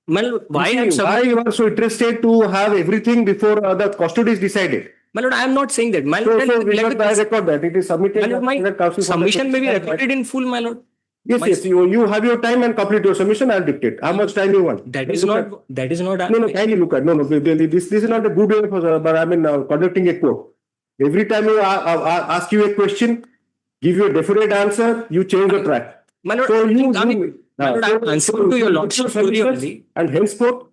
My lord, why you are so interested to have everything before the custody is decided? My lord, I am not saying that. My lord, I record that. It is submitted. My lord, my submission may be recorded in full, my lord. Yes. You have your time and complete your submission. I'll dictate. How much time you want? That is not. No, kindly look at. No. This is not a good way for. But I mean, conducting a court. Every time you ask you a question, give you a definite answer, you change the track. My lord, so I'm answering to your lordship only. And henceforth,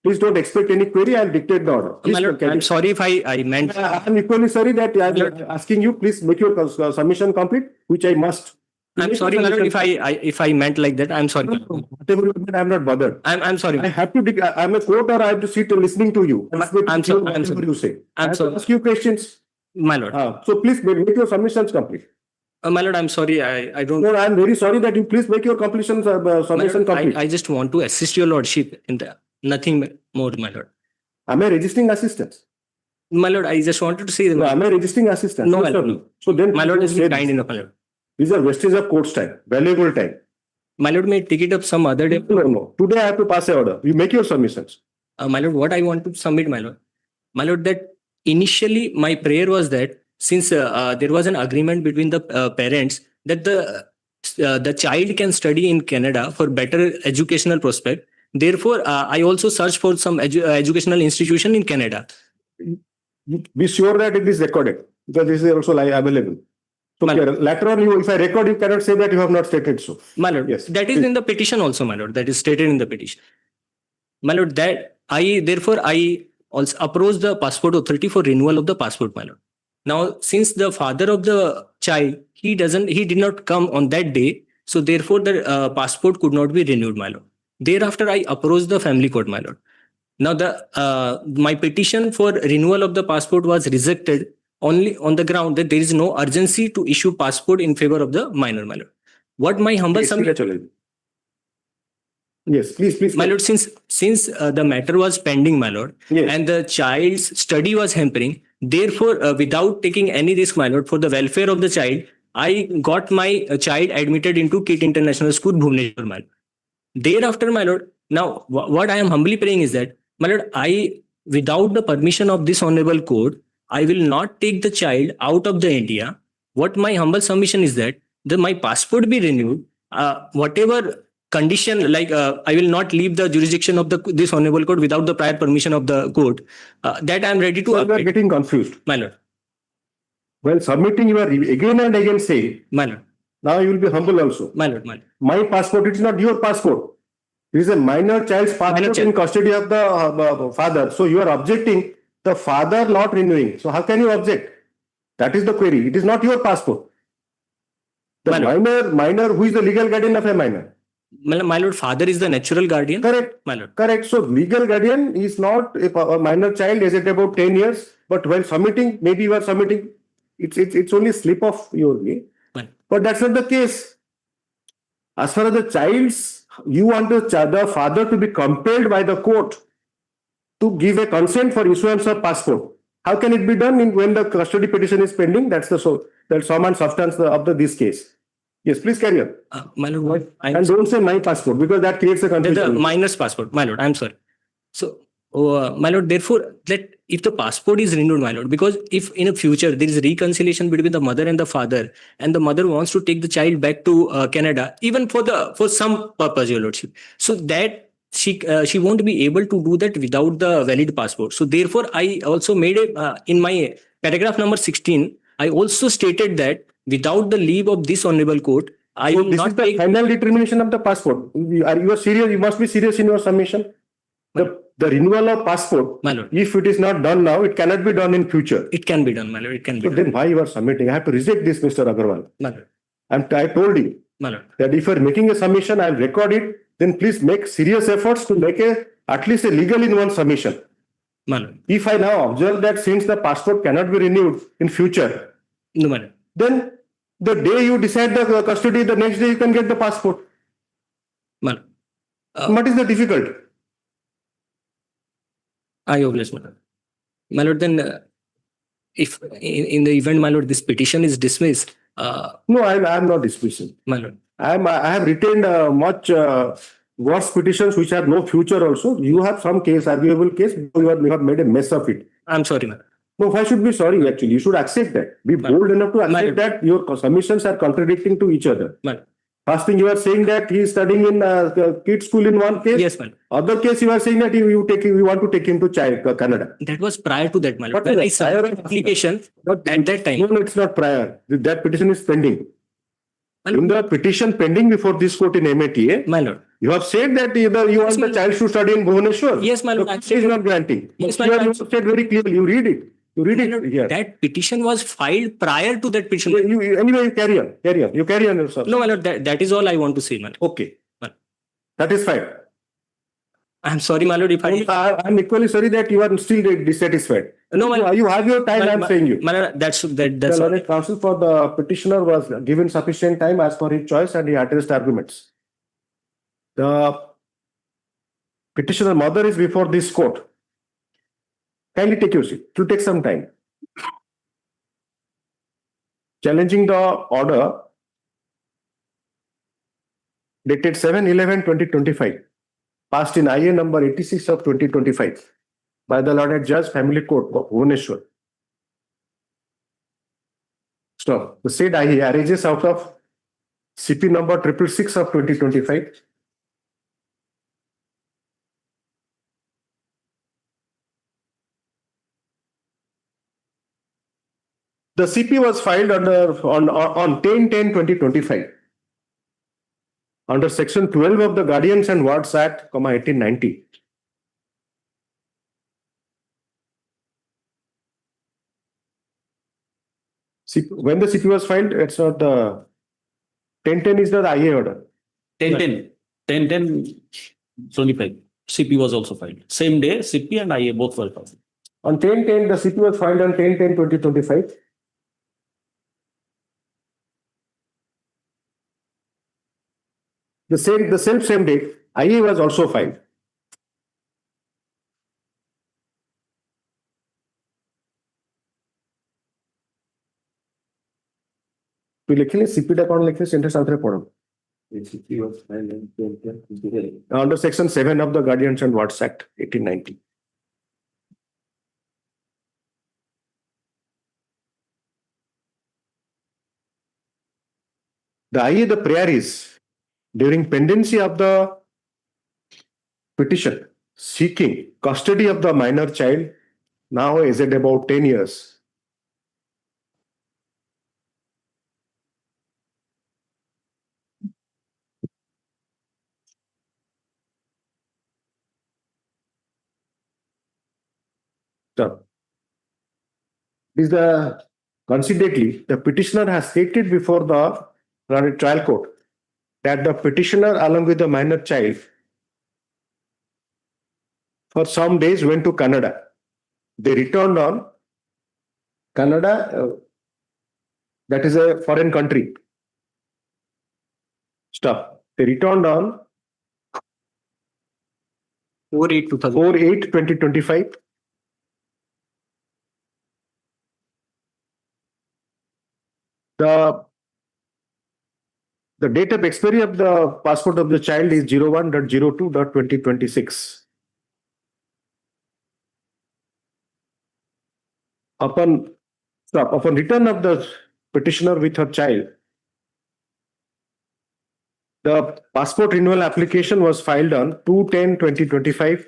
please don't expect any query. I'll dictate the order. My lord, I'm sorry if I meant. I'm equally sorry that I'm asking you. Please make your submission complete, which I must. I'm sorry, my lord, if I meant like that. I'm sorry. Whatever you meant, I'm not bothered. I'm sorry. I have to. I'm a court, or I have to sit listening to you. I'm sorry. You say. I'm sorry. Ask you questions. My lord. So please make your submissions complete. My lord, I'm sorry. I don't. No, I'm very sorry that you please make your submission complete. I just want to assist your lordship in the nothing more, my lord. Am I registering assistance? My lord, I just wanted to say that. No, am I registering assistance? No, my lord. So then, my lord is kind enough, my lord. These are wastage of court's time, valuable time. My lord, may take it up some other day. No. Today I have to pass an order. You make your submissions. My lord, what I want to submit, my lord, that initially my prayer was that since there was an agreement between the parents that the child can study in Canada for better educational prospect. Therefore, I also searched for some educational institution in Canada. Be sure that it is recorded because this is also available. So later on, if I record, you cannot say that you have not stated so. My lord, yes, that is in the petition also, my lord. That is stated in the petition. My lord, that therefore I also approached the passport authority for renewal of the passport, my lord. Now, since the father of the child, he did not come on that day, so therefore the passport could not be renewed, my lord. Thereafter, I approached the family court, my lord. Now, my petition for renewal of the passport was rejected only on the ground that there is no urgency to issue passport in favor of the minor, my lord. What my humble submission. Yes, please. My lord, since the matter was pending, my lord, and the child's study was hampering, therefore, without taking any risk, my lord, for the welfare of the child, I got my child admitted into KIT International School, Bhubaneswar, my lord. Thereafter, my lord, now what I am humbly praying is that, my lord, without the permission of this honorable court, I will not take the child out of the India. What my humble submission is that my passport be renewed, whatever condition, like I will not leave the jurisdiction of this honorable court without the prior permission of the court. That I am ready to. So you are getting confused, my lord. When submitting, you are again and again saying, my lord. Now you will be humble also, my lord. My passport, it is not your passport. It is a minor child's passport in custody of the father. So you are objecting the father not renewing. So how can you object? That is the query. It is not your passport. The minor, who is the legal guardian of a minor? My lord, father is the natural guardian. Correct. My lord. Correct. So legal guardian is not a minor child, is it about 10 years? But when submitting, maybe you are submitting, it's only slip of your way. But that's not the case. As far as the child's, you want the father to be compelled by the court to give a consent for issuance of passport. How can it be done when the custody petition is pending? That's the sum and substance of this case. Yes, please carry on. My lord, and don't say my passport, because that creates a confusion. The minor's passport, my lord. I'm sorry. So, my lord, therefore, that if the passport is renewed, my lord, because if in a future there is reconciliation between the mother and the father, and the mother wants to take the child back to Canada, even for some purpose, your lordship, so that she won't be able to do that without the valid passport. So therefore, I also made in my paragraph number 16, I also stated that without the leave of this honorable court, I will this not is the take final determination of the passport. You are serious? You must be serious in your submission. The renewal of passport, my lord, if it is not done now, it cannot be done in future. It can be done, my lord. It can be So done. then why you are submitting? I have to reject this, Mr. Agarwal. My lord. I told you My lord. that if you are making a submission, I'll record it. Then please make serious efforts to make at least a legal in one submission. My lord. If I now observe that since the passport cannot be renewed in future, no, my lord, then the day you decide the custody, the next day you can get the passport. My lord. What is the difficult? I oblige, my lord. My lord, then if in the event, my lord, this petition is dismissed. No, I am not dismissing. My lord. I have retained much worse petitions which have no future also. You have some case, arguable case, you have made a mess of it. I'm sorry, my lord. No, why should be sorry actually? You should accept that. Be bold enough to accept that your submissions are contradicting to each other. First thing you are saying that he is studying in kids school in one case. Yes, my lord. Other case you are saying that you want to take him to Canada. That was prior to that, my lord. When I submitted application at that time. No, it's not prior. That petition is pending. In the petition pending before this court in MATA, my lord, you have said that either you want the child to study in Bhubaneswar. Yes, my lord. It is not granting. Yes, You have said very clearly. You read it. You read it here. That petition was filed prior to that petition. Anyway, you carry on. You carry on yourself. No, my lord. That is all I want to say, my lord. Okay. That is fine. I'm sorry, my lord. If I'm equally sorry that you are still dissatisfied. No, my lord. You have your time. I'm saying you. My lord, that's the learned counsel for the petitioner was given sufficient time as per his choice, and he addressed arguments. The petitioner mother is before this court. Kindly take your seat. It will take some time. Challenging the order dated 7/11/2025, passed in IA number 86 of 2025 by the Learned Judge, Family Court of Bhubaneswar. So, the said IA arises out of CP number 666 of 2025. The CP was filed on 10/10/2025 under Section 12 of the Guardians and Wards Act, 1890. When the CP was filed, it's not the 10/10 is the IA order. 10/10/25. CP was also filed. Same day, CP and IA both were filed. On 10/10, the CP was filed on 10/10/2025. The same day, IA was also filed. तो लिखिए CP टा कौन लिखे sentence answer पढ़ो. Under Section 7 of the Guardians and Wards Act, 1890. The IA, the prayer is during pendency of the petition seeking custody of the minor child, now is at about 10 years. So, this is the Consequently, the petitioner has stated before the trial court that the petitioner, along with the minor child, for some days went to Canada. They returned on Canada, that is a foreign country. Stop. They returned on 4/8/2025. The date of expiry of the passport of the child is 01.02.2026. Upon return of the petitioner with her child, the passport renewal application was filed on 2/10/2025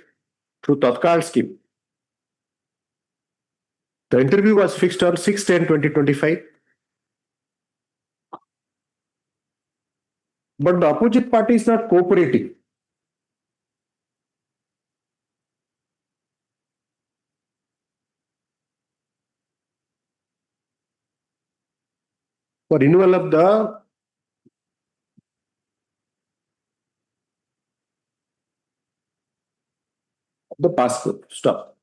through Tatkal scheme. The interview was fixed on 6/10/2025. But the opposite party is not cooperating. For renewal of the passport. Stop.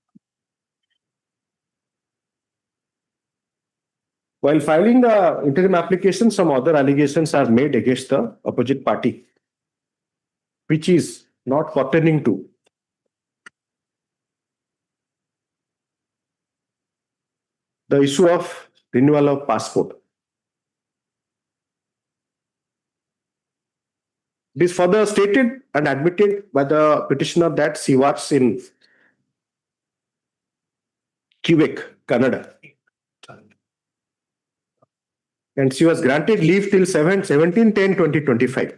While filing the interim application, some other allegations are made against the opposite party, which is not pertaining to the issue of renewal of passport. It is further stated and admitted by the petitioner that she works in Quebec, Canada. And she was granted leave till 17/10/2025.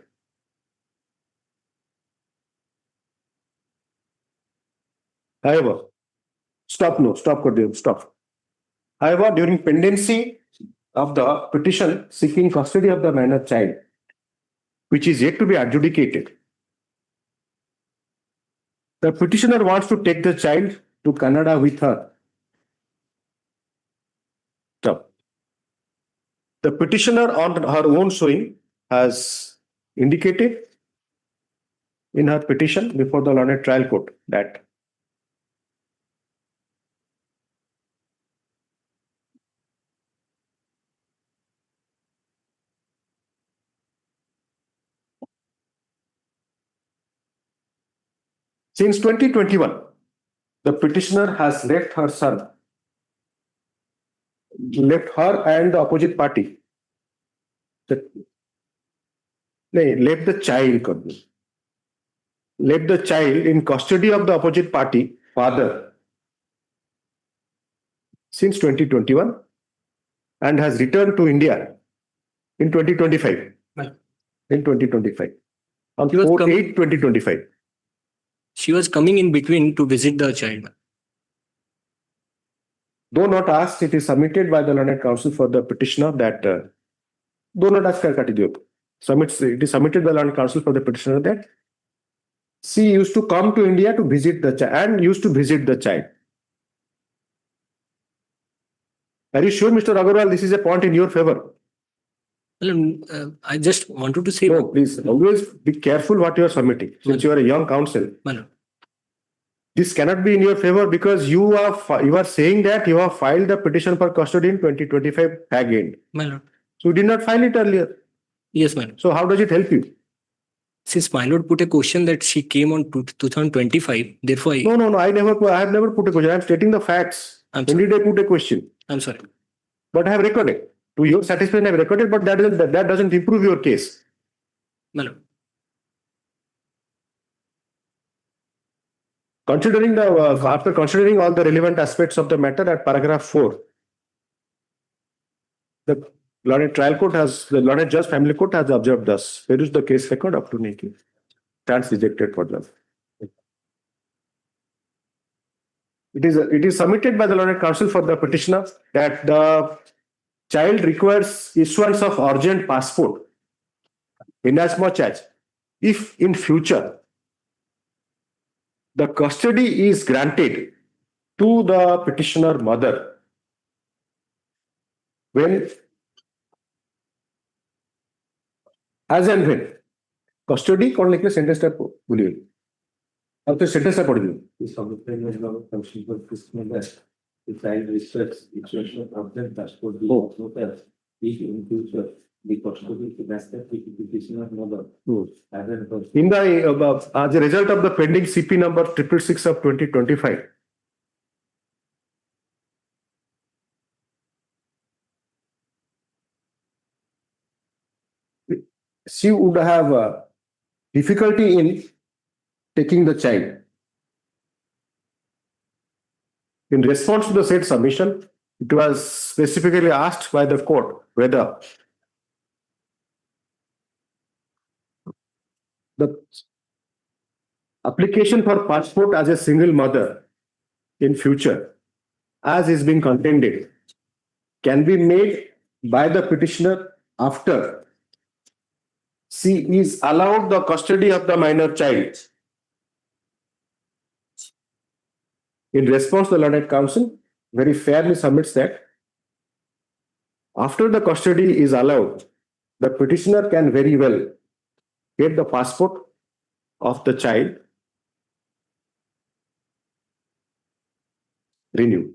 However, stop. However, during pendency of the petition seeking custody of the minor child, which is yet to be adjudicated, the petitioner wants to take the child to Canada with her. Stop. The petitioner on her own showing has indicated in her petition before the learned trial court that since 2021, the petitioner has left her and the opposite party. Left the child in custody of the opposite party father since 2021 and has returned to India in 2025. In 2025. On 4/8/2025. She was coming in between to visit the child. Though not asked, it is submitted by the learned counsel for the petitioner that though not asked, it is submitted by the learned counsel for the petitioner that she used to come to India to visit the child and used to visit the child. Are you sure, Mr. Agarwal, this is a point in your favor? I just wanted to say. No, please always be careful what you are submitting. Since you are a young counsel, this cannot be in your favor because you are saying that you have filed the petition for custody in 2025 again. So you did not file it earlier. Yes, madam. So how does it help you? Since my lord put a question that she came on 2025, therefore No. I have never put a question. I am stating the facts. When did I put a question? I'm sorry. But I have recorded. To your satisfaction, I have recorded, but that doesn't improve your case. Madam. Considering after considering all the relevant aspects of the matter at paragraph 4, the learned judge family court has observed thus. Where is the case record up to Nikki? Stands rejected for them. It is submitted by the learned counsel for the petitioner that the child requires issuance of urgent passport inasmuch as if in future the custody is granted to the petitioner mother, when, as and when custody कौन लिखे sentence टा बोलिए अब तो sentence टा पढ़ दियो the child respects situation of the passport being noted, if in future the custody is vested with the petitioner mother. As a in the as a result of the pending CP number 666 of 2025, she would have difficulty in taking the child. In response to the said submission, it was specifically asked by the court whether the application for passport as a single mother in future, as is being contended, can be made by the petitioner after she is allowed the custody of the minor child. In response, the learned counsel very fairly submits that after the custody is allowed, the petitioner can very well get the passport of the child renewed.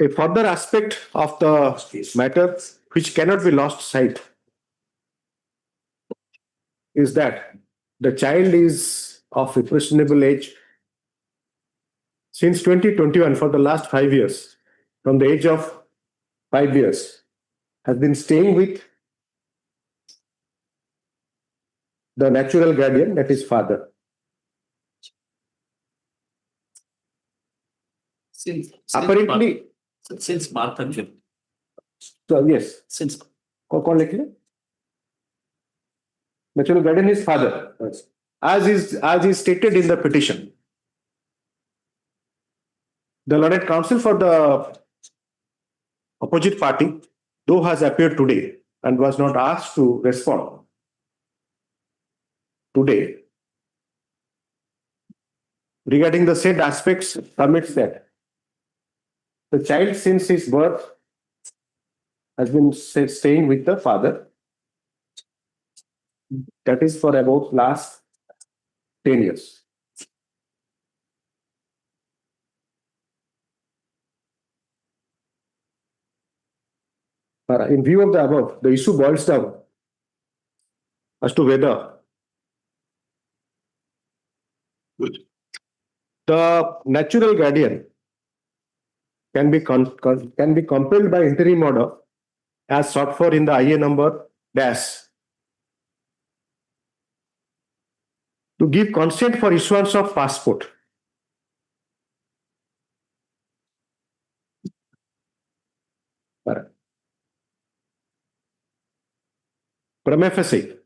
A further aspect of the matter which cannot be lost sight is that the child is of impressionable age since 2021 for the last 5 years, from the age of 5 years, has been staying with the natural guardian, that is father. Apparently, since birth actually. So yes, Since कौन लिख ले? Natural guardian is father, as is stated in the petition. The learned counsel for the opposite party, though has appeared today and was not asked to respond today regarding the said aspects, submits that the child since his birth has been staying with the father. That is for about last 10 years. In view of the above, the issue boils down as to whether the natural guardian can be compelled by interim order as sought for in the IA number dash to give consent for issuance of passport. Prima facie,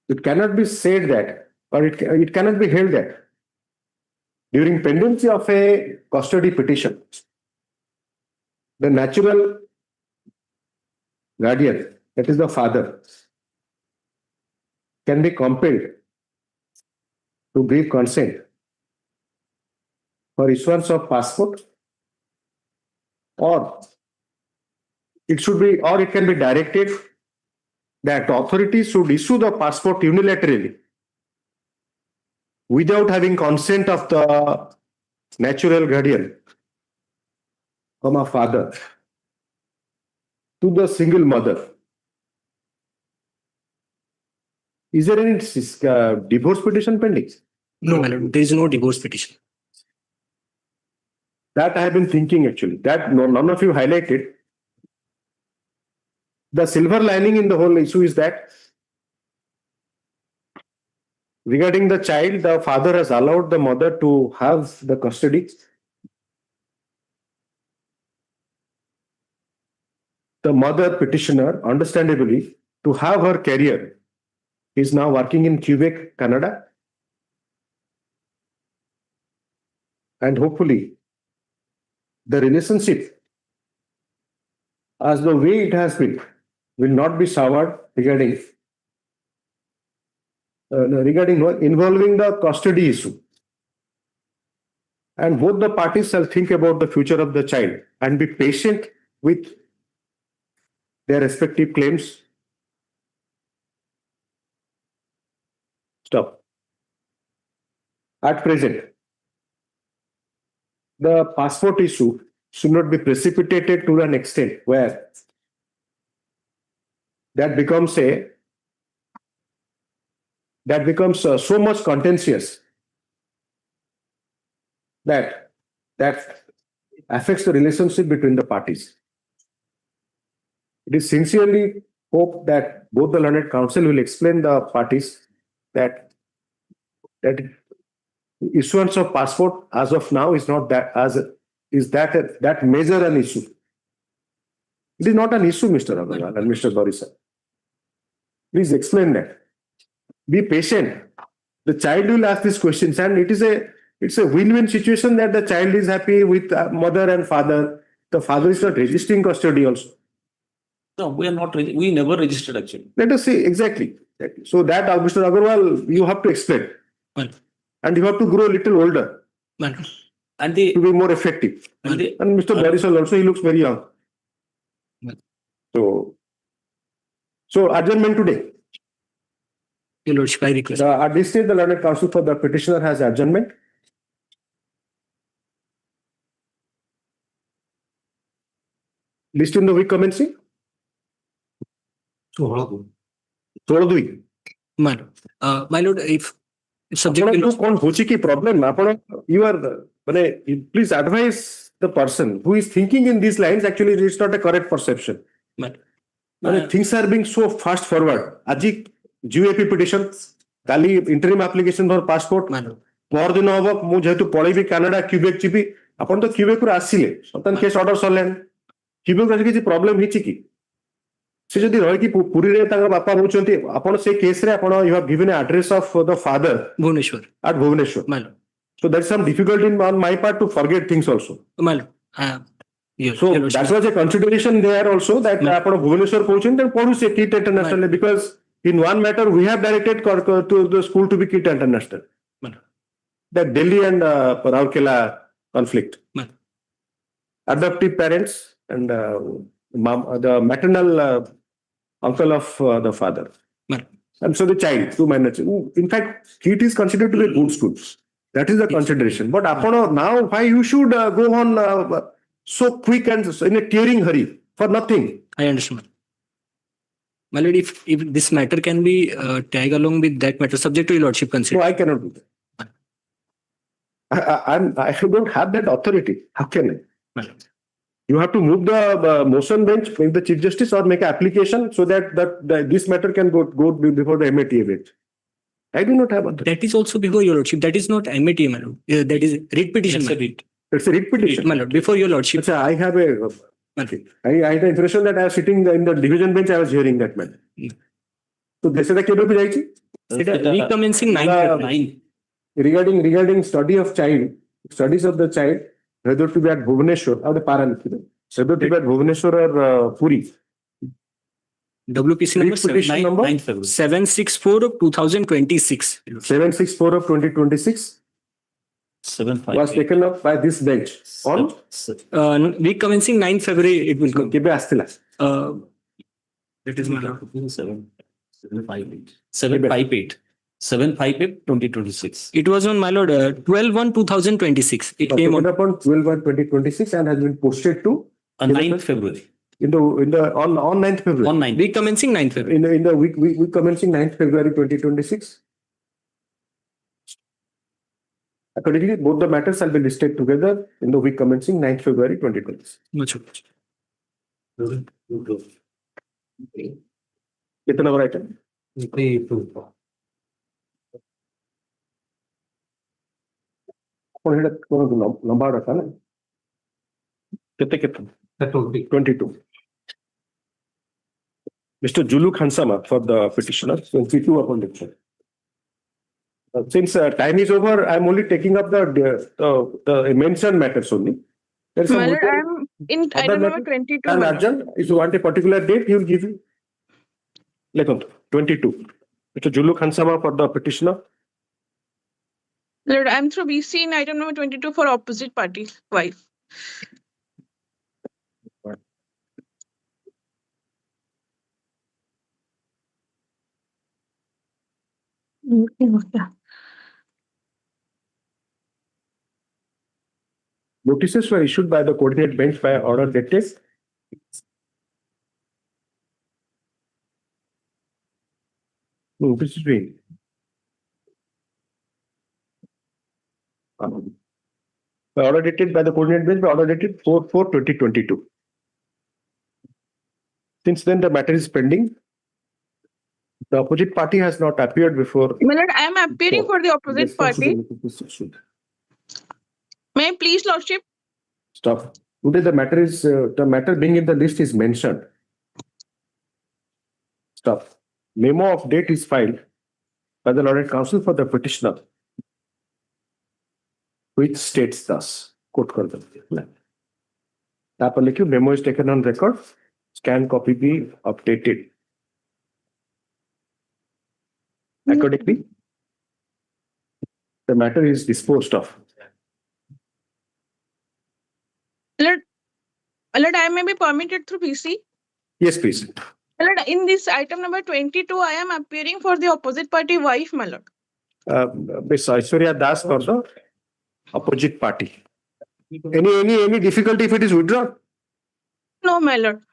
it cannot be said that, or it cannot be held that during pendency of a custody petition, the natural guardian, that is the father, can be compelled to give consent for issuance of passport, or it can be directed that authorities should issue the passport unilaterally without having consent of the natural guardian, father, to the single mother. Is there any divorce petition pending? No, my lord, there is no divorce petition. That I have been thinking actually. That none of you highlighted. The silver lining in the whole issue is that regarding the child, the father has allowed the mother to have the custody. The mother petitioner, understandably, to have her career, is now working in Quebec, Canada. And hopefully, the relationship, as the way it has been, will not be soured regarding regarding involving the custody issue. And both the parties shall think about the future of the child and be patient with their respective claims. Stop. At present, the passport issue should not be precipitated to an extent where that becomes so much contentious that affects the relationship between the parties. It is sincerely hoped that both the learned counsel will explain the parties that issuance of passport as of now is not that that major an issue. It is not an issue, Mr. Agarwal and Mr. Orissa. Please explain that. Be patient. The child will ask these questions, and it's a win-win situation that the child is happy with mother and father. The father is not resisting custody also. No, we are not. We never registered actually. Let us see exactly. So that Mr. Agarwal, you have to explain, and you have to grow a little older, and to be more effective. And Mr. Barisal also, he looks very young. So adjournment today. Your Lordship, I request. At this stage, the learned counsel for the petitioner has adjournment. List in the week commencing. So, my lord, if subject problem, you are please advise the person who is thinking in these lines. Actually, it's not a correct perception. Things are being so fast forward. Aji GUAP petition, Kali interim application for passport. Pordin haba mu jehetu polaibi Canada Quebec chibi. Upon the Quebec ru asile. Certain case order solen. Quebec ru kichi problem hichi ki. Se jodi rohe ki puri re tanga bappa rohuchanti. Upon se case re upon you have given an address of the father. Bhubaneswar. At Bhubaneswar. So there's some difficulty on my part to forget things also. Yes, so that was a consideration there also that Bhubaneswar coaching and Poru say KIT International because in one matter we have directed to the school to be KIT International. That Delhi and Raurkela conflict. Adoptive parents and the maternal uncle of the father. And so the child, 2 minors. In fact, KIT is considered to be a good school. That is the consideration. But now why you should go on so quick and in a tearing hurry for nothing? I understand. My lord, if this matter can be tag along with that matter, subject to your lordship consider. No, I cannot do that. I don't have that authority. How can I? You have to move the motion bench, make the Chief Justice, or make an application so that this matter can go before the MATA bench. I do not have authority. That is also before your lordship. That is not MATA, my lord. That is writ petition. It's a writ petition. My lord, before your lordship. I have a. Okay. I had the impression that I was sitting in the division bench. I was hearing that matter. So this is the recommencing 9. Regarding studies of the child, whether to be at Bhubaneswar or the parent, whether to be at Bhubaneswar or Puri. WPC number 764 of 2026. 764 of 2026 was taken up by this bench on week commencing 9 February. It will come. That is my 758 2026. It was on my lord 12/1/2026. It came on upon 12/1/2026 and has been posted to 9th February. On 9th February. On 9th. Week commencing 9th February. In the week commencing 9th February 2026. Accordingly, both the matters shall be listed together in the week commencing 9th February 2026. कितना बड़ा item? 3-2. लंबा रखा ना? कितना? 22. Mr. Julu Khansama for the petitioner, 22 upon division. Since time is over, I am only taking up the mentioned matters only. I'm in item number 22. And Arjun, if you want a particular date, he will give you. Like 22. Mr. Julu Khansama for the petitioner. My lord, I'm through BC in item number 22 for opposite party wife. Notices were issued by the coordinate bench by order dated. No, this is being. By order dated by the coordinate bench by order dated 4/4/2022. Since then, the matter is pending. The opposite party has not appeared before. My lord, I am appearing for the opposite party. May I please, lordship? Stop. Today the matter being in the list is mentioned. Stop. Memo of date is filed by the Lord Counsel for the petitioner, which states thus. Quote कर दो. यहाँ पर लिखिए memo is taken on record. Scan copy be updated. Accordingly, the matter is disposed of. My lord, I may be permitted through BC. Yes, please. My lord, in this item number 22, I am appearing for the opposite party wife, my lord. Miss Aishwarya Das for the opposite party. Any difficulty if it is withdrawn? No, my lord.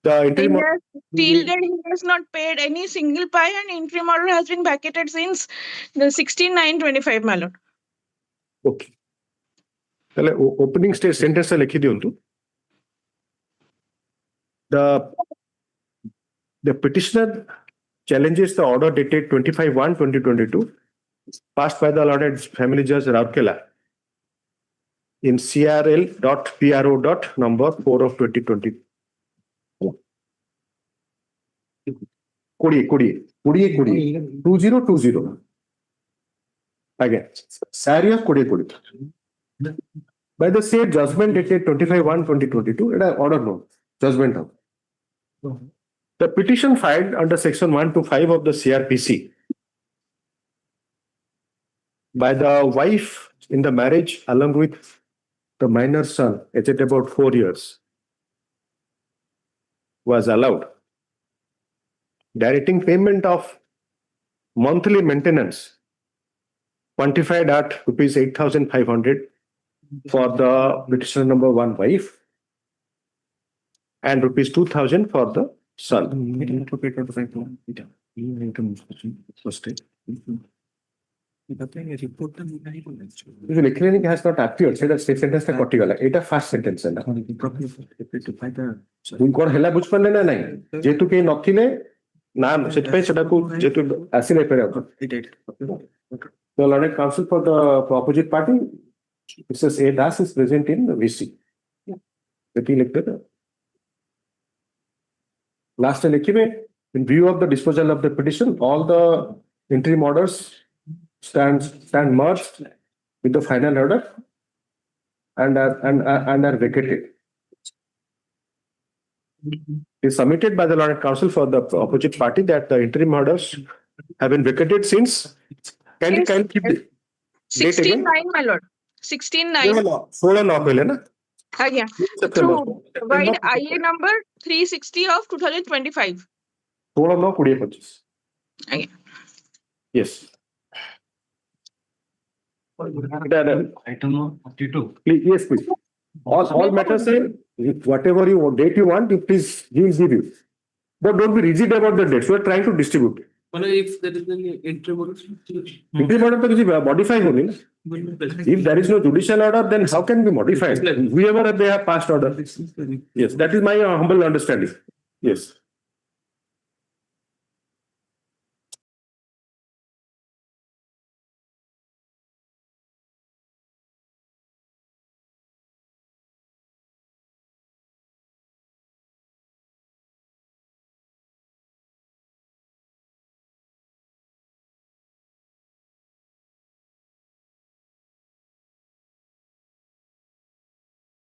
The interim order. Till date, he has not paid any single pie, and interim order has been vacated since the 16/9/25, my lord. Okay. তাহলে opening state sentence লিখি দিয়ন্তু. The petitioner challenges the order dated 25/1/2022 passed by the allotted family judge Raurkela in CRL.PRO. number 4 of 2020. 2020. Again, Sarius 2020. By the said judgment dated 25/1/2022, it is order no judgment of. The petition filed under section 125 of the CRPC by the wife in the marriage along with the minor son aged about 4 years was allowed, directing payment of monthly maintenance quantified at rupees 8,500 for the petitioner number 1 wife and rupees 2,000 for the son. The electronic has not appeared. Say that sentence ta kati gala. Eta first sentence hai na. Kor hela bujh parle na nahi. Jetu ke nathile naam setpai seta ko jetu asile pare. The Lord Counsel for the opposite party, Mrs. A. Das is present in the VC. Last in view of the disposal of the petition, all the interim orders stand merged with the final order and are vacated. It is submitted by the Lord Counsel for the opposite party that the interim orders have been vacated since. Can you keep the date again? 16/9, my lord. 16/9. 16/9 na? Yeah. Through wide IA number 360 of 2025. 16/9/2025. Yes. Item 42. Yes, please. All matters say whatever date you want, you please he will give you. But don't be rigid about the dates. We are trying to distribute. If there is any interim order, Interim order to modify only. If there is no judicial order, then how can we modify it? Whoever they have passed order. Yes, that is my humble understanding. Yes.